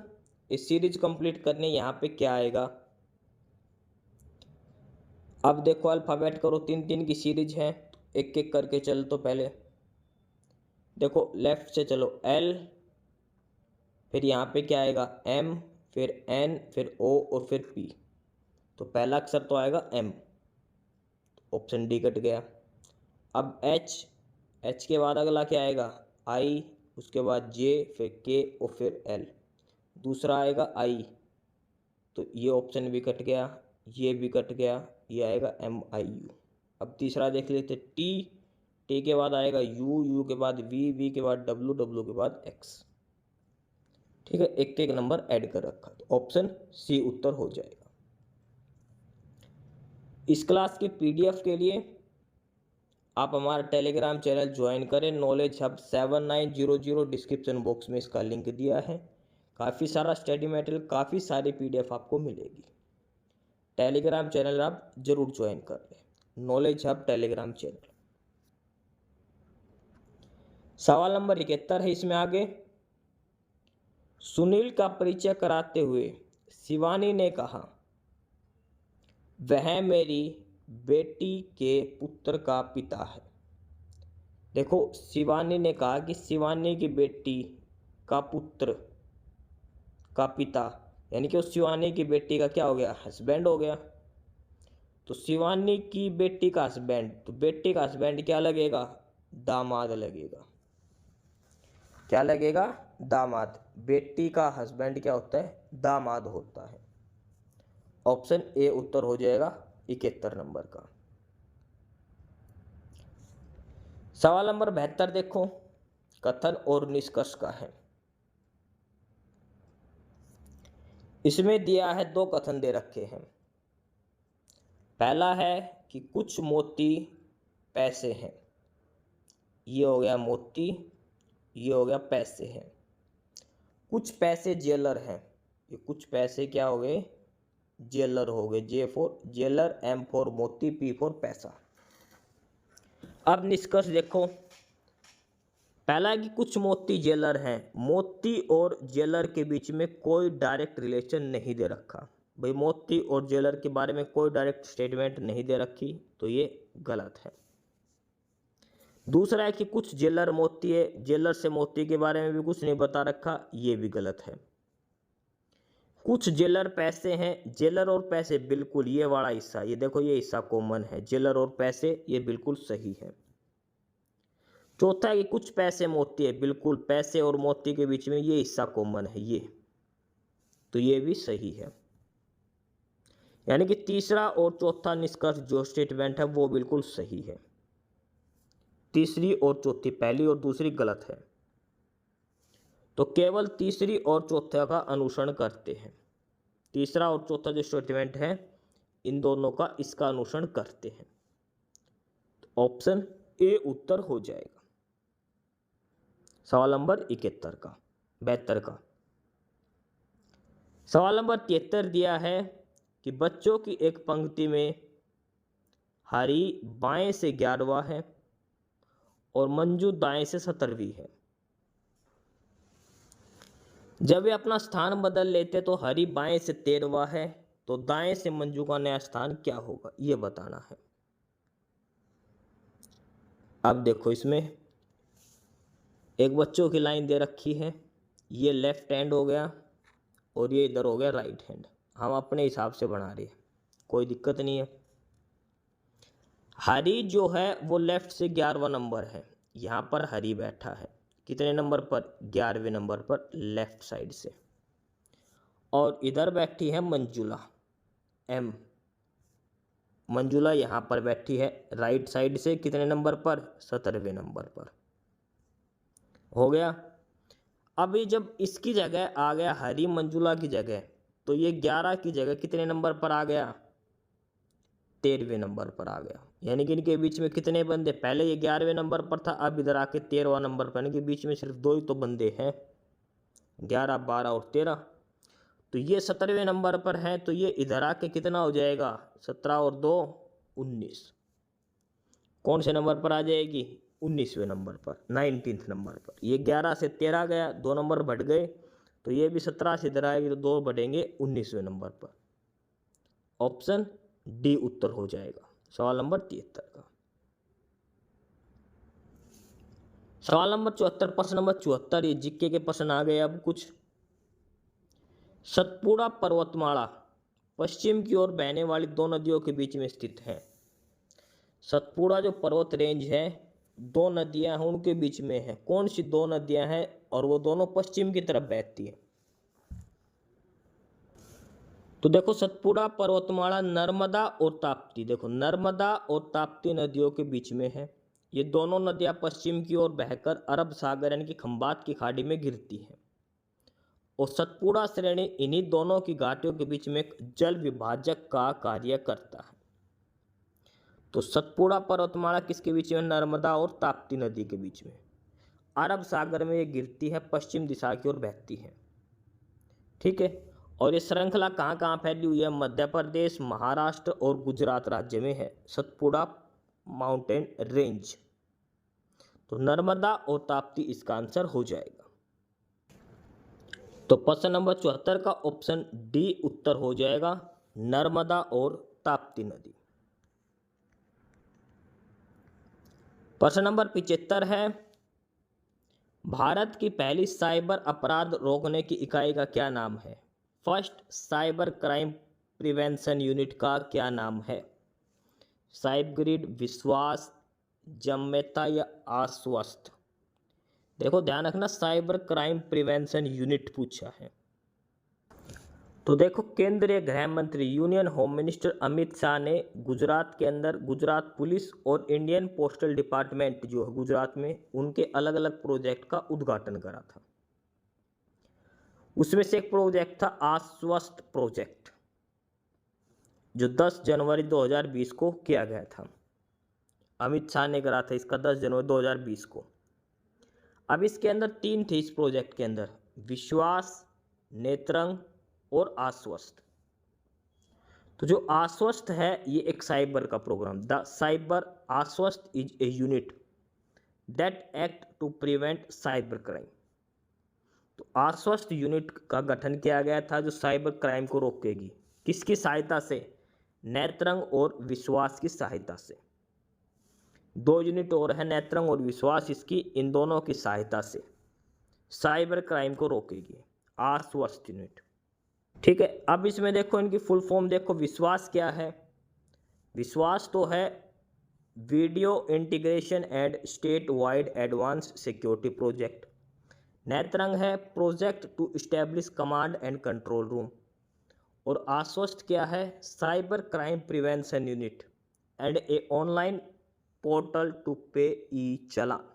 इस सीरीज कंप्लीट करने यहाँ पे क्या आएगा। अब देखो अल्फाबेट करो, 3 3 की सीरीज है, एक एक करके चल। तो पहले देखो लेफ्ट से चलो, एल, फिर यहाँ पे क्या आएगा एम, फिर एन, फिर ओ और फिर पी। तो पहला अक्षर तो आएगा एम, ऑप्शन डी कट गया। अब एच, एच के बाद अगला क्या आएगा आई, उसके बाद जे, फिर के और फिर एल। दूसरा आएगा आई, तो ये ऑप्शन भी कट गया, ये भी कट गया, ये आएगा एम आई यू। अब तीसरा देख लेते, टी, टी के बाद आएगा यू, यू के बाद वी, वी के बाद डब्लू, डब्लू के बाद एक्स। ठीक है, एक एक नंबर ऐड कर रखा, तो ऑप्शन सी उत्तर हो जाएगा। इस क्लास की पीडीएफ के लिए आप हमारा टेलीग्राम चैनल ज्वाइन करें, नॉलेज हब 7900, डिस्क्रिप्शन बॉक्स में इसका लिंक दिया है। काफ़ी सारा स्टडी मटेरियल, काफ़ी सारी पीडीएफ आपको मिलेगी। टेलीग्राम चैनल आप जरूर ज्वाइन कर लें, नॉलेज हब टेलीग्राम चैनल। सवाल नंबर 71 है इसमें आगे, सुनील का परिचय कराते हुए शिवानी ने कहा वह मेरी बेटी के पुत्र का पिता है। देखो शिवानी ने कहा कि शिवानी की बेटी का पुत्र का पिता, यानी कि उस शिवानी की बेटी का क्या हो गया हस्बैंड हो गया। तो शिवानी की बेटी का हस्बैंड, तो बेटी का हस्बैंड क्या लगेगा दामाद लगेगा। क्या लगेगा दामाद। बेटी का हस्बैंड क्या होता है दामाद होता है। ऑप्शन ए उत्तर हो जाएगा 71 नंबर का। सवाल नंबर 72 देखो, कथन और निष्कर्ष का है। इसमें दिया है 2 कथन दे रखे हैं। पहला है कि कुछ मोती पैसे हैं, ये हो गया मोती, ये हो गया पैसे हैं। कुछ पैसे जेलर हैं, ये कुछ पैसे क्या हो गए जेलर हो गए। J for jailer, M for मोती, पी फॉर पैसा। अब निष्कर्ष देखो, पहला है कि कुछ मोती जेलर हैं, मोती और जेलर के बीच में कोई डायरेक्ट रिलेशन नहीं दे रखा। भाई मोती और जेलर के बारे में कोई डायरेक्ट स्टेटमेंट नहीं दे रखी, तो ये गलत है। दूसरा है कि कुछ जेलर मोती है, जेलर से मोती के बारे में भी कुछ नहीं बता रखा, ये भी गलत है। कुछ जेलर पैसे हैं, जेलर और पैसे बिल्कुल, ये वाला हिस्सा, ये देखो ये हिस्सा कॉमन है, जेलर और पैसे, ये बिल्कुल सही है। चौथा है कि कुछ पैसे मोती है, बिल्कुल पैसे और मोती के बीच में ये हिस्सा कॉमन है, ये, तो ये भी सही है। यानी कि तीसरा और चौथा निष्कर्ष जो स्टेटमेंट है वो बिल्कुल सही है। तीसरी और चौथी, पहली और दूसरी गलत है, तो केवल तीसरी और चौथा का अनुसरण करते हैं। तीसरा और चौथा जो स्टेटमेंट है इन दोनों का, इसका अनुसरण करते हैं, तो ऑप्शन ए उत्तर हो जाएगा। सवाल नंबर 72 का। सवाल नंबर 73 दिया है कि बच्चों की एक पंक्ति में हरी बाएं से 11वां है और मंजू दाएं से 17वीं है। जब वे अपना स्थान बदल लेते तो हरी बाएं से 13वां है, तो दाएं से मंजू का नया स्थान क्या होगा, ये बताना है। अब देखो इसमें एक बच्चों की लाइन दे रखी है, ये लेफ्ट हैंड हो गया और ये इधर हो गया राइट हैंड। हम अपने हिसाब से बना रहे हैं, कोई दिक्कत नहीं है। हरी जो है वो लेफ्ट से 11वां नंबर है, यहाँ पर हरी बैठा है कितने नंबर पर, 11वें नंबर पर लेफ्ट साइड से। और इधर बैठी है मंजुला, एम, मंजुला यहाँ पर बैठी है राइट साइड से कितने नंबर पर, 17वें नंबर पर। हो गया। अभी जब इसकी जगह आ गया हरी मंजुला की जगह, तो ये 11 की जगह कितने नंबर पर आ गया, 13वें नंबर पर आ गया। यानी कि इनके बीच में कितने बंदे, पहले ये 11वें नंबर पर था, अब इधर आके 13वां नंबर पर, यानी कि बीच में सिर्फ 2 ही तो बंदे हैं, 11, 12 और 13। तो ये 17वें नंबर पर है, तो ये इधर आके कितना हो जाएगा, 17 और 2 19। कौन से नंबर पर आ जाएगी, 19वें नंबर पर, 19th नंबर पर। ये 11 से 13 गया, 2 नंबर बढ़ गए, तो ये भी 17 से इधर आएगी, तो 2 बढ़ेंगे 19वें नंबर पर। ऑप्शन डी उत्तर हो जाएगा सवाल नंबर 73 का। सवाल नंबर 74, प्रश्न नंबर 74, ये जीके के प्रश्न आ गए। अब कुछ, सतपुड़ा पर्वतमाला पश्चिम की ओर बहने वाली 2 नदियों के बीच में स्थित है। सतपुड़ा जो पर्वत रेंज है, 2 नदियां हैं उनके बीच में है। कौन सी 2 नदियां हैं, और वो दोनों पश्चिम की तरफ बहती है। तो देखो सतपुड़ा पर्वतमाला नर्मदा और ताप्ती, देखो नर्मदा और ताप्ती नदियों के बीच में है। ये दोनों नदियां पश्चिम की ओर बहकर अरब सागर यानी कि खंबात की खाड़ी में गिरती है, और सतपुड़ा श्रेणी इन्हीं दोनों की घाटियों के बीच में एक जल विभाजक का कार्य करता है। तो सतपुड़ा पर्वतमाला किसके बीच में, नर्मदा और ताप्ती नदी के बीच में, अरब सागर में ये गिरती है, पश्चिम दिशा की ओर बहती है। ठीक है। और ये श्रृंखला कहाँ कहाँ फैली हुई है, मध्य प्रदेश, महाराष्ट्र और गुजरात राज्य में है सतपुड़ा माउंटेन रेंज। तो नर्मदा और ताप्ती इसका आंसर हो जाएगा। तो प्रश्न नंबर 74 का ऑप्शन डी उत्तर हो जाएगा, नर्मदा और ताप्ती नदी। प्रश्न नंबर 75 है, भारत की पहली साइबर अपराध रोकने की इकाई का क्या नाम है। First cyber crime prevention unit का क्या नाम है। साइबग्रिड, विश्वास, जम्यता या आश्वस्त। देखो ध्यान रखना, साइबर क्राइम प्रिवेंशन यूनिट पूछा है। तो देखो केंद्रीय गृह मंत्री union home minister Amit Shah ने गुजरात के अंदर गुजरात पुलिस और इंडियन पोस्टल डिपार्टमेंट जो है गुजरात में, उनके अलग अलग प्रोजेक्ट का उद्घाटन करा था। उसमें से एक प्रोजेक्ट था आश्वस्त प्रोजेक्ट, जो 10 जनवरी 2020 को किया गया था। अमित शाह ने करा था इसका 10 जनवरी 2020 को। अब इसके अंदर 3 थे इस प्रोजेक्ट के अंदर, विश्वास, नेत्रंग और आश्वस्त। तो जो आश्वस्त है ये एक साइबर का program, the cyber Aashwast is a unit that act to prevent cyber crime. तो आश्वस्त यूनिट का गठन किया गया था जो साइबर क्राइम को रोकेगी। किसकी सहायता से? नेत्रंग और विश्वास की सहायता से। 2 यूनिट और है, नेत्रंग और विश्वास, इसकी इन दोनों की सहायता से साइबर क्राइम को रोकेगी आश्वस्त यूनिट। ठीक है, अब इसमें देखो इनकी फुल फॉर्म देखो। विश्वास क्या है? विश्वास तो है video integration and state wide advance security project. Netrang है project to establish command and control room. और आश्वस्त क्या है? Cyber crime prevention unit and a online portal to pay e चालान।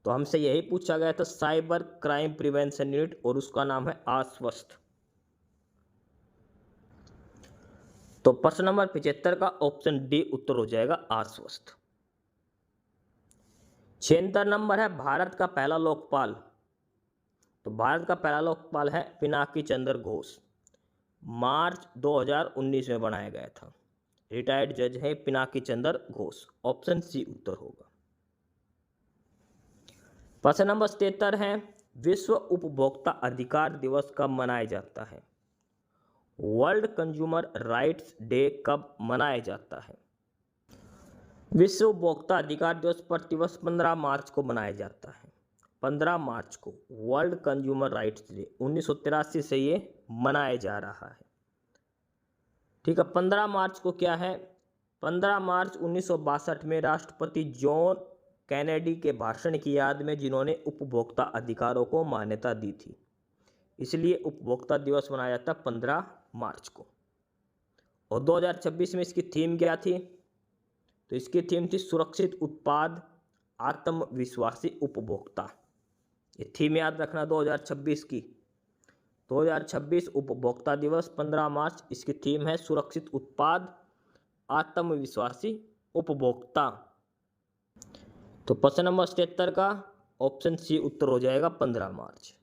तो हमसे यही पूछा गया था, साइबर क्राइम प्रिवेंशन यूनिट, और उसका नाम है आश्वस्त। तो प्रश्न नंबर 75 का ऑप्शन डी उत्तर हो जाएगा आश्वस्त। 76 नंबर है भारत का पहला लोकपाल। तो भारत का पहला लोकपाल है पिनाकी चंद्र घोष। मार्च 2019 में बनाया गया था। रिटायर्ड जज है पिनाकी चंद्र घोष। ऑप्शन सी उत्तर होगा। प्रश्न नंबर 77 है विश्व उपभोक्ता अधिकार दिवस कब मनाया जाता है? वर्ल्ड कंज्यूमर राइट्स डे कब मनाया जाता है? विश्व उपभोक्ता अधिकार दिवस प्रतिवर्ष 15 मार्च को मनाया जाता है। 15 मार्च को वर्ल्ड कंज्यूमर राइट्स डे 1983 से ये मनाया जा रहा है। ठीक है, 15 मार्च को क्या है? 15 मार्च 1962 में राष्ट्रपति जॉन कैनेडी के भाषण की याद में, जिन्होंने उपभोक्ता अधिकारों को मान्यता दी थी, इसलिए उपभोक्ता दिवस मनाया जाता है 15 मार्च को। और 2026 में इसकी थीम क्या थी? तो इसकी थीम थी सुरक्षित उत्पाद, आत्मविश्वासी उपभोक्ता। ये थीम याद रखना 2026 की। 2026 उपभोक्ता दिवस 15 मार्च, इसकी थीम है सुरक्षित उत्पाद, आत्मविश्वासी उपभोक्ता। तो प्रश्न नंबर 77 का ऑप्शन सी उत्तर हो जाएगा 15 मार्च।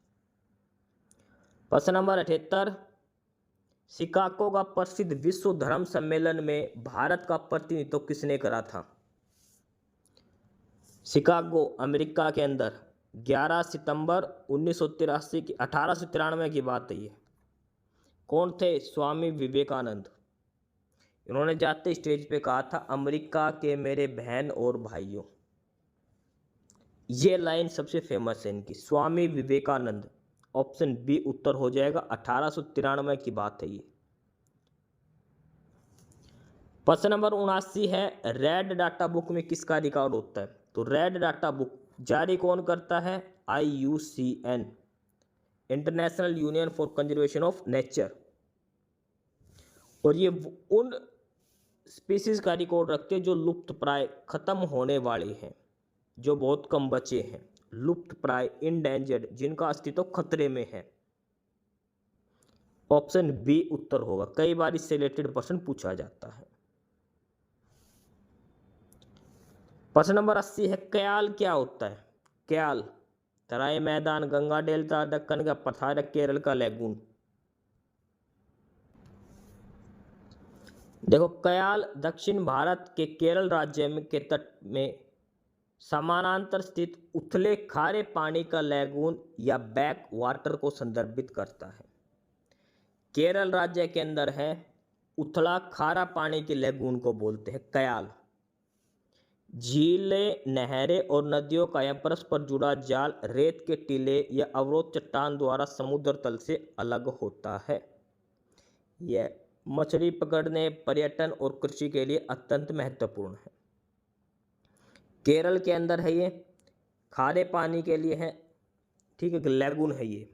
प्रश्न नंबर 78, शिकागो का प्रसिद्ध विश्व धर्म सम्मेलन में भारत का प्रतिनिधित्व किसने करा था? शिकागो अमेरिका के अंदर 11 सितंबर 1893 की बात है ये। कौन थे? स्वामी विवेकानंद। इन्होंने जाते स्टेज पे कहा था, अमेरिका के मेरे बहन और भाइयों। ये लाइन सबसे फेमस है इनकी, स्वामी विवेकानंद। ऑप्शन बी उत्तर हो जाएगा, 1893 की बात है ये। प्रश्न नंबर 79 है रेड डाटा बुक में किसका रिकॉर्ड होता है? तो रेड डाटा बुक जारी कौन करता है? IUCN, international union for conservation of nature. और ये उन स्पीसीज का रिकॉर्ड रखते हैं जो लुप्त प्राय खत्म होने वाली हैं, जो बहुत कम बचे हैं, लुप्त प्राय इंडेंजर्ड, जिनका अस्तित्व खतरे में है। ऑप्शन बी उत्तर होगा। कई बार इससे रिलेटेड प्रश्न पूछा जाता है। प्रश्न नंबर 80 है क्याल क्या होता है? क्याल तराई मैदान, गंगा डेल्टा, दक्कन का पठार, केरल का लैगून। देखो, क्याल दक्षिण भारत के केरल राज्य में के तट में समानांतर स्थित उथले खारे पानी का लैगून या बैक वाटर को संदर्भित करता है। केरल राज्य के अंदर है उथला खारा पानी के लैगून को बोलते हैं क्याल। झीलें, नहरें और नदियों का यह परस्पर जुड़ा जाल रेत के टीले या अवरोध चट्टान द्वारा समुद्र तल से अलग होता है। यह मछली पकड़ने, पर्यटन और कृषि के लिए अत्यंत महत्वपूर्ण है। केरल के अंदर है ये, खारे पानी के लिए है। ठीक है, लैगून है ये।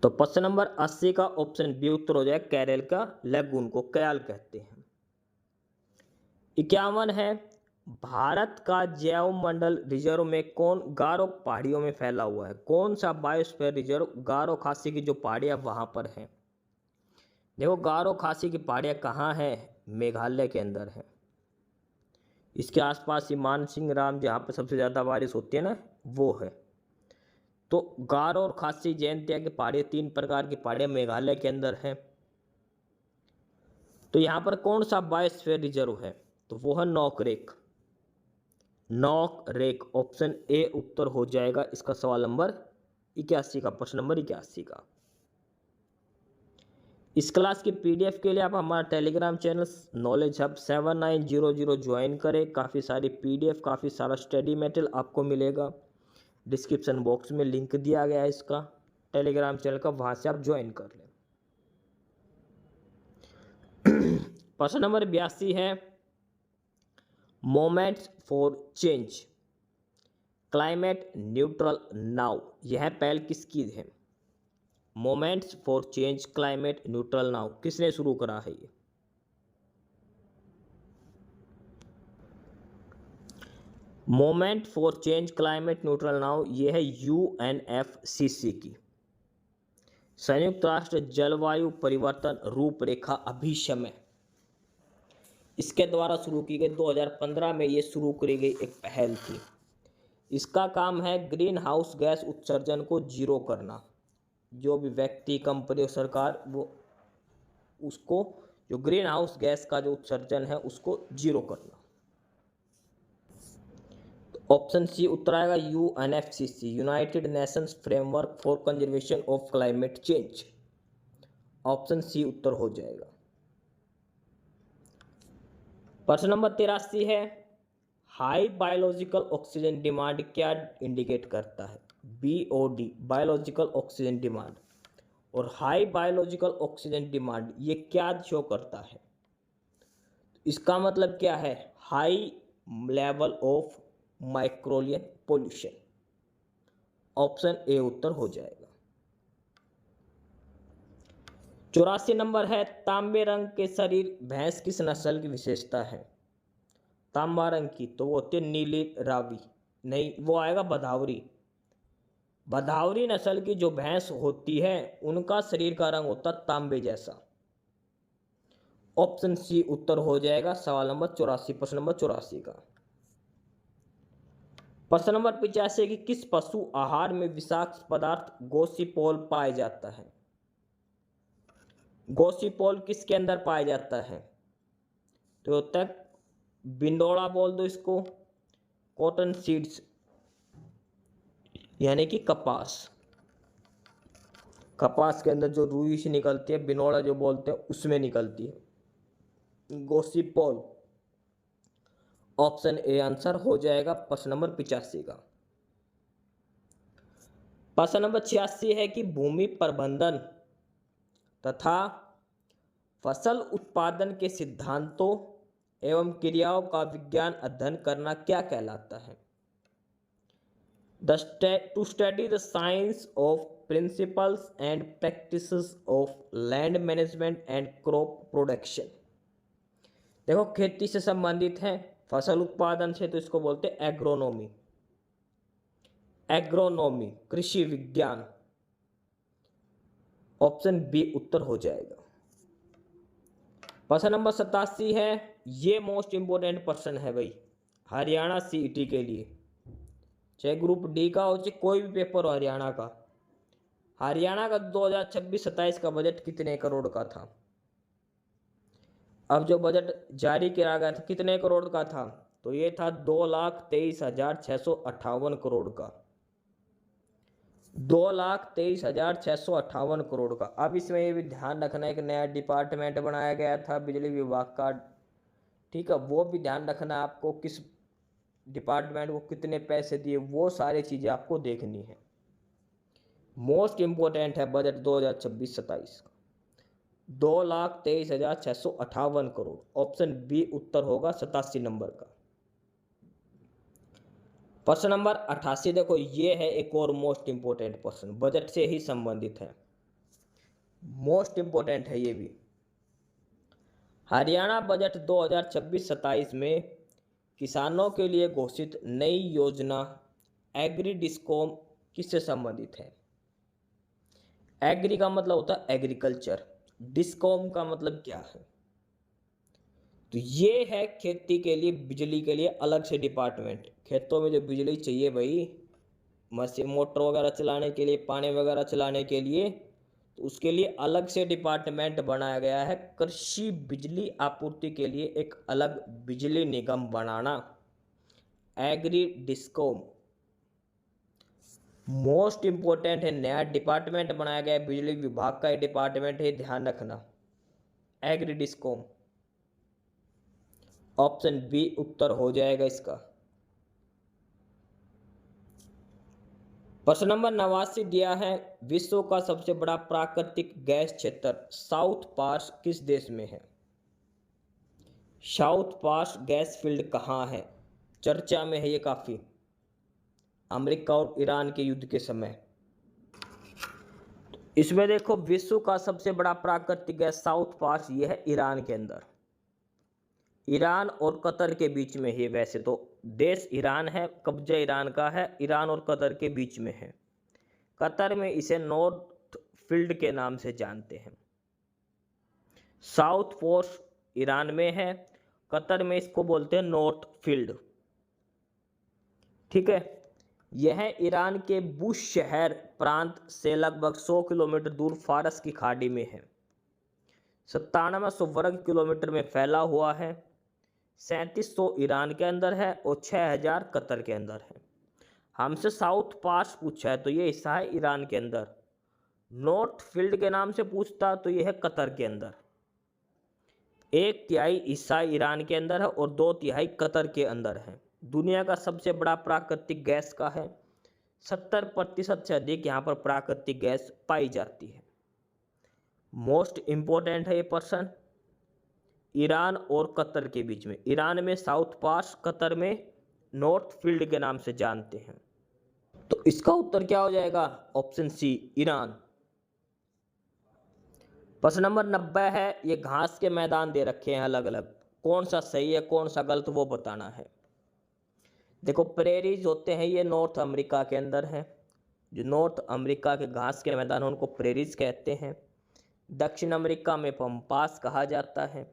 तो प्रश्न नंबर 80 का ऑप्शन बी उत्तर हो जाए, केरल का लैगून को क्याल कहते हैं। 51 है भारत का जैव मंडल रिजर्व में कौन गारो पहाड़ियों में फैला हुआ है? कौन सा बायोस्फीयर रिजर्व गारो खासी की जो पहाड़ियां वहां पर हैं? देखो, गारो खासी की पहाड़ियां कहाँ है? मेघालय के अंदर है। इसके आसपास ही मानसिंह राम, जहाँ पर सबसे ज़्यादा बारिश होती है ना, वो है। तो गारो और खासी जयंतिया की पहाड़ियाँ, 3 प्रकार की पहाड़ियाँ मेघालय के अंदर हैं। तो यहाँ पर कौन सा बायोस्फीयर रिजर्व है? तो वो है Nokrek. Nokrek option A उत्तर हो जाएगा इसका सवाल नंबर 81 का, प्रश्न नंबर 81 का। इस क्लास की पीडीएफ के लिए आप हमारा Telegram channel knowledge hub 7900 join करें। काफ़ी सारी पीडीएफ, काफ़ी सारा स्टडी मटेरियल आपको मिलेगा। डिस्क्रिप्शन बॉक्स में लिंक दिया गया है इसका टेलीग्राम चैनल का, वहाँ से आप ज्वाइन कर लें। प्रश्न नंबर 82 है moments for change climate neutral now. यह पहल किसकी है? Moments for change climate neutral now किसने शुरू करा है ये? Moment for change climate neutral now ये है यूएनएफसीसी की संयुक्त राष्ट्र जलवायु परिवर्तन रूपरेखा अभिसमय। इसके द्वारा शुरू की गई 2015 में ये शुरू करी गई एक पहल थी। इसका काम है ग्रीन हाउस गैस उत्सर्जन को जीरो करना। जो भी व्यक्ति, कंपनी और सरकार वो उसको जो ग्रीन हाउस गैस का जो उत्सर्जन है उसको जीरो करना। ऑप्शन सी उत्तर आएगा UNFCCC, united nations framework for conservation of climate change. Option C उत्तर हो जाएगा। प्रश्न नंबर 83 है हाई बायोलॉजिकल ऑक्सीजन डिमांड क्या इंडिकेट करता है? बीओडी बायोलॉजिकल ऑक्सीजन डिमांड और हाई बायोलॉजिकल ऑक्सीजन डिमांड ये क्या शो करता है? इसका मतलब क्या है? High level of microbial pollution. Option A उत्तर हो जाएगा। 84 नंबर है तांबे रंग के शरीर भैंस किस नस्ल की विशेषता है? तांबा रंग की तो वो होती है नीली रावी, नहीं वो आएगा भदावरी। भदावरी नस्ल की जो भैंस होती है उनका शरीर का रंग होता है तांबे जैसा। ऑप्शन सी उत्तर हो जाएगा सवाल नंबर 84, प्रश्न नंबर 84 का। प्रश्न नंबर 85 की किस पशु आहार में विषाक्त पदार्थ गोसिपोल पाया जाता है? गोसिपोल किसके अंदर पाया जाता है? तो तक बिंडोड़ा बोल दो इसको, कॉटन सीड्स यानी कि कपास। कपास के अंदर जो रुई से निकलती है, बिनोड़ा जो बोलते हैं, उसमें निकलती है गोसिपोल। ऑप्शन ए आंसर हो जाएगा प्रश्न नंबर 85 का। प्रश्न नंबर 86 है कि भूमि प्रबंधन तथा फसल उत्पादन के सिद्धांतों एवं क्रियाओं का विज्ञान अध्ययन करना क्या कहलाता है? To study the science of principles and practices of land management and crop production. देखो खेती से संबंधित है, फसल उत्पादन से तो इसको बोलते हैं एग्रोनॉमी। एग्रोनॉमी कृषि विज्ञान। ऑप्शन बी उत्तर हो जाएगा। प्रश्न नंबर 87 है, ये मोस्ट इंपोर्टेंट प्रश्न है भाई हरियाणा सीईटी के लिए, चाहे ग्रुप डी का हो चाहे कोई भी पेपर हो हरियाणा का। हरियाणा का 2026-27 का बजट कितने करोड़ का था? अब जो बजट जारी किया गया था कितने करोड़ का था? तो ये था 2,23,658 करोड़ का। 2,23,658 करोड़ का। अब इसमें ये भी ध्यान रखना है कि नया डिपार्टमेंट बनाया गया था बिजली विभाग का, ठीक है, वो भी ध्यान रखना है आपको, किस डिपार्टमेंट को कितने पैसे दिए, वो सारी चीज़ें आपको देखनी है। मोस्ट इम्पोर्टेंट है बजट 2026-27 का, 2,23,658 करोड़। ऑप्शन बी उत्तर होगा 87 नंबर का। प्रश्न नंबर 88 देखो, ये है एक और मोस्ट इंपोर्टेंट प्रश्न, बजट से ही संबंधित है, मोस्ट इंपोर्टेंट है ये भी। हरियाणा बजट 2026-27 में किसानों के लिए घोषित नई योजना एग्री डिस्कॉम किससे संबंधित है? एग्री का मतलब होता है एग्रीकल्चर, डिस्कॉम का मतलब क्या है? तो ये है खेती के लिए, बिजली के लिए अलग से डिपार्टमेंट। खेतों में जो बिजली चाहिए भाई, मशीन मोटर वगैरह चलाने के लिए, पानी वगैरह चलाने के लिए, तो उसके लिए अलग से डिपार्टमेंट बनाया गया है। कृषि बिजली आपूर्ति के लिए एक अलग बिजली निगम बनाना, एग्री डिस्कोम। मोस्ट इंपॉर्टेंट है, नया डिपार्टमेंट बनाया गया है, बिजली विभाग का डिपार्टमेंट है, ध्यान रखना, एग्री डिस्कोम। ऑप्शन बी उत्तर हो जाएगा इसका। प्रश्न नंबर 89 दिया है, विश्व का सबसे बड़ा प्राकृतिक गैस क्षेत्र साउथ पास किस देश में है? साउथ पास गैस फील्ड कहाँ है? चर्चा में है ये काफी, अमेरिका और ईरान के युद्ध के समय। इसमें देखो, विश्व का सबसे बड़ा प्राकृतिक गैस साउथ पास ये है ईरान के अंदर, ईरान और कतर के बीच में है। वैसे तो देश ईरान है, कब्जा ईरान का है, ईरान और कतर के बीच में है। कतर में इसे नॉर्थ फील्ड के नाम से जानते हैं। साउथ पोस्ट ईरान में है, कतर में इसको बोलते हैं नॉर्थ फील्ड। ठीक है, यह ईरान के बुश शहर प्रांत से लगभग 100 किलोमीटर दूर फारस की खाड़ी में है। 9700 वर्ग किलोमीटर में फैला हुआ है। 3700 ईरान के अंदर है और 6000 कतर के अंदर है। हमसे साउथ पास पूछा है तो ये हिस्सा है ईरान के अंदर। नॉर्थ फील्ड के नाम से पूछता तो ये है कतर के अंदर। 1/3 हिस्सा ईरान के अंदर है और 2/3 कतर के अंदर है। दुनिया का सबसे बड़ा प्राकृतिक गैस का है। 70% से अधिक यहाँ पर प्राकृतिक गैस पाई जाती है। मोस्ट इंपॉर्टेंट है ये प्रश्न, ईरान और कतर के बीच में। ईरान में साउथ पास, कतर में नॉर्थ फील्ड के नाम से जानते हैं। तो इसका उत्तर क्या हो जाएगा? Option C, Iran. प्रश्न नंबर 90 है, ये घास के मैदान दे रखे हैं अलग अलग, कौन सा सही है कौन सा गलत वो बताना है। देखो, प्रेरीज होते हैं ये नॉर्थ अमेरिका के अंदर है। जो नॉर्थ अमेरिका के घास के मैदान उनको प्रेरीज कहते हैं। दक्षिण अमेरिका में पंपास कहा जाता है।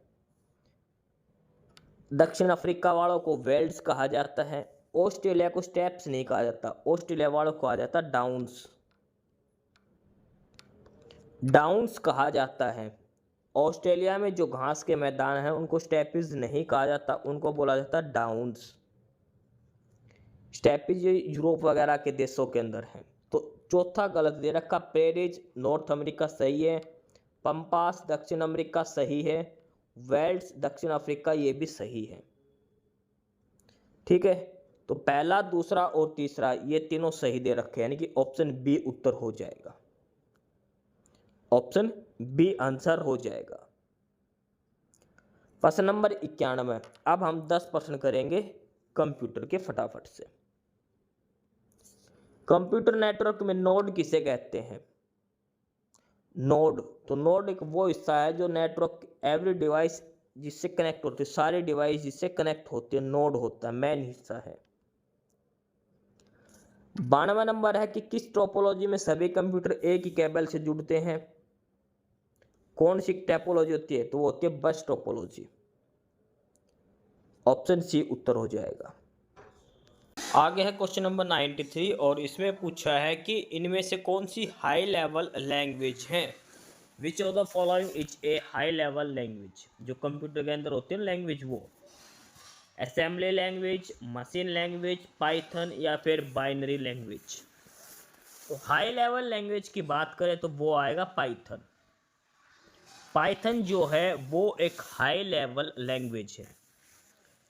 दक्षिण अफ्रीका वालों को वेल्ड्स कहा जाता है। ऑस्ट्रेलिया को स्टेप्स नहीं कहा जाता, ऑस्ट्रेलिया वालों को कहा जाता डाउन्स, डाउन्स कहा जाता है। ऑस्ट्रेलिया में जो घास के मैदान हैं उनको स्टेपिज नहीं कहा जाता, उनको बोला जाता डाउन्स। स्टेपिज यूरोप वगैरह के देशों के अंदर है। तो चौथा गलत दे रखा, प्रेरीज नॉर्थ अमेरिका सही है, पंपास दक्षिण अमेरिका सही है, वेल्ड्स दक्षिण अफ्रीका ये भी सही है। ठीक है, तो पहला, दूसरा और तीसरा ये तीनों सही दे रखे हैं, यानी कि ऑप्शन बी उत्तर हो जाएगा। ऑप्शन बी आंसर हो जाएगा। प्रश्न नंबर 91, अब हम 10 प्रश्न करेंगे कंप्यूटर के फटाफट से। कंप्यूटर नेटवर्क में नोड किसे कहते हैं? नोड, तो नोड एक वो हिस्सा है जो नेटवर्क एवरी डिवाइस जिससे कनेक्ट होते हैं, सारे डिवाइस जिससे कनेक्ट होते हैं नोड होता है, मेन हिस्सा है। 92 नंबर है कि किस टोपोलॉजी में सभी कंप्यूटर एक ही केबल से जुड़ते हैं? कौन सी टोपोलॉजी होती है? तो वो होती है बस टोपोलॉजी। ऑप्शन सी उत्तर हो जाएगा। आगे है क्वेश्चन नंबर 93 और इसमें पूछा है कि इनमें से कौन सी हाई लेवल लैंग्वेज है? Which of the following is a high level language? जो कंप्यूटर के अंदर होती है लैंग्वेज, वो assembly language, machine language, Python या फिर बाइनरी लैंग्वेज। तो हाई लेवल लैंग्वेज की बात करें तो वो आएगा पाइथन। पाइथन जो है वो एक हाई लेवल लैंग्वेज है।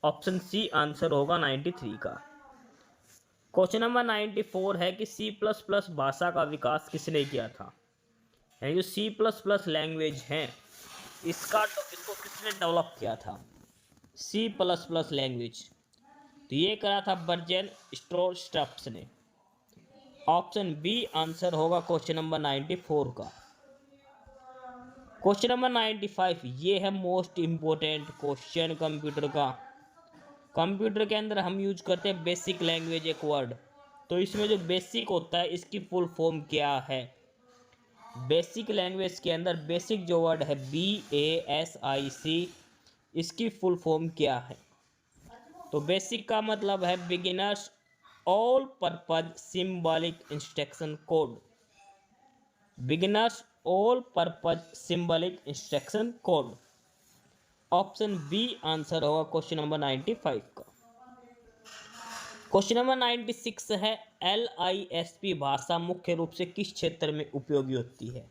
ऑप्शन सी आंसर होगा 93 का। क्वेश्चन नंबर 94 है कि C++ भाषा का विकास किसने किया था? यानी जो C++ लैंग्वेज है इसको किसने डेवलप किया था? C++ लैंग्वेज, तो ये करा था बर्जेन स्ट्रोस्ट्रप्स ने। ऑप्शन बी आंसर होगा क्वेश्चन नंबर 94 का। क्वेश्चन नंबर 95, ये है मोस्ट इंपोर्टेंट क्वेश्चन कंप्यूटर का। कंप्यूटर के अंदर हम यूज करते हैं बेसिक लैंग्वेज एक वर्ड, तो इसमें जो बेसिक होता है इसकी फुल फॉर्म क्या है? बेसिक लैंग्वेज के अंदर बेसिक जो वर्ड है BASIC, इसकी फुल फॉर्म क्या है? तो बेसिक का मतलब है beginners all purpose symbolic instruction code. Beginners all purpose symbolic instruction code. Option B answer होगा क्वेश्चन नंबर 95 का। क्वेश्चन नंबर 96 है, LISP भाषा मुख्य रूप से किस क्षेत्र में उपयोगी होती है?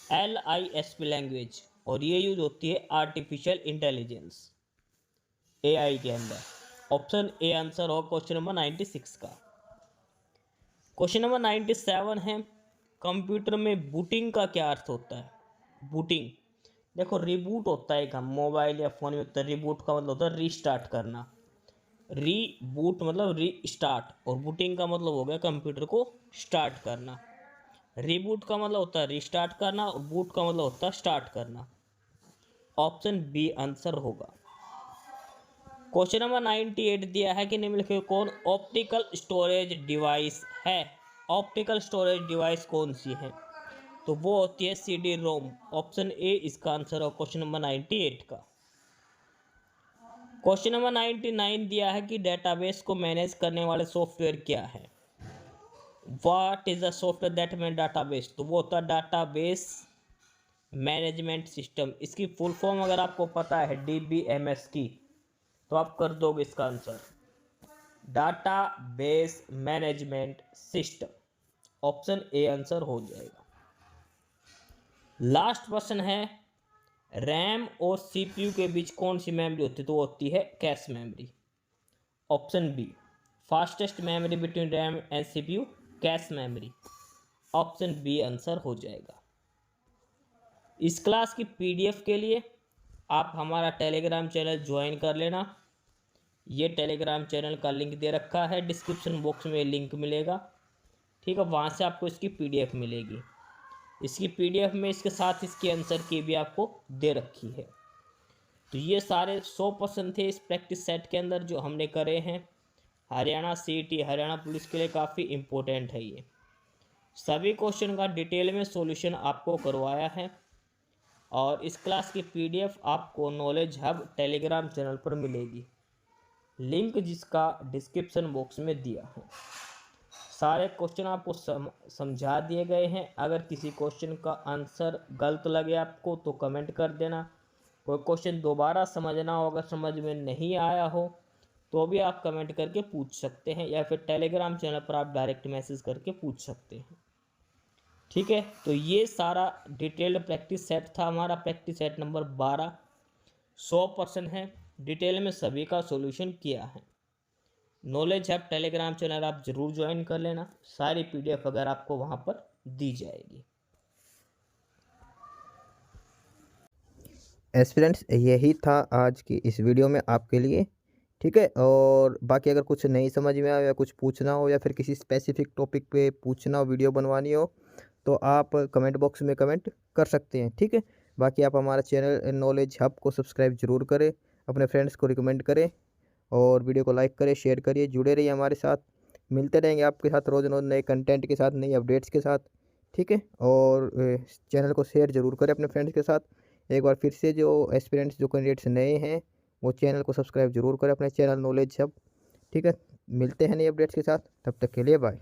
LISP लैंग्वेज, और ये यूज होती है आर्टिफिशियल इंटेलिजेंस AI के अंदर। ऑप्शन ए आंसर होगा क्वेश्चन नंबर 96 का। क्वेश्चन नंबर 97 है, कंप्यूटर में बूटिंग का क्या अर्थ होता है? बूटिंग, देखो रिबूट होता है, हम मोबाइल या फोन में होता है, रिबूट का मतलब होता है रीस्टार्ट करना। रीबूट मतलब रीस्टार्ट, और बूटिंग का मतलब हो गया कंप्यूटर को स्टार्ट करना। रीबूट का मतलब होता है रीस्टार्ट करना, और बूट का मतलब होता है स्टार्ट करना। ऑप्शन बी आंसर होगा। क्वेश्चन नंबर 98 दिया है कि निम्नलिखित कौन ऑप्टिकल स्टोरेज डिवाइस है? ऑप्टिकल स्टोरेज डिवाइस कौन सी है? तो वो होती है CD-ROM। ऑप्शन ए इसका आंसर है क्वेश्चन नंबर 98 का। क्वेश्चन नंबर 99 दिया है कि डेटाबेस को मैनेज करने वाले सॉफ्टवेयर क्या है? What is the software that man database? तो वो होता है डाटाबेस मैनेजमेंट सिस्टम। इसकी फुल फॉर्म अगर आपको पता है DBMS की, तो आप कर दोगे इसका answer, database management system. Option A answer हो जाएगा। लास्ट क्वेश्चन है, रैम और CPU के बीच कौन सी मेमोरी होती है? तो होती है cache memory. Option B, fastest memory between RAM and CPU, cache memory. Option B answer हो जाएगा। इस क्लास की PDF के लिए आप हमारा टेलीग्राम चैनल ज्वाइन कर लेना। ये टेलीग्राम चैनल का लिंक दे रखा है, डिस्क्रिप्शन बॉक्स में लिंक मिलेगा, ठीक है, वहाँ से आपको इसकी PDF मिलेगी। इसकी PDF में इसके साथ इसके आंसर की भी आपको दे रखी है। तो ये सारे 100% थे इस प्रैक्टिस सेट के अंदर जो हमने करे हैं। हरियाणा CET, हरियाणा पुलिस के लिए काफ़ी इम्पोर्टेंट है ये। सभी क्वेश्चन का डिटेल में सॉल्यूशन आपको करवाया है, और इस क्लास की PDF आपको नॉलेज हब टेलीग्राम चैनल पर मिलेगी, लिंक जिसका डिस्क्रिप्शन बॉक्स में दिया है। सारे क्वेश्चन आपको समझा दिए गए हैं। अगर किसी क्वेश्चन का आंसर गलत लगे आपको तो कमेंट कर देना। कोई क्वेश्चन दोबारा समझना होगा, समझ में नहीं आया हो, तो भी आप कमेंट करके पूछ सकते हैं, या फिर टेलीग्राम चैनल पर आप डायरेक्ट मैसेज करके पूछ सकते हैं, ठीक है। तो ये सारा डिटेल्ड प्रैक्टिस सेट था हमारा, प्रैक्टिस सेट नंबर 12। 100% है, डिटेल में सभी का सॉल्यूशन किया है। नॉलेज हब टेलीग्राम चैनल आप ज़रूर ज्वाइन कर लेना, सारी PDF अगर आपको वहाँ पर दी जाएगी। एस्पिरेंट्स, यही था आज की इस वीडियो में आपके लिए, ठीक है। और बाकी अगर कुछ नहीं समझ में आया या कुछ पूछना हो या फिर किसी स्पेसिफिक टॉपिक पे पूछना हो, वीडियो बनवानी हो, तो आप कमेंट बॉक्स में कमेंट कर सकते हैं, ठीक है। बाकी आप हमारा चैनल नॉलेज हब को सब्सक्राइब जरूर करें, अपने फ्रेंड्स को रिकमेंड करें, और वीडियो को लाइक करें, शेयर करिए, जुड़े रहिए हमारे साथ। मिलते रहेंगे आपके साथ रोज़ रोज़ नए कंटेंट के साथ, नई अपडेट्स के साथ, ठीक है। और चैनल को शेयर ज़रूर करें अपने फ्रेंड्स के साथ। एक बार फिर से जो एस्पिरेंट्स, जो कैंडिडेट्स नए हैं, वो चैनल को सब्सक्राइब जरूर करें, अपने चैनल नॉलेज हब, ठीक है। मिलते हैं नई अपडेट्स के साथ, तब तक के लिए बाय।